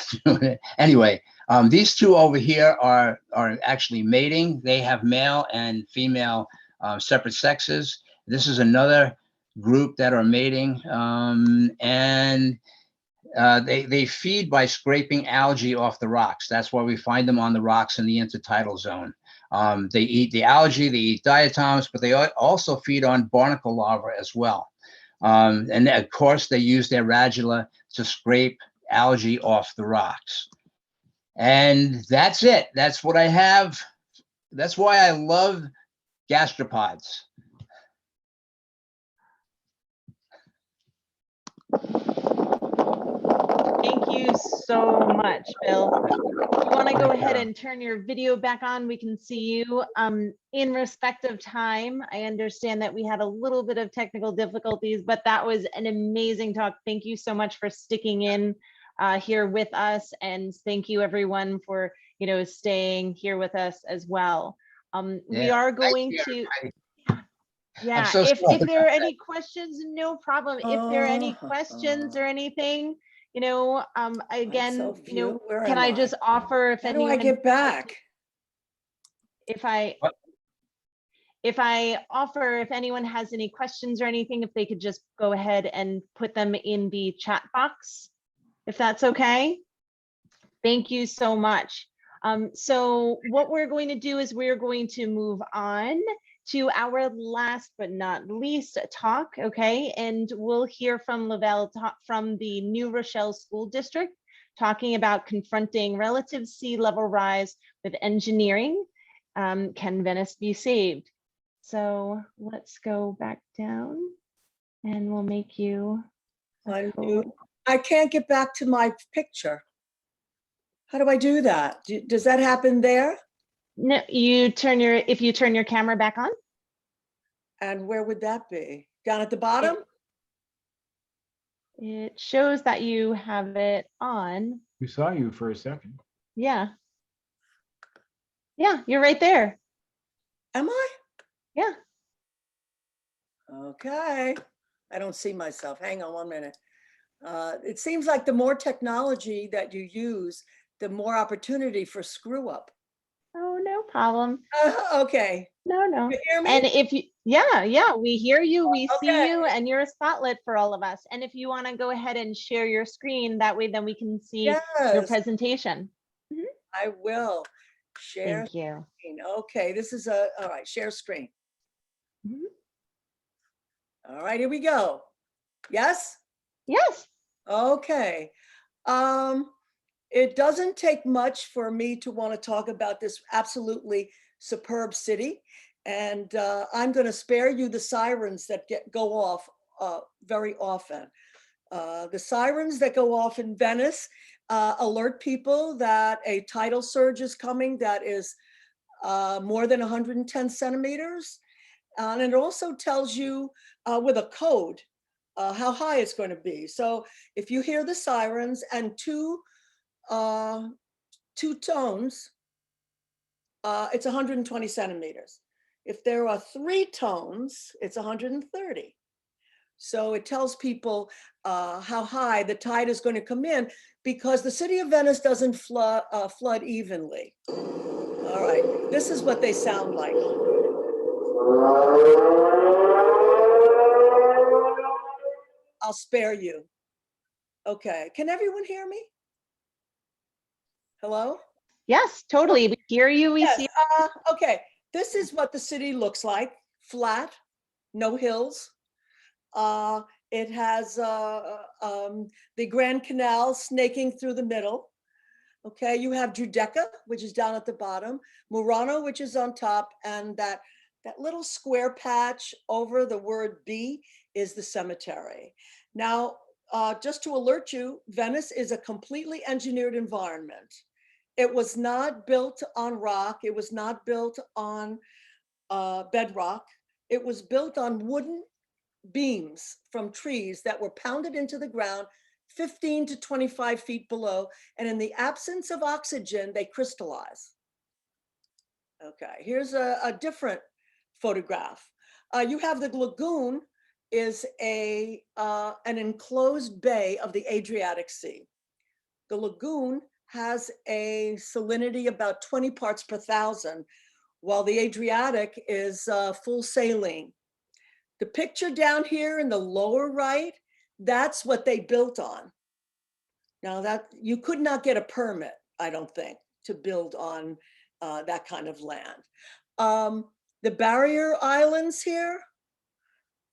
Anyway, these 2 over here are actually mating. They have male and female separate sexes. This is another group that are mating, and they feed by scraping algae off the rocks. That's why we find them on the rocks in the intertidal zone. They eat the algae, they eat diatoms, but they also feed on barnacle larvae as well. And of course, they use their radula to scrape algae off the rocks. And that's it. That's what I have That's why I love gastropods. Thank you so much, Bill. If you want to go ahead and turn your video back on, we can see you. In respect of time, I understand that we had a little bit of technical difficulties, but that was an amazing talk. Thank you so much for sticking in here with us, and thank you everyone for staying here with us as well. We Yeah, are thank going you, to. everybody. Yeah, so if sorry there are about any questions, no problem. If there are any questions or anything, again, so few. Where can am I just offer if How do I anyone, get back? if I offer, if anyone has any questions or anything, if they could just go ahead and put them in the chat box, if that's okay. Thank you so much. So what we're going to do is we're going to move on to our last but not least talk, okay? And we'll hear from Lavelle from the New Rochelle School District, talking about confronting relative sea level rise with engineering. Can Venice be saved? So let's go back down and we'll make you. I can't get back to my picture. How do I do that? Does that happen there? No, if you turn your camera back on. And where would that be? Down at the bottom? It shows that you have it on. We saw you for a second. Yeah. Yeah, you're right there. Am I? Yeah. Okay. I don't see myself. Hang on 1 minute. It seems like the more technology that you use, the more opportunity for screw up. Oh, no problem. Okay. No. You hear me? And if you, yeah, we hear you, we see Okay. you, and you're a spotlight for all of us. And if you want to go ahead and share your screen, that way then we can see your Yes, presentation. I will. Share Thank you. screen. Okay, this is all right, share screen. Mhm. All right, here we go. Yes? Yes. Okay. It doesn't take much for me to want to talk about this absolutely superb city. And I'm going to spare you the sirens that go off very often. The sirens that go off in Venice alert people that a tidal surge is coming that is more than 110 centimeters. And it also tells you with a code how high it's going to be. So if you hear the sirens and two tones, it's 120 centimeters. If there are 3 tones, it's 130. So it tells people how high the tide is going to come in, because the city of Venice doesn't flood evenly. All right, this is what they sound like. I'll spare you. Okay, can everyone hear me? Hello? Yes, totally. We hear you, we Yes, see. okay, this is what the city looks like, flat, no hills. It has the Grand Canal snaking through the middle. Okay, you have Giudecca, which is down at the bottom, Murano, which is on top, and that little square patch over the word B is the cemetery. Now, just to alert you, Venice is a completely engineered environment. It was not built on rock. It was not built on bedrock. It was built on wooden beams from trees that were pounded into the ground 15 to 25 feet below. And in the absence of oxygen, they crystallize. Okay, here's a different photograph. You have the lagoon is an enclosed bay of the Adriatic Sea. The lagoon has a salinity about 20 parts per thousand, while the Adriatic is full saline. The picture down here in the lower right, that's what they built on. Now that you could not get a permit, I don't think, to build on that kind of land. The barrier islands here,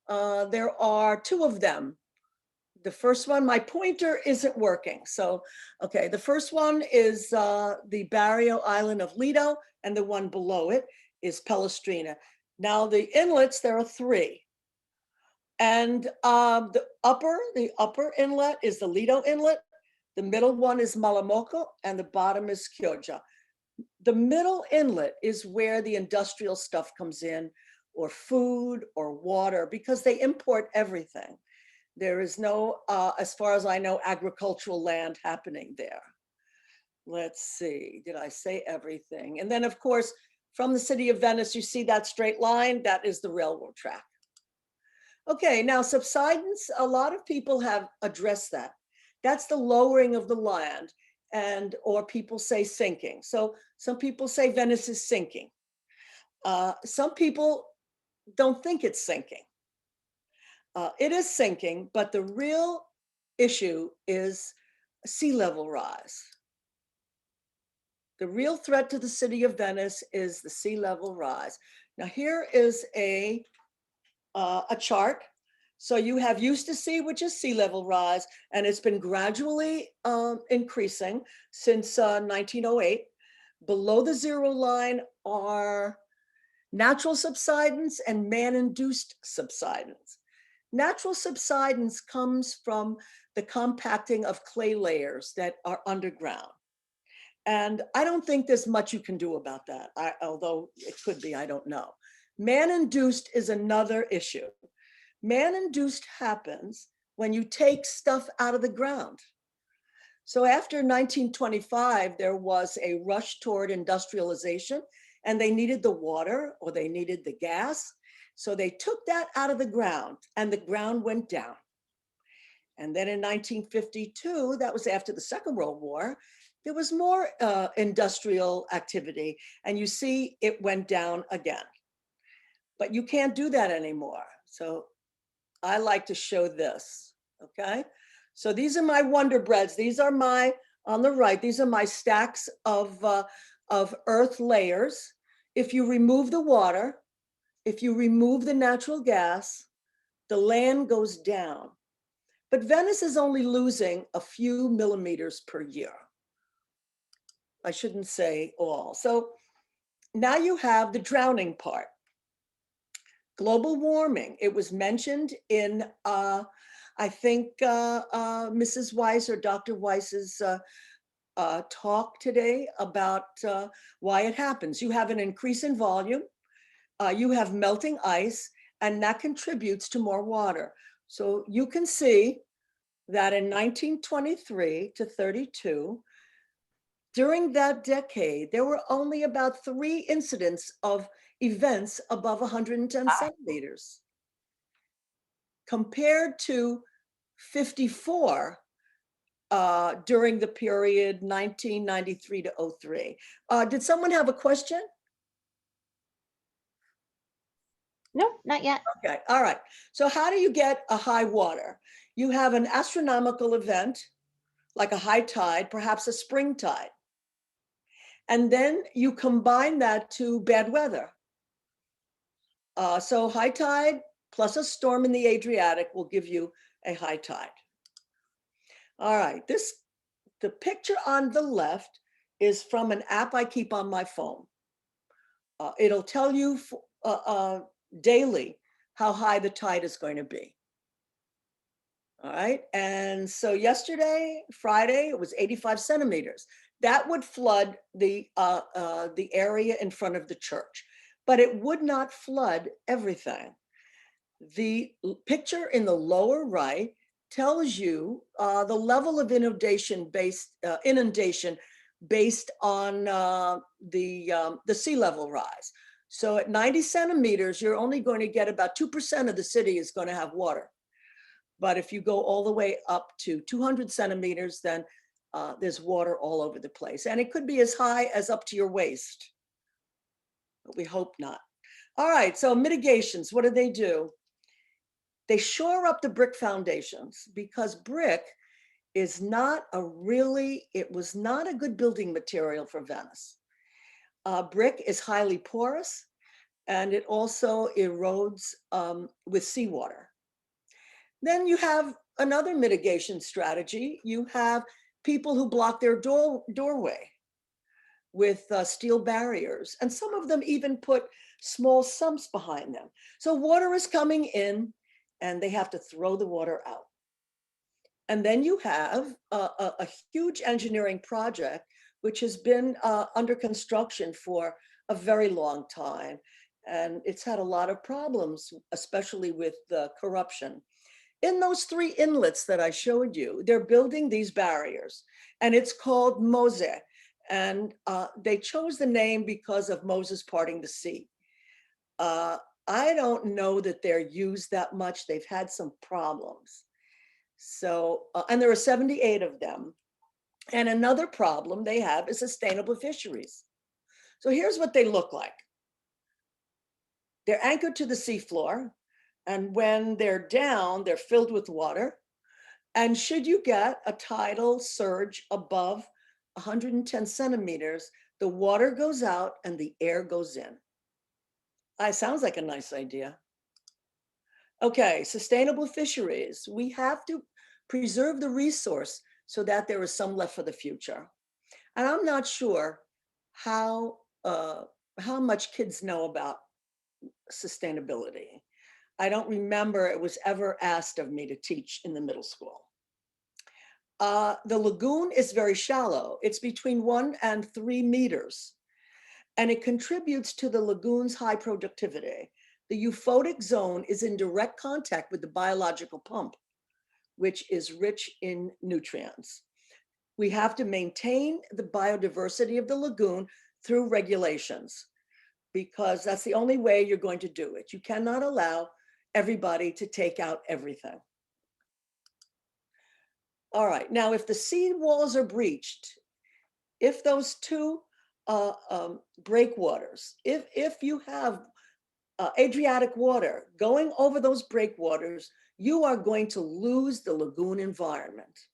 there are 2 of them the first one, my pointer isn't working. So, okay, the first one is the barrier island of Lido, and the one below it is Pellestrina. Now the inlets, there are 3. And the upper inlet is the Lido inlet. The middle one is Malamocco, and the bottom is Chioggia. The middle inlet is where the industrial stuff comes in, or food or water, because they import everything. There is no, as far as I know, agricultural land happening there. Let's see, did I say everything? And then, of course, from the city of Venice, you see that straight line, that is the railroad track. Okay, now subsidence, a lot of people have addressed that. That's the lowering of the land, and or people say sinking. So some people say Venice is sinking. Some people don't think it's sinking. It is sinking, but the real issue is sea level rise. The real threat to the city of Venice is the sea level rise. Now here is a chart. So you have Eustace, which is sea level rise, and it's been gradually increasing since 1908. Below the 0 line are natural subsidence and man-induced subsidence. Natural subsidence comes from the compacting of clay layers that are underground. And I don't think there's much you can do about that, although it could be, I don't know. Man-induced is another issue. Man-induced happens when you take stuff out of the ground. So after 1925, there was a rush toward industrialization, and they needed the water or they needed the gas. So they took that out of the ground, and the ground went down. And then in 1952, that was after the Second World War, there was more industrial activity, and you see it went down again. But you can't do that anymore. So I like to show this, okay? So these are my Wonder Breads. These are my, on the right, these are my stacks of earth layers. If you remove the water, if you remove the natural gas, the land goes down. But Venice is only losing a few millimeters per year. I shouldn't say all. So now you have the drowning part. Global warming, it was mentioned in, I think, Mrs. Weiss or Dr. Weiss's talk today about why it happens. You have an increase in volume, you have melting ice, and that contributes to more water. So you can see that in 1923 to 32, during that decade, there were only about 3 incidents of events above 110 centimeters, compared to 54 during the period 1993 to 03. Did someone have a question? No, not yet. Okay, all right. So how do you get a high water? You have an astronomical event, like a high tide, perhaps a spring tide. And then you combine that to bad weather. So high tide plus a storm in the Adriatic will give you a high tide. All right, the picture on the left is from an app I keep on my phone. It'll tell you daily how high the tide is going to be. All right, and so yesterday, Friday, it was 85 centimeters. That would flood the area in front of the church, but it would not flood everything. The picture in the lower right tells you the level of inundation based on the sea level rise. So at 90 centimeters, you're only going to get about 2% of the city is going to have water. But if you go all the way up to 200 centimeters, then there's water all over the place. And it could be as high as up to your waist, but we hope not. All right, so mitigations, what do? They shore up the brick foundations, because brick is not it was not a good building material for Venice. Brick is highly porous, and it also erodes with seawater. Then you have another mitigation strategy, you have people who block their doorway with steel barriers, and some of them even put small sumps behind them. So water is coming in and they have to throw the water out. And then you have a huge engineering project, which has been under construction for a very long time. And it's had a lot of problems, especially with corruption. In those 3 inlets that I showed you, they're building these barriers, and it's called Mose. And they chose the name because of Moses parting the sea. I don't know that they're used that much. They've had some problems. So, and there are 78 of them. And another problem they have is sustainable fisheries. So here's what they look like. They're anchored to the seafloor. And when they're down, they're filled with water. And should you get a tidal surge above 110 centimeters, the water goes out and the air goes in. Sounds like a nice idea. Okay, sustainable fisheries. We have to preserve the resource so that there is some left for the future. And I'm not sure how much kids know about sustainability. I don't remember it was ever asked of me to teach in the middle school. The lagoon is very shallow. It's between 1 and 3 meters, and it contributes to the lagoon's high productivity. The euphotic zone is in direct contact with the biological pump, which is rich in nutrients. We have to maintain the biodiversity of the lagoon through regulations, because that's the only way you're going to do it. You cannot allow everybody to take out everything. All right, now if the sea walls are breached, if those 2 breakwaters, if you have Adriatic water going over those breakwaters, you are going to lose the lagoon environment,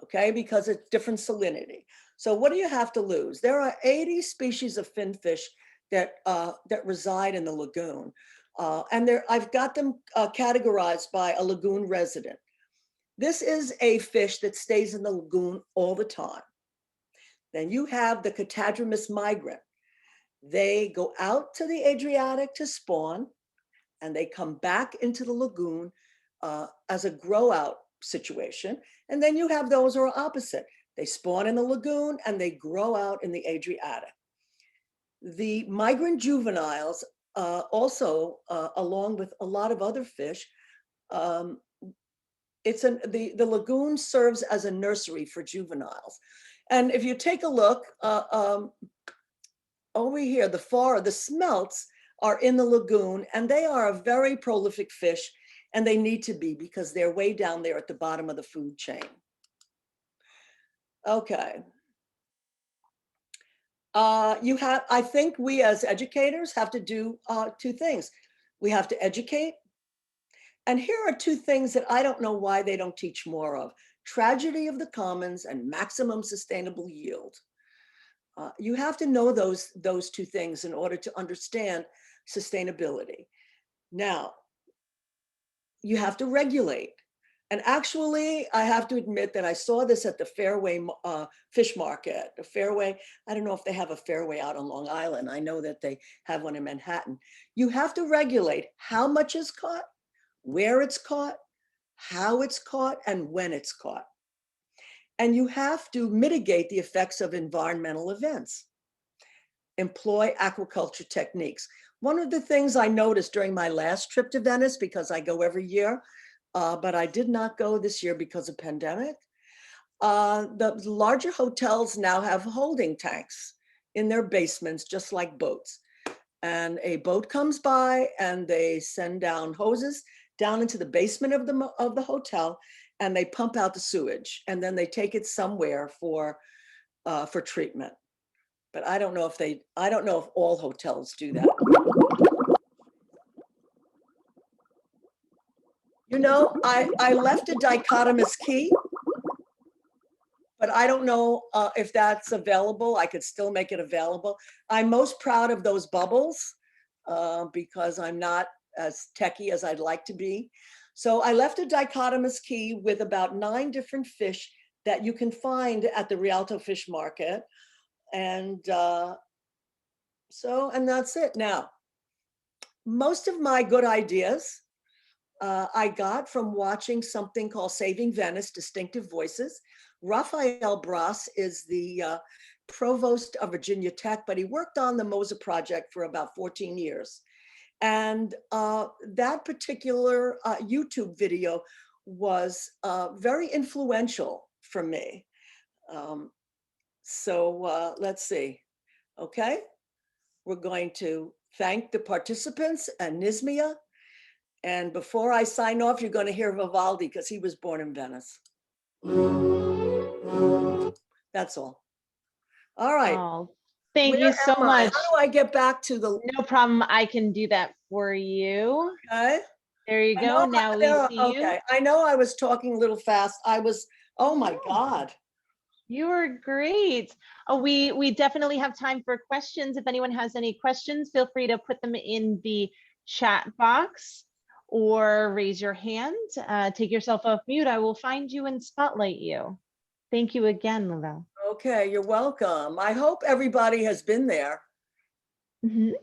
okay? Because it's different salinity. So what do you have to lose? There are 80 species of finfish that reside in the lagoon. And I've got them categorized by a lagoon resident. This is a fish that stays in the lagoon all the time. Then you have the catadromous migrant. They go out to the Adriatic to spawn, and they come back into the lagoon as a grow out situation. And then you have those who are opposite. They spawn in the lagoon and they grow out in the Adriatic. The migrant juveniles also, along with a lot of other fish, the lagoon serves as a nursery for juveniles. And if you take a look over here, the smelts are in the lagoon, and they are a very prolific fish, and they need to be because they're way down there at the bottom of the food chain. Okay. I think we as educators have to do 2 things. We have to educate. And here are 2 things that I don't know why they don't teach more of: tragedy of the commons and maximum sustainable yield. You have to know those 2 things in order to understand sustainability. Now, you have to regulate. And actually, I have to admit that I saw this at the Fairway Fish Market. The Fairway, I don't know if they have a Fairway out on Long Island. I know that they have one in Manhattan. You have to regulate how much is caught, where it's caught, how it's caught, and when it's caught. And you have to mitigate the effects of environmental events. Employ aquaculture techniques. One of the things I noticed during my last trip to Venice, because I go every year, but I did not go this year because of pandemic. The larger hotels now have holding tanks in their basements, just like boats. And a boat comes by and they send down hoses down into the basement of the hotel, and they pump out the sewage, and then they take it somewhere for treatment. But I don't know if all hotels do that. You know, I left a dichotomous key, but I don't know if that's available. I could still make it available. I'm most proud of those bubbles because I'm not as techie as I'd like to be. So I left a dichotomous key with about 9 different fish that you can find at the Rialto Fish Market. And and that's it. Now, most of my good ideas I got from watching something called Saving Venice, Distinctive Voices. Raphael Bras is the provost of Virginia Tech, but he worked on the MOSA project for about 14 years. And that particular YouTube video was very influential for me. Let's see. Okay, we're going to thank the participants and NYSMEA. And before I sign off, you're going to hear Vivaldi because he was born in Venice. That's all. All right. Oh, thank Where you so am I? much. How do I get back to the? No problem. I can do that for you. Okay. There you I go. know Now we there- see you. Okay. I know I was talking a little fast. Oh my No. God. You were great. Oh, we definitely have time for questions. If anyone has any questions, feel free to put them in the chat box or raise your hand. Take yourself off mute. I will find you and spotlight you. Thank you again, Lavelle. Okay, you're welcome. I hope everybody has been there. Mhm.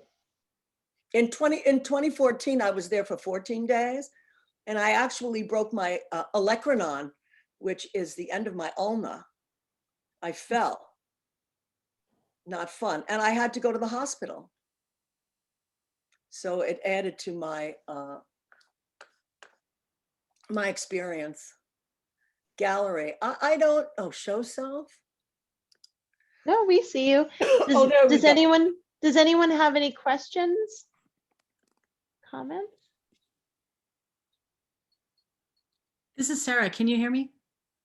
In 2014, I was there for 14 days, and I actually broke my olecranon, which is the end of my ulna. I fell. Not fun. And I had to go to the hospital. So it added to my my experience. Gallery. I don't, show self. No, we see you. Oh, there we Does go. anyone have any questions? Comments? This is Sarah. Can you hear me?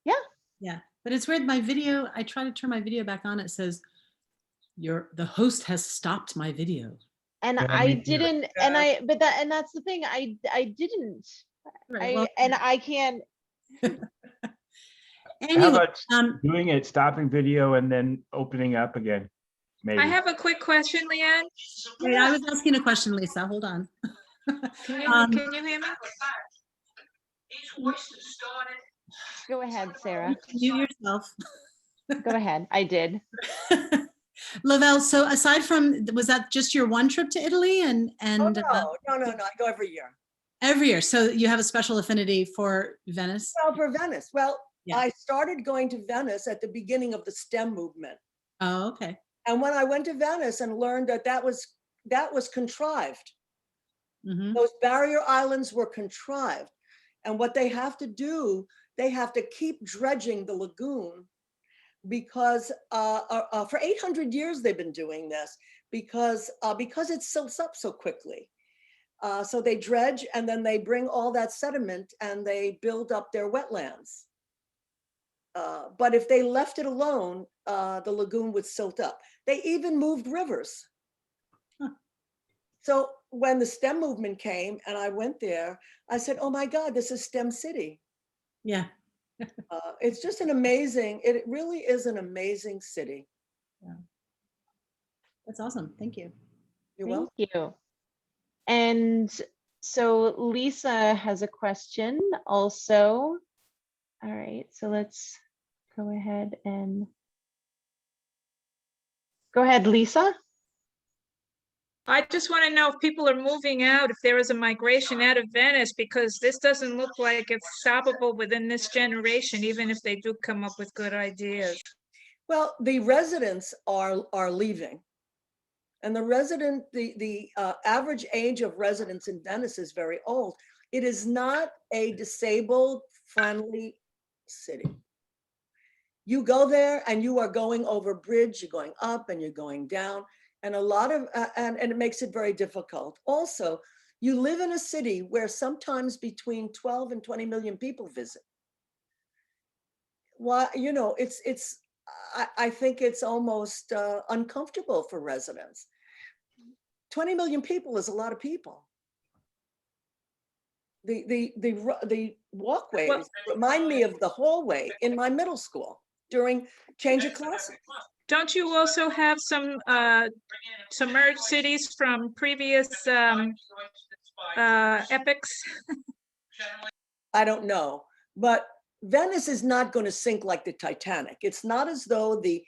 Yeah. Yeah. But it's weird. My video, I try to turn my video back on. It says, the host has stopped my video. And Yeah, I me too. didn't, but that's the thing. I didn't. Right, well, And I can't. How anyway, about doing it, stopping video and then opening up again? Maybe. I have a quick question, Leanne. wait, I was asking a question, Lisa. Hold on. Can you hear me? Go ahead, Sarah. Mute yourself. Go ahead. I did. Lavelle, so aside from, was that just your one trip to Italy and No. I go every year. every year? So you have a special affinity for Venice? Well, for Venice. Well, Yeah. I started going to Venice at the beginning of the STEM movement. Oh, okay. And when I went to Venice and learned that was contrived, Mhm. those barrier islands were contrived. And what they have to do, they have to keep dredging the lagoon because for 800 years they've been doing this because it silts up so quickly. So they dredge and then they bring all that sediment and they build up their wetlands. But if they left it alone, the lagoon would silt up. They even moved rivers. Huh. So when the STEM movement came and I went there, I said, oh my God, this is STEM City. Yeah. It's just an amazing, it really is an amazing city. Yeah. That's awesome. Thank you. You're Thank welcome. you. And so Lisa has a question also. All right, so let's go ahead and go ahead, Lisa. I just want to know if people are moving out, if there is a migration out of Venice, because this doesn't look like it's stoppable within this generation, even if they do come up with good ideas. Well, the residents are leaving. And the average age of residents in Venice is very old. It is not a disabled friendly city. You go there and you are going over a bridge, you're going up and you're going down, and a lot of, and it makes it very difficult. Also, you live in a city where sometimes between 12 and 20 million people visit. Why, I think it's almost uncomfortable for residents. 20 million people is a lot of people. The walkways remind me of the hallway in my middle school during change of classes. Don't you also have some submerged cities from previous epics? I don't know, but Venice is not going to sink like the Titanic. It's not as though the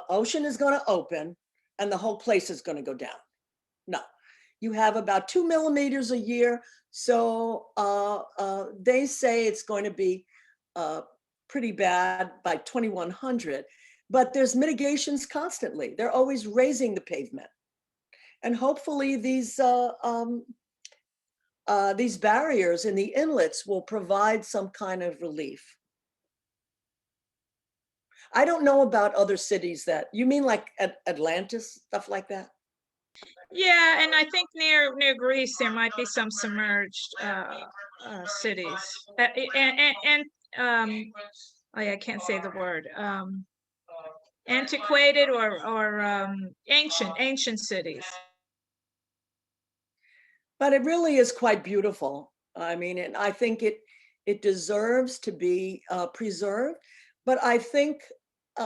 ocean is going to open and the whole place is going to go down. No, you have about 2 millimeters a year. So they say it's going to be pretty bad by 2100, but there's mitigations constantly. They're always raising the pavement. And hopefully these barriers in the inlets will provide some kind of relief. I don't know about other cities that, you mean like Atlantis, stuff like that? Yeah, and I think near Greece, there might be some submerged cities. I can't say the word. Antiquated or ancient cities. But it really is quite beautiful. I mean, and I think it deserves to be preserved, but I think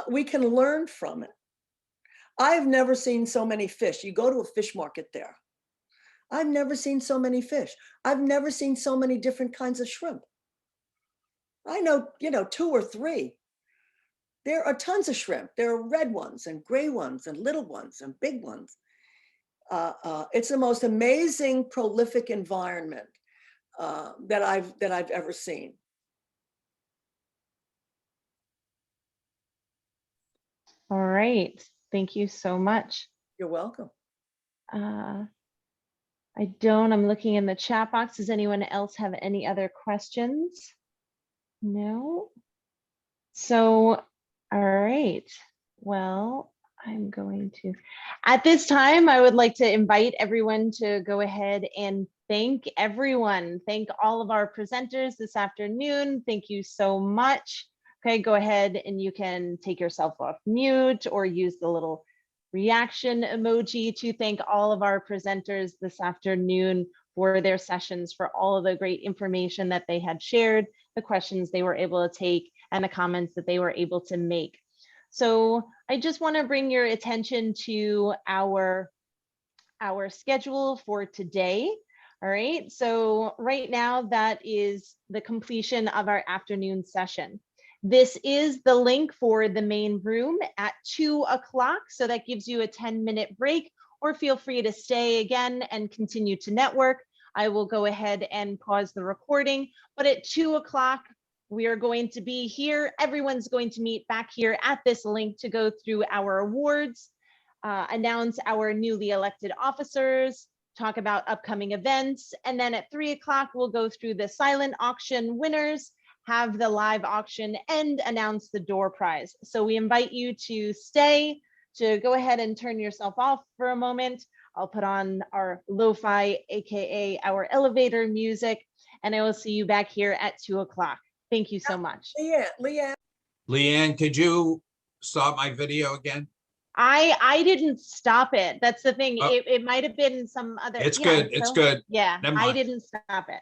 we can learn from it. I've never seen so many fish. You go to a fish market there. I've never seen so many fish. I've never seen so many different kinds of shrimp. I know, 2 or 3. There are tons of shrimp. There are red ones and gray ones and little ones and big ones. It's the most amazing, prolific environment that I've ever seen. All right. Thank you so much. You're welcome. I'm looking in the chat box. Does anyone else have any other questions? No. So, all right. Well, I'm going to, at this time, I would like to invite everyone to go ahead and thank everyone. Thank all of our presenters this afternoon. Thank you so much. Okay, go ahead and you can take yourself off mute or use the little reaction emoji to thank all of our presenters this afternoon for their sessions, for all of the great information that they had shared, the questions they were able to take, and the comments that they were able to make. So I just want to bring your attention to our schedule for today. All right, so right now that is the completion of our afternoon session. This is the link for the main room at 2 o'clock. So that gives you a 10-minute break, or feel free to stay again and continue to network. I will go ahead and pause the recording, but at 2 o'clock, we are going to be here. Everyone's going to meet back here at this link to go through our awards, announce our newly elected officers, talk about upcoming events. And then at 3 o'clock, we'll go through the silent auction winners, have the live auction, and announce the door prize. So we invite you to stay, to go ahead and turn yourself off for a moment. I'll put on our lo-fi, AKA our elevator music, and I will see you back here at 2 o'clock. Thank you so much. Leanne, could you stop my video again? I didn't stop it. That's the thing. It might have been some other. It's yeah, good. It's so- good. Yeah, Never I mind. didn't stop it.